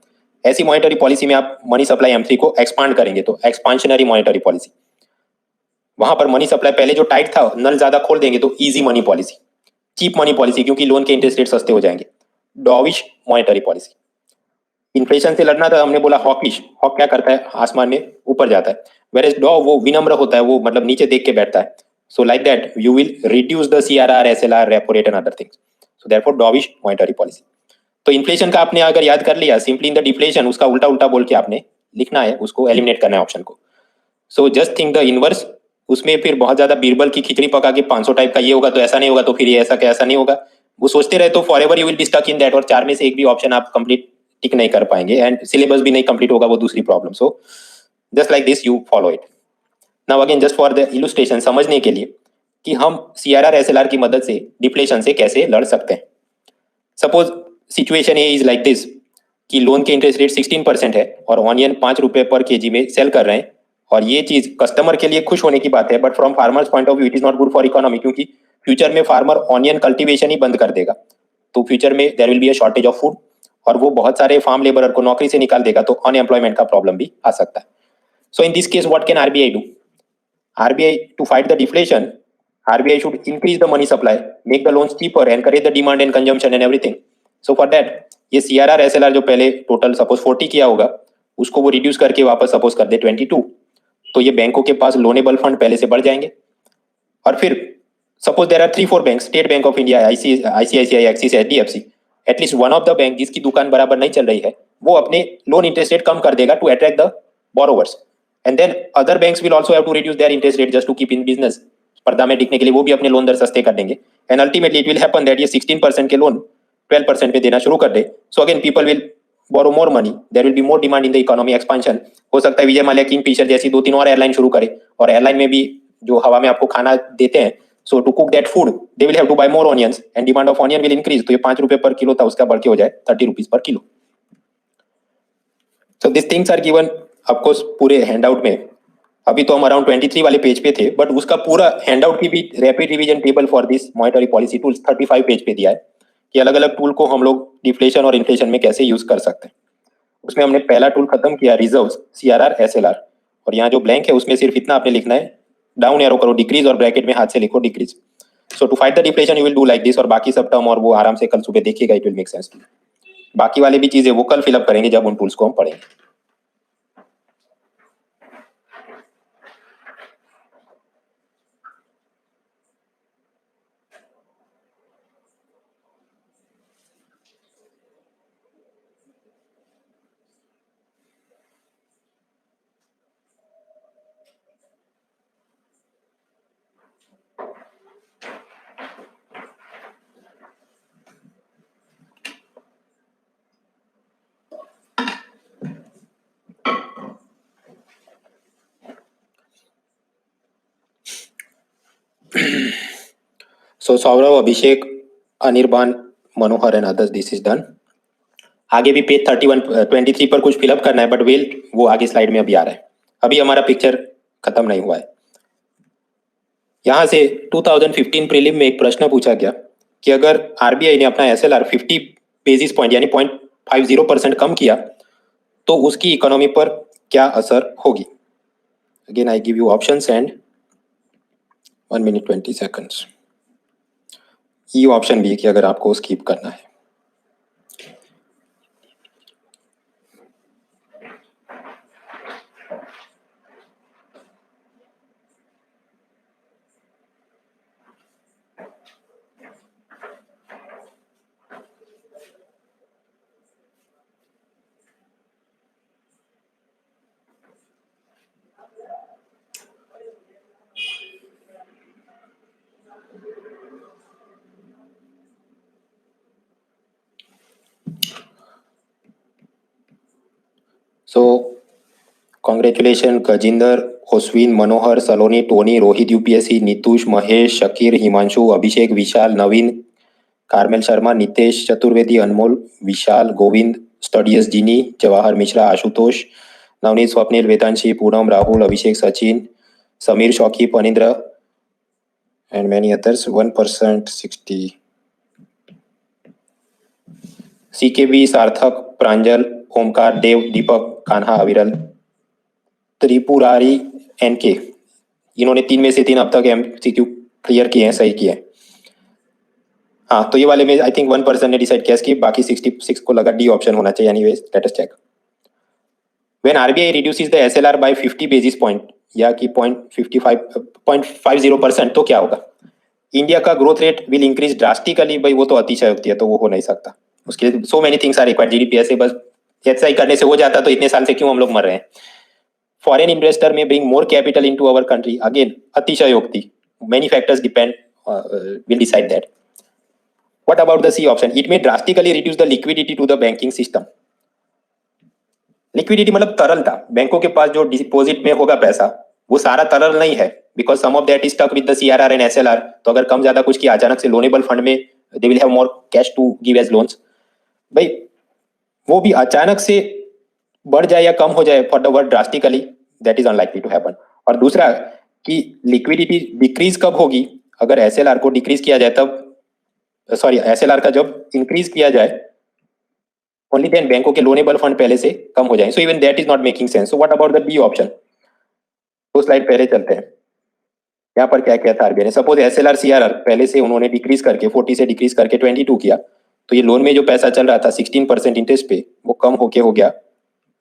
ऐसी मॉनिटरी पॉलिसी में आप मनी सप्लाई M3 को एक्सपांड करेंगे, तो एक्सपांशनरी मॉनिटरी पॉलिसी। वहां पर मनी सप्लाई पहले जो टाइट था, नल ज्यादा खोल देंगे, तो easy money policy, cheap money policy, क्योंकि लोन के इंटरेस्ट रेट सस्ते हो जाएंगे, डॉविश मॉनिटरी पॉलिसी। इन्फ्लेशन से लड़ना था, हमने बोला हॉकिश। हॉक क्या करता है? आसमान में ऊपर जाता है। वेयर एज डॉ वो विनम्र होता है, वो मतलब नीचे देख के बैठता है। So like that you will reduce the CRR, SLR, repo rate and other things. So therefore dovish monetary policy. तो इन्फ्लेशन का आपने अगर याद कर लिया, सिंपली इन द डिफ्लेशन उसका उल्टा उल्टा बोल के आपने लिखना है, उसको एलिमिनेट करना है ऑप्शन को। So just think the inverse. उसमें फिर बहुत ज्यादा बीरबल की खिचड़ी पका के 500 टाइप का ये होगा तो ऐसा नहीं होगा, तो फिर ये ऐसा कैसा नहीं होगा, वो सोचते रहे तो forever you will be stuck in that, और चार में से एक भी ऑप्शन आप कंप्लीट टिक नहीं कर पाएंगे, एंड सिलेबस भी नहीं कंप्लीट होगा, वो दूसरी problem. So just like this you follow it. Now again just for the illustration, समझने के लिए कि हम सीआरआर एसएलआर की मदद से डिफ्लेशन से कैसे लड़ सकते हैं। Suppose situation A is like this कि लोन के इंटरेस्ट रेट 16% है और ऑनियन 5 रुपए पर केजी में सेल कर रहे हैं, और ये चीज कस्टमर के लिए खुश होने की बात है, but from farmers point of view it is not good for economy, क्योंकि फ्यूचर में फार्मर ऑनियन कल्टीवेशन ही बंद कर देगा, तो फ्यूचर में there will be a shortage of food, और वो बहुत सारे फार्म लेबर को नौकरी से निकाल देगा, तो अनएम्प्लॉयमेंट का प्रॉब्लम भी आ सकता है। So in this case what can RBI do? RBI to fight the deflation, RBI should increase the money supply, make the loans cheaper, encourage the demand and consumption and everything. So for that, ये CRR SLR जो पहले total suppose 40 किया होगा, उसको वो reduce करके वापस suppose कर दे 22, तो ये बैंकों के पास लोनेबल फंड पहले से बढ़ जाएंगे। और फिर suppose there are 3-4 bank, state bank of India, ICICI, Axis, HDFC, at least one of the bank जिसकी दुकान बराबर नहीं चल रही है, वो अपने लोन इंटरेस्ट रेट कम कर देगा to attract the borrowers, and then other banks will also have to reduce their interest rate just to keep in business. स्पर्धा में टिकने के लिए वो भी अपने लोन दर सस्ते कर देंगे, and ultimately it will happen that ये 16% के लोन 12% पे देना शुरू कर दे। So again people will borrow more money, there will be more demand in the economy expansion. हो सकता है विजय माल्या, किंग फिशर जैसी 2-3 और एयरलाइन शुरू करे, और एयरलाइन में भी जो हवा में आपको खाना देते हैं, so to cook that food they will have to buy more onions, and demand of onion will increase, तो ये 5 रुपए पर किलो था उसका बढ़ के हो जाए 30 रुपीज पर किलो। So this things are given of course पूरे हैंडआउट में। अभी तो हम अराउंड 23 वाले पेज पे थे, बट उसका पूरा हैंडआउट की भी rapid revision table for this monetary policy tools 35 page पे दिया है कि अलग अलग टूल को हम लोग डिफ्लेशन और इन्फ्लेशन में कैसे यूज कर सकते हैं। उसमें हमने पहला टूल खत्म किया, रिजर्व्स, सीआरआर एसएलआर, और यहाँ जो ब्लैंक है उसमें सिर्फ इतना आपने लिखना है, डाउन एरो करो डिक्रीज, और ब्रैकेट में हाथ से लिखो decrease. So to fight the deflation you will do like this, और बाकी सब टर्म और वो आराम से कल सुबह देखिएगा, इट विल मेक सेंस। बाकी वाले भी चीजें वो कल फिलअप करेंगे जब उन टूल्स को हम पढ़ेंगे। So Saurav, Abhishek, Anirban, Manohar and others, this is done. आगे भी पेज 23 पर कुछ फिलअप करना है, बट वेल वो आगे स्लाइड में अभी आ रहा है, अभी हमारा पिक्चर खत्म नहीं हुआ है। यहाँ से 2015 प्रीलिम में एक प्रश्न पूछा गया कि अगर आरबीआई ने अपना एसएलआर 50 बेसिस पॉइंट यानी 0.50% कम किया तो उसकी इकोनॉमी पर क्या असर होगी। Again I give you options and 1 minute 20 seconds. ये ऑप्शन भी है कि अगर आपको स्किप करना है। So congratulation Gajinder, Oswin, Manohar, Saloni, Tony, Rohit UPSC, Neetush, Mahesh, Shakir, Himanshu, Abhishek, Vishal, Naveen, Carmel Sharma, Nitesh Chaturvedi, Anmol, Vishal, Govind, studious genie, Jawahar Mishra, Ashutosh, Navneet, Swapnil, Vedanshi, Poonam, Rahul, Abhishek, Sachin, Sameer, Shauki, Panindra and many others. 1% 60। CKB, Sarthak, प्रांजल, ओमकार, देव, दीपक, कान्हा, अविरल, त्रिपुरारी, एनके, इन्होंने 3 में से 3 अब तक एमसीक्यू क्लियर किए हैं, सही किए हैं। हाँ, तो ये वाले में आई थिंक 1% ने डिसाइड किया कि बाकी 66 को लगा डी ऑप्शन होना चाहिए। Anyways let us check. When RBI reduces the SLR by 50 basis point या कि 0.50% तो क्या होगा। इंडिया का growth rate will increase drastically. भाई वो तो अतिशयोक्ति है, तो वो हो नहीं सकता। उसके लिए so many things are required. GDP ऐसे बस ऐसा ही करने से हो जाता तो इतने साल से क्यों हम लोग मर रहे हैं। फॉरेन इन्वेस्टर में bring more capital into our country, again अतिशयोक्ति। Many factors depend will decide that. What about the C option? It may drastically reduce the liquidity to the banking system. Liquidity मतलब तरलता। बैंकों के पास जो deposit में होगा पैसा वो सारा तरल नहीं है, because some of that is stuck with the CRR and SLR. तो अगर कम ज्यादा कुछ किया अचानक से लोनेबल फंड में they will have more cash to give as loans. भाई वो भी अचानक से बढ़ जाए या कम हो जाए, for the word drastically, that is unlikely to happen. और दूसरा कि लिक्विडिटी डिक्रीज कब होगी, अगर एसएलआर को डिक्रीज किया जाए तब, सॉरी एसएलआर का जब इंक्रीज किया जाए ओनली देन बैंकों के लोनेबल फंड पहले से कम हो जाए। So even that is not making sense. So what about the B option. तो स्लाइड पहले चलते हैं। यहाँ पर क्या किया था आरबीआई ने। सपोज एसएलआर सीआरआर पहले से उन्होंने डिक्रीज करके 40 से डिक्रीज करके 22 किया, तो ये लोन में जो पैसा चल रहा था 16% इंटरेस्ट पे वो कम होके हो गया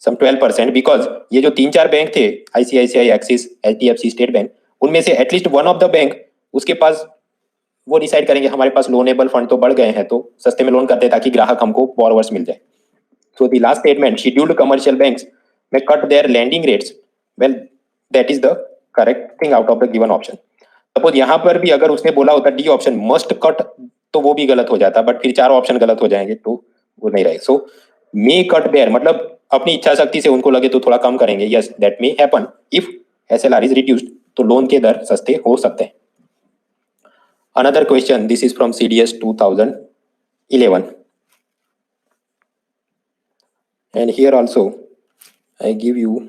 सम 12%। बिकॉज ये जो 3-4 बैंक थे ICICI, Axis, HDFC, state bank, उनमें से at least one of the bank उसके पास वो डिसाइड करेंगे हमारे पास लोनेबल फंड तो बढ़ गए हैं तो सस्ते में लोन करते ताकि ग्राहक हमको बोरोवर्स मिल जाए। So the last statement, scheduled commercial banks may cut their lending rates. Well, that is the correct thing out of the given option. Suppose यहाँ पर भी अगर उसने बोला होता डी ऑप्शन मस्ट कट तो वो भी गलत हो जाता, बट फिर 4 ऑप्शन गलत हो जाएंगे तो वो नहीं रहे। सो मे कट देयर मतलब अपनी इच्छा शक्ति से उनको लगे तो थोड़ा कम करेंगे। Yes that may happen if SLR is reduced, तो लोन के दर सस्ते हो सकते हैं। Another question, this is from CDS 2011 and here also I give you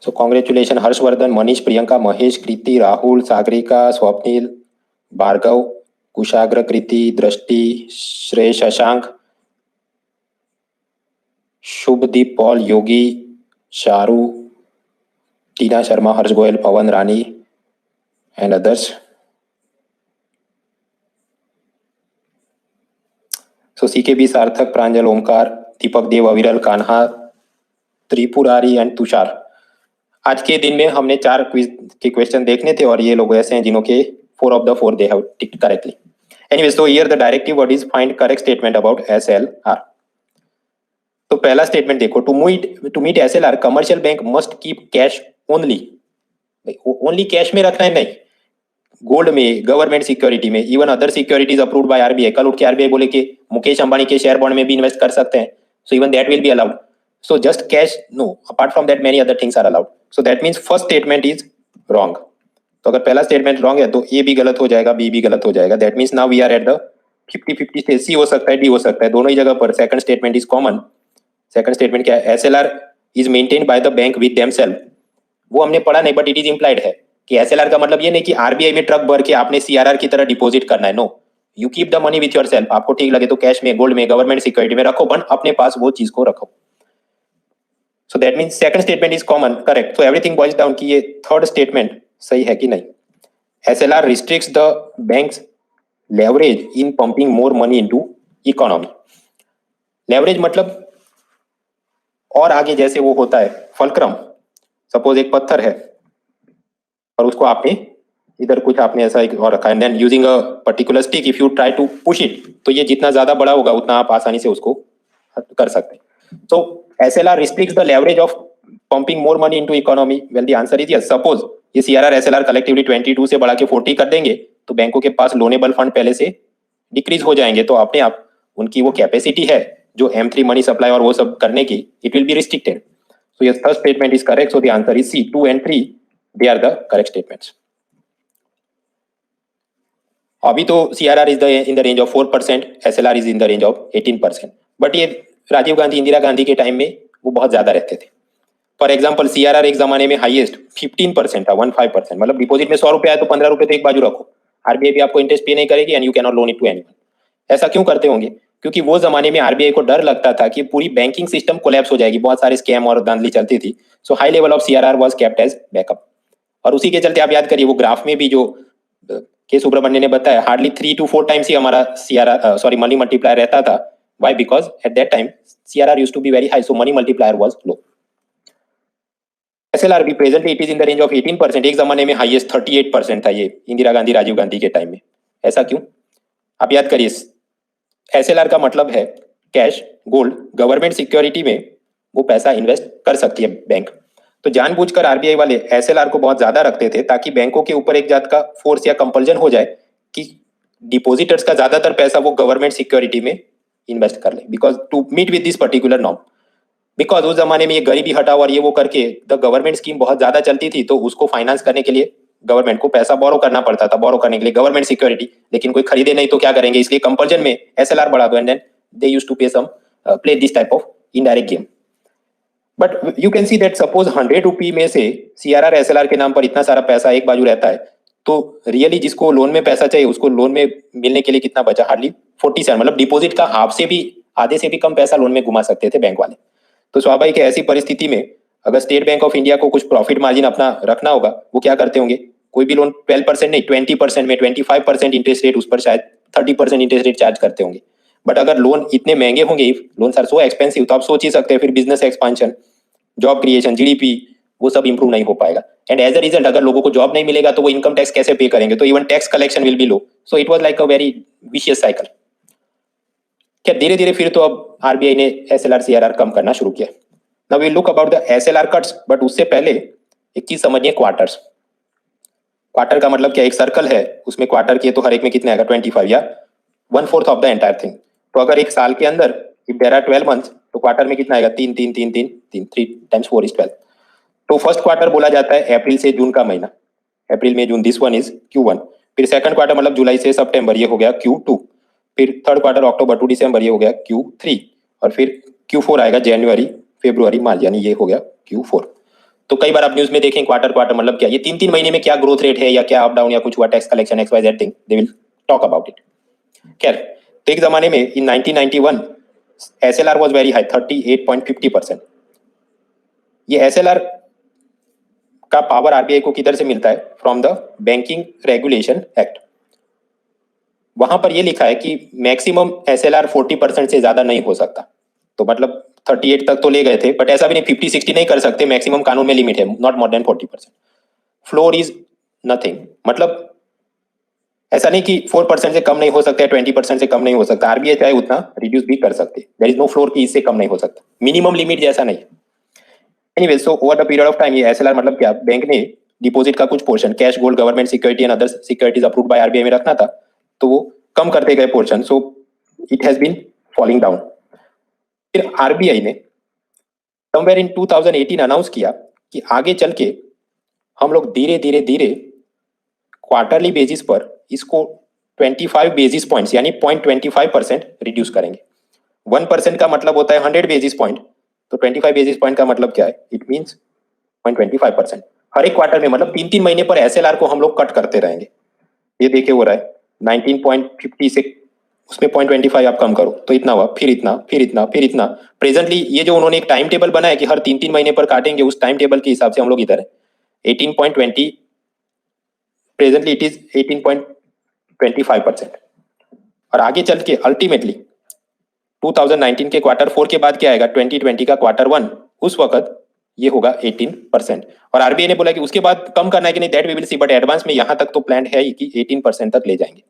so congratulation Harshvardhan, Manish, Priyanka, Mahesh, Kriti, Rahul, Sagarika, Swapnil, Bhargav, Kushagra, Kriti, Drishti, Shrey, Shashank, Shubhdeep, Paul, Yogi, Sharu, Tina Sharma, Harsh Goyal, Pawan, Rani and others. So CKB, Sarthak, प्रांजल, ओमकार, दीपक देव, अविरल, कान्हा, त्रिपुरारी एंड तुषार। आज के दिन में हमने 4 क्विज के क्वेश्चन देखने थे और ये लोग ऐसे हैं जिन्हों के 4 of the 4 they have ticked correctly. Anyway, so here the directive word is find correct statement about SLR. तो पहला स्टेटमेंट देखो, to meet SLR commercial bank must keep cash only cash में रखना है नहीं, गोल्ड में, गवर्नमेंट सिक्योरिटी में, even other securities approved by RBI। कल उठ के RBI बोले कि मुकेश अंबानी के शेयर बॉन्ड में भी इन्वेस्ट कर सकते हैं, so even that will be allowed. So just cash no, apart from that many other things are allowed. So that means first statement is wrong. तो अगर पहला स्टेटमेंट रॉन्ग है तो ए भी गलत हो जाएगा, बी भी गलत हो जाएगा। That means now we are at the 50-50 stage. C हो सकता है, डी हो सकता है, दोनों ही जगह पर second statement is common. Second statement क्या है? SLR is maintained by the bank with themselves. वो हमने पढ़ा नहीं, बट इट इज इंप्लाइड है कि SLR का मतलब ये नहीं कि RBI में ट्रक भर के आपने CRR की तरह डिपॉजिट करना है। No, you keep the money with yourself. आपको ठीक लगे तो कैश में, गोल्ड में, गवर्नमेंट सिक्योरिटी में रखो, बट अपने पास वो चीज को रखो। So that means second statement is common, correct. So everything boils down कि ये थर्ड स्टेटमेंट सही है कि नहीं। SLR restricts the bank's leverage in pumping more money into economy. Leverage मतलब और आगे जैसे वो होता है फलक्रम। सपोज एक पत्थर है और उसको आपने इधर कुछ आपने ऐसा एक और रखा है, then using a particular stick if you try to push it, तो ये जितना ज्यादा बड़ा होगा उतना आप आसानी से उसको कर सकते हैं। सो SLR restricts the leverage of pumping more money into economy. Well, the answer is yes. Suppose ये CRR SLR कलेक्टिवली 22 से बढ़ा के 40 कर देंगे तो बैंकों के पास लोनेबल फंड पहले से डिक्रीज हो जाएंगे, तो अपने आप उनकी वो कैपेसिटी है जो M3 मनी सप्लाई और वो सब करने की, it will be restricted. So yes, third statement is correct. So the answer is C, 2 and 3 they are the correct statements. अभी तो CRR is in the range of 4%, SLR is in the range of 18%, but ये राजीव गांधी, इंदिरा गांधी के time में वो बहुत ज्यादा रहते थे। फॉर एग्जाम्पल CRR एक जमाने में हाईएस्ट 15% था, 15%। मतलब डिपॉजिट में 100 रुपए आए तो 15 रुपए तो एक बाजू रखो, RBI भी आपको इंटरेस्ट पे नहीं करेगी and you can not loan it to anyone. ऐसा क्यों करते होंगे? क्योंकि वो जमाने में RBI को डर लगता था कि पूरी बैंकिंग सिस्टम कोलैप्स हो जाएगी, बहुत सारे स्कैम और धांधली चलती थी। So high level of CRR was kept as backup. और उसी के चलते आप याद करिए वो ग्राफ में भी जो के सुब्रमण्य ने बताया, हार्डली 3 to 4 टाइम्स ही हमारा CRR मनी मल्टीप्लायर रहता था। Why? Because at that time CRR used to be very high, so money multiplier was low. SLR भी presently it is in the range of 18%। एक जमाने में हाईएस्ट 38% था ये इंदिरा गांधी, राजीव गांधी के टाइम में। ऐसा क्यों? आप याद करिए, SLR का मतलब है कैश, गोल्ड, गवर्नमेंट सिक्योरिटी में वो पैसा इन्वेस्ट कर सकती है बैंक। तो जानबूझकर RBI वाले SLR को बहुत ज्यादा रखते थे ताकि बैंकों के ऊपर एक जात का फोर्स या कंपल्जन हो जाए कि डिपॉजिटर्स का ज्यादातर पैसा वो गवर्नमेंट सिक्योरिटी में इन्वेस्ट कर ले, because to meet with this particular norm. Because उस जमाने में ये गरीबी हटाओ और ये वो करके द गवर्नमेंट स्कीम बहुत ज्यादा चलती थी, तो उसको फाइनेंस करने के लिए गवर्नमेंट को पैसा बोरो करना पड़ता था, बोरो करने के लिए गवर्नमेंट सिक्योरिटी। लेकिन कोई खरीदे नहीं तो क्या करेंगे, इसलिए कंपल्जन में SLR बढ़ा दो and then they used to pay some play this type of indirect game. But you can see that suppose 100 rupee में से CRR SLR के नाम पर इतना सारा पैसा एक बाजू रहता है, तो रियली जिसको लोन में पैसा चाहिए उसको लोन में मिलने के लिए कितना बचा? हार्डली 47। मतलब डिपॉजिट का हाफ से भी, आधे से भी कम पैसा लोन में घुमा सकते थे बैंक वाले। तो स्वाभाविक है ऐसी परिस्थिति में अगर स्टेट बैंक ऑफ इंडिया को कुछ प्रॉफिट मार्जिन अपना रखना होगा, वो क्या करते होंगे? कोई भी लोन 12% नहीं, 20% में 25% इंटरेस्ट रेट, उस पर शायद 30% इंटरेस्ट रेट चार्ज करते होंगे। बट अगर लोन इतने महंगे होंगे, लोन आर सो एक्सपेंसिव, तो आप सोच ही सकते हैं फिर business expansion, job creation, GDP वो सब इंप्रूव नहीं हो पाएगा। एंड एज अ रिजल्ट अगर लोगों को जॉब नहीं मिलेगा तो वो इनकम टैक्स कैसे पे करेंगे? तो even tax collection will be low. So it was like a very vicious cycle. क्या धीरे धीरे फिर तो अब RBI ने SLR CRR कम करना शुरू किया। Now we look about the SLR cuts, but उससे पहले एक चीज समझिए, क्वार्टर्स। क्वार्टर का मतलब क्या? एक सर्कल है, उसमें क्वार्टर किए तो हर एक में कितने आएगा? 25 या 1/4 ऑफ द एंटायर थिंग। तो अगर एक साल के अंदर इफ देयर आर 12 मंथ्स तो क्वार्टर में कितना आएगा? 3 3 3 3 3 3 टाइम्स 4 इज 12। तो फर्स्ट क्वार्टर बोला जाता है अप्रैल से जून का महीना, अप्रैल में जून, दिस वन इज Q1। फिर सेकंड क्वार्टर मतलब जुलाई से सितंबर, ये हो गया Q2। फिर थर्ड क्वार्टर अक्टूबर टू दिसंबर, ये हो गया Q3। और फिर Q4 आएगा जनवरी, फरवरी, मार्च, यानी ये हो गया Q4। तो कई बार आप न्यूज में देखें क्वार्टर क्वार्टर मतलब क्या, ये 3-3 महीने में क्या ग्रोथ रेट है या क्या अप डाउन या कुछ हुआ, tax collection XYZ thing, they will talk about it. खैर, तो एक जमाने में इन 1991 SLR वाज वेरी हाई, 38.50%। ये SLR का पावर RBI को किधर से मिलता है? From the banking regulation act. वहां पर ये लिखा है कि मैक्सिमम एसएलआर 40% से ज्यादा नहीं हो सकता। तो मतलब 38 तक तो ले गए थे, बट ऐसा भी नहीं 50-60 नहीं कर सकते, मैक्सिमम कानून में लिमिट है, not more than 40%। Floor is nothing, मतलब ऐसा नहीं कि 4% से कम नहीं हो सकता है, 20% से कम नहीं हो सकता, आरबीआई चाहे उतना रिड्यूस भी कर सकते, देयर इज नो फ्लोर कि इससे कम नहीं हो सकता, मिनिमम लिमिट जैसा नहीं। Anyway, so over the period of time ये एसएलआर मतलब क्या, बैंक ने डिपॉजिट का कुछ portion cash, gold, government security and other securities approved by RBI में रखना था, तो वो कम करते गए portion, so it has been falling down. फिर आरबीआई ने समवेयर इन 2018 अनाउंस किया कि आगे चल के हम लोग धीरे धीरे धीरे क्वार्टरली बेसिस पर इसको 25 बेसिस पॉइंट्स यानी 0.25% रिड्यूस करेंगे। 1% का मतलब होता है 100 बेसिस पॉइंट, तो 25 बेसिस पॉइंट का मतलब क्या है, इट मीन्स 0.25%। हर एक क्वार्टर में मतलब 3-3 महीने पर एसएलआर को हम लोग कट करते रहेंगे। ये देखिए हो रहा है 19.50 से उसमें 0.25 आप कम करो तो इतना हुआ, फिर इतना, फिर इतना, फिर इतना। प्रेजेंटली ये जो उन्होंने एक टाइम टेबल बनाया कि हर 3-3 महीने पर काटेंगे, उस टाइम टेबल के हिसाब से हम लोग इधर है 18.20, प्रेजेंटली इट इज 18.25%। और आगे चल के अल्टीमेटली 2019 के क्वार्टर 4 के बाद क्या आएगा, 2020 का क्वार्टर 1, उस वक्त ये होगा 18%। और आरबीआई ने बोला कि उसके बाद कम करना है कि नहीं, that we will see, but advance में यहां तक तो प्लान है ही कि 18% तक ले जाएंगे।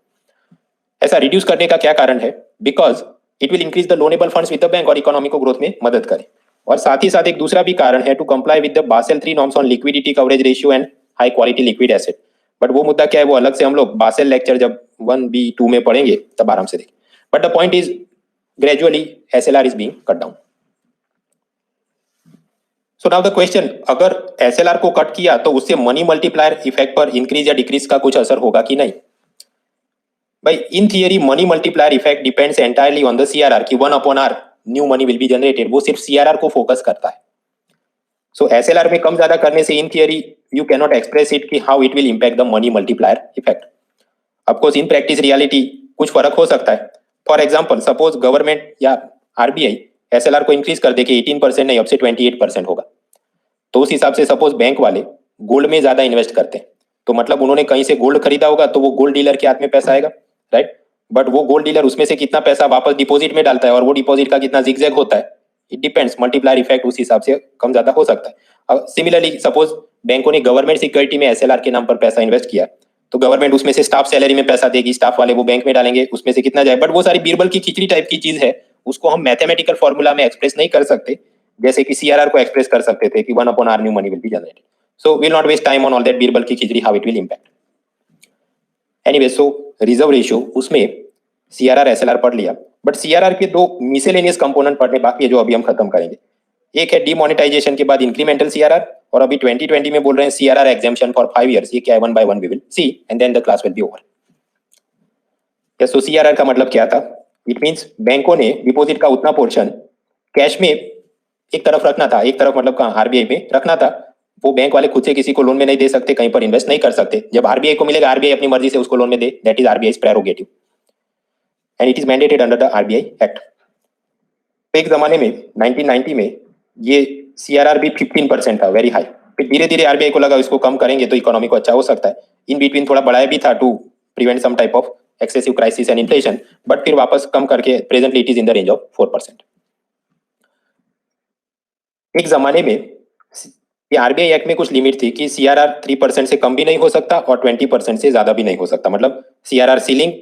ऐसा रिड्यूस करने का क्या कारण है, because it will increase the loanable funds with the bank और इकोनॉमी को ग्रोथ में मदद करे। और साथ ही साथ एक दूसरा भी कारण है, to comply with the Basel 3 norms on liquidity coverage ratio and high quality liquid asset. But वो मुद्दा क्या है, वो अलग से हम लोग बासेल लेक्चर जब 1B 2 में पढ़ेंगे तब आराम से देखें। But the point is gradually SLR is being cut down. So now the question, अगर एसएलआर को कट किया तो उससे मनी मल्टीप्लायर इफेक्ट पर इंक्रीज या डिक्रीज का कुछ असर होगा कि नहीं। भाई in theory money multiplier effect depends entirely on the CRR कि 1/r new money will be generated, वो सिर्फ सीआरआर को फोकस करता है। सो एसएलआर में कम ज्यादा करने से in theory you can not express it कि how it will impact the money multiplier effect. Of course in practice reality कुछ फर्क हो सकता है। फॉर एग्जाम्पल सपोज गवर्नमेंट या आरबीआई एसएलआर को इंक्रीज कर दे कि 18% नहीं अब से 28% होगा, तो उस हिसाब से सपोज बैंक वाले गोल्ड में ज्यादा इन्वेस्ट करते हैं, तो मतलब उन्होंने कहीं से गोल्ड खरीदा होगा तो वो गोल्ड डीलर के हाथ में पैसा आएगा, राइट। बट वो गोल्ड डीलर उसमें से कितना पैसा वापस डिपॉजिट में डालता है और वो डिपॉजिट का कितना जिगजैग होता है, इट डिपेंड्स, मल्टीप्लायर इफेक्ट उस हिसाब से कम ज्यादा हो सकता है। अब सिमिलरली सपोज बैंकों ने गवर्नमेंट सिक्योरिटी में एसएलआर के नाम पर पैसा इन्वेस्ट किया, तो गवर्नमेंट उसमें से स्टाफ सैलरी में पैसा देगी, स्टाफ वाले वो बैंक में डालेंगे, उसमें से कितना जाए, बट वो सारी बीरबल की खिचड़ी टाइप की चीज है, उसको हम मैथमेटिकल फॉर्मूला में एक्सप्रेस नहीं कर सकते, जैसे कि सीआरआर को एक्सप्रेस कर सकते थे कि 1/r new money will be generated. So will not waste time on all that Birbal की khichdi, how it will impact. Anyway, so reserve ratio उसमें सीआरआर एसएलआर पढ़ लिया, बट सीआरआर के दो मिसेलेनियस कंपोनेंट पढ़ने बाकी है जो अभी हम खत्म करेंगे। एक है डीमोनेटाइजेशन के बाद इंक्रीमेंटल सीआरआर, और अभी 2020 में बोल रहे हैं सीआरआर एग्जेम्पशन फॉर 5 years। ये क्या है, 1 by 1 we will see and then the class will be over. So CRR का मतलब क्या था, इट मींस बैंकों ने डिपॉजिट का उतना पोर्शन कैश में एक तरफ रखना था, एक तरफ मतलब कहाँ, आरबीआई में रखना था। वो बैंक वाले खुद से किसी को लोन में नहीं दे सकते, कहीं पर इन्वेस्ट नहीं कर सकते, जब आरबीआई को मिलेगा आरबीआई अपनी मर्जी से उसको लोन में दे, that is RBI prerogative and it is mandated under the RBI act. तो एक जमाने में 1990 में ये सीआरआर भी 15% था, वेरी हाई। फिर धीरे धीरे आरबीआई को लगा इसको कम करेंगे तो इकोनॉमी को अच्छा हो सकता है, इन बिटवीन थोड़ा बढ़ाया भी था to prevent some type of excessive crisis and inflation, but फिर वापस कम करके presently it is in the range of 4%। एक जमाने में ये आरबीआई एक्ट में कुछ लिमिट थी कि सीआरआर 3% से कम भी नहीं हो सकता और 20% से ज्यादा भी नहीं हो सकता, मतलब CRR ceiling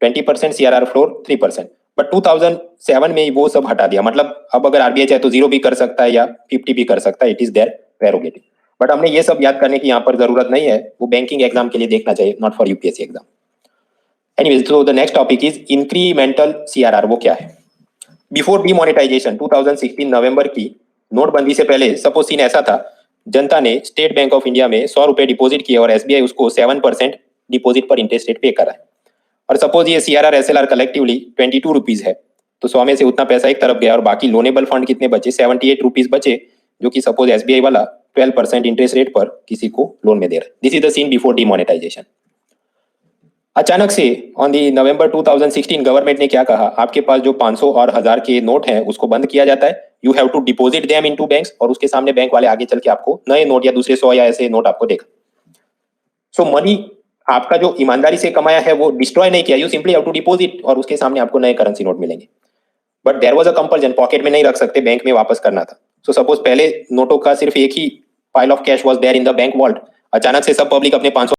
20%, CRR floor 3%। But 2007 में वो सब हटा दिया, मतलब अब अगर आरबीआई चाहे तो 0 भी कर सकता है या 50 भी कर सकता है, it is their prerogative. But हमने ये सब याद करने की यहाँ पर जरूरत नहीं है, वो बैंकिंग एग्जाम के लिए देखना चाहिए, not for UPSC exam. Anyways, so the next topic is incremental CRR, वो क्या है। बिफोर डीमोनेटाइजेशन 2016 नवंबर की नोटबंदी से पहले सपोज सीन ऐसा था, जनता ने स्टेट बैंक ऑफ इंडिया में 100 रुपए डिपॉजिट किए और एसबीआई उसको 7% डिपॉजिट पर इंटरेस्ट रेट पे करा है। और सपोज ये सीआरआर एसएलआर कलेक्टिवली 22 रुपीज है, तो 100 में से उतना पैसा एक तरफ गया और बाकी लोनेबल फंड कितने बचे, 78 रुपीज बचे, जो कि सपोज एसबीआई वाला 12% इंटरेस्ट रेट पर किसी को लोन में दे रहा है। This is the scene before demonetization. अचानक से ऑन दी नवंबर 2016 गवर्नमेंट ने क्या कहा, आपके पास जो 500 और 1000 के नोट हैं उसको बंद किया जाता है, you have to deposit them into banks, और उसके सामने बैंक वाले आगे चल के आपको नए नोट या दूसरे 100 या ऐसे नोट आपको देगा। सो मनी आपका जो ईमानदारी से कमाया है वो डिस्ट्रॉय नहीं किया, you simply have to deposit और उसके सामने आपको नए करेंसी नोट मिलेंगे। But there was a compulsion, pocket में नहीं रख सकते, बैंक में वापस करना था। सो सपोज पहले नोटों का सिर्फ एक ही pile of cash was there in the bank vault, अचानक से सब पब्लिक अपने 500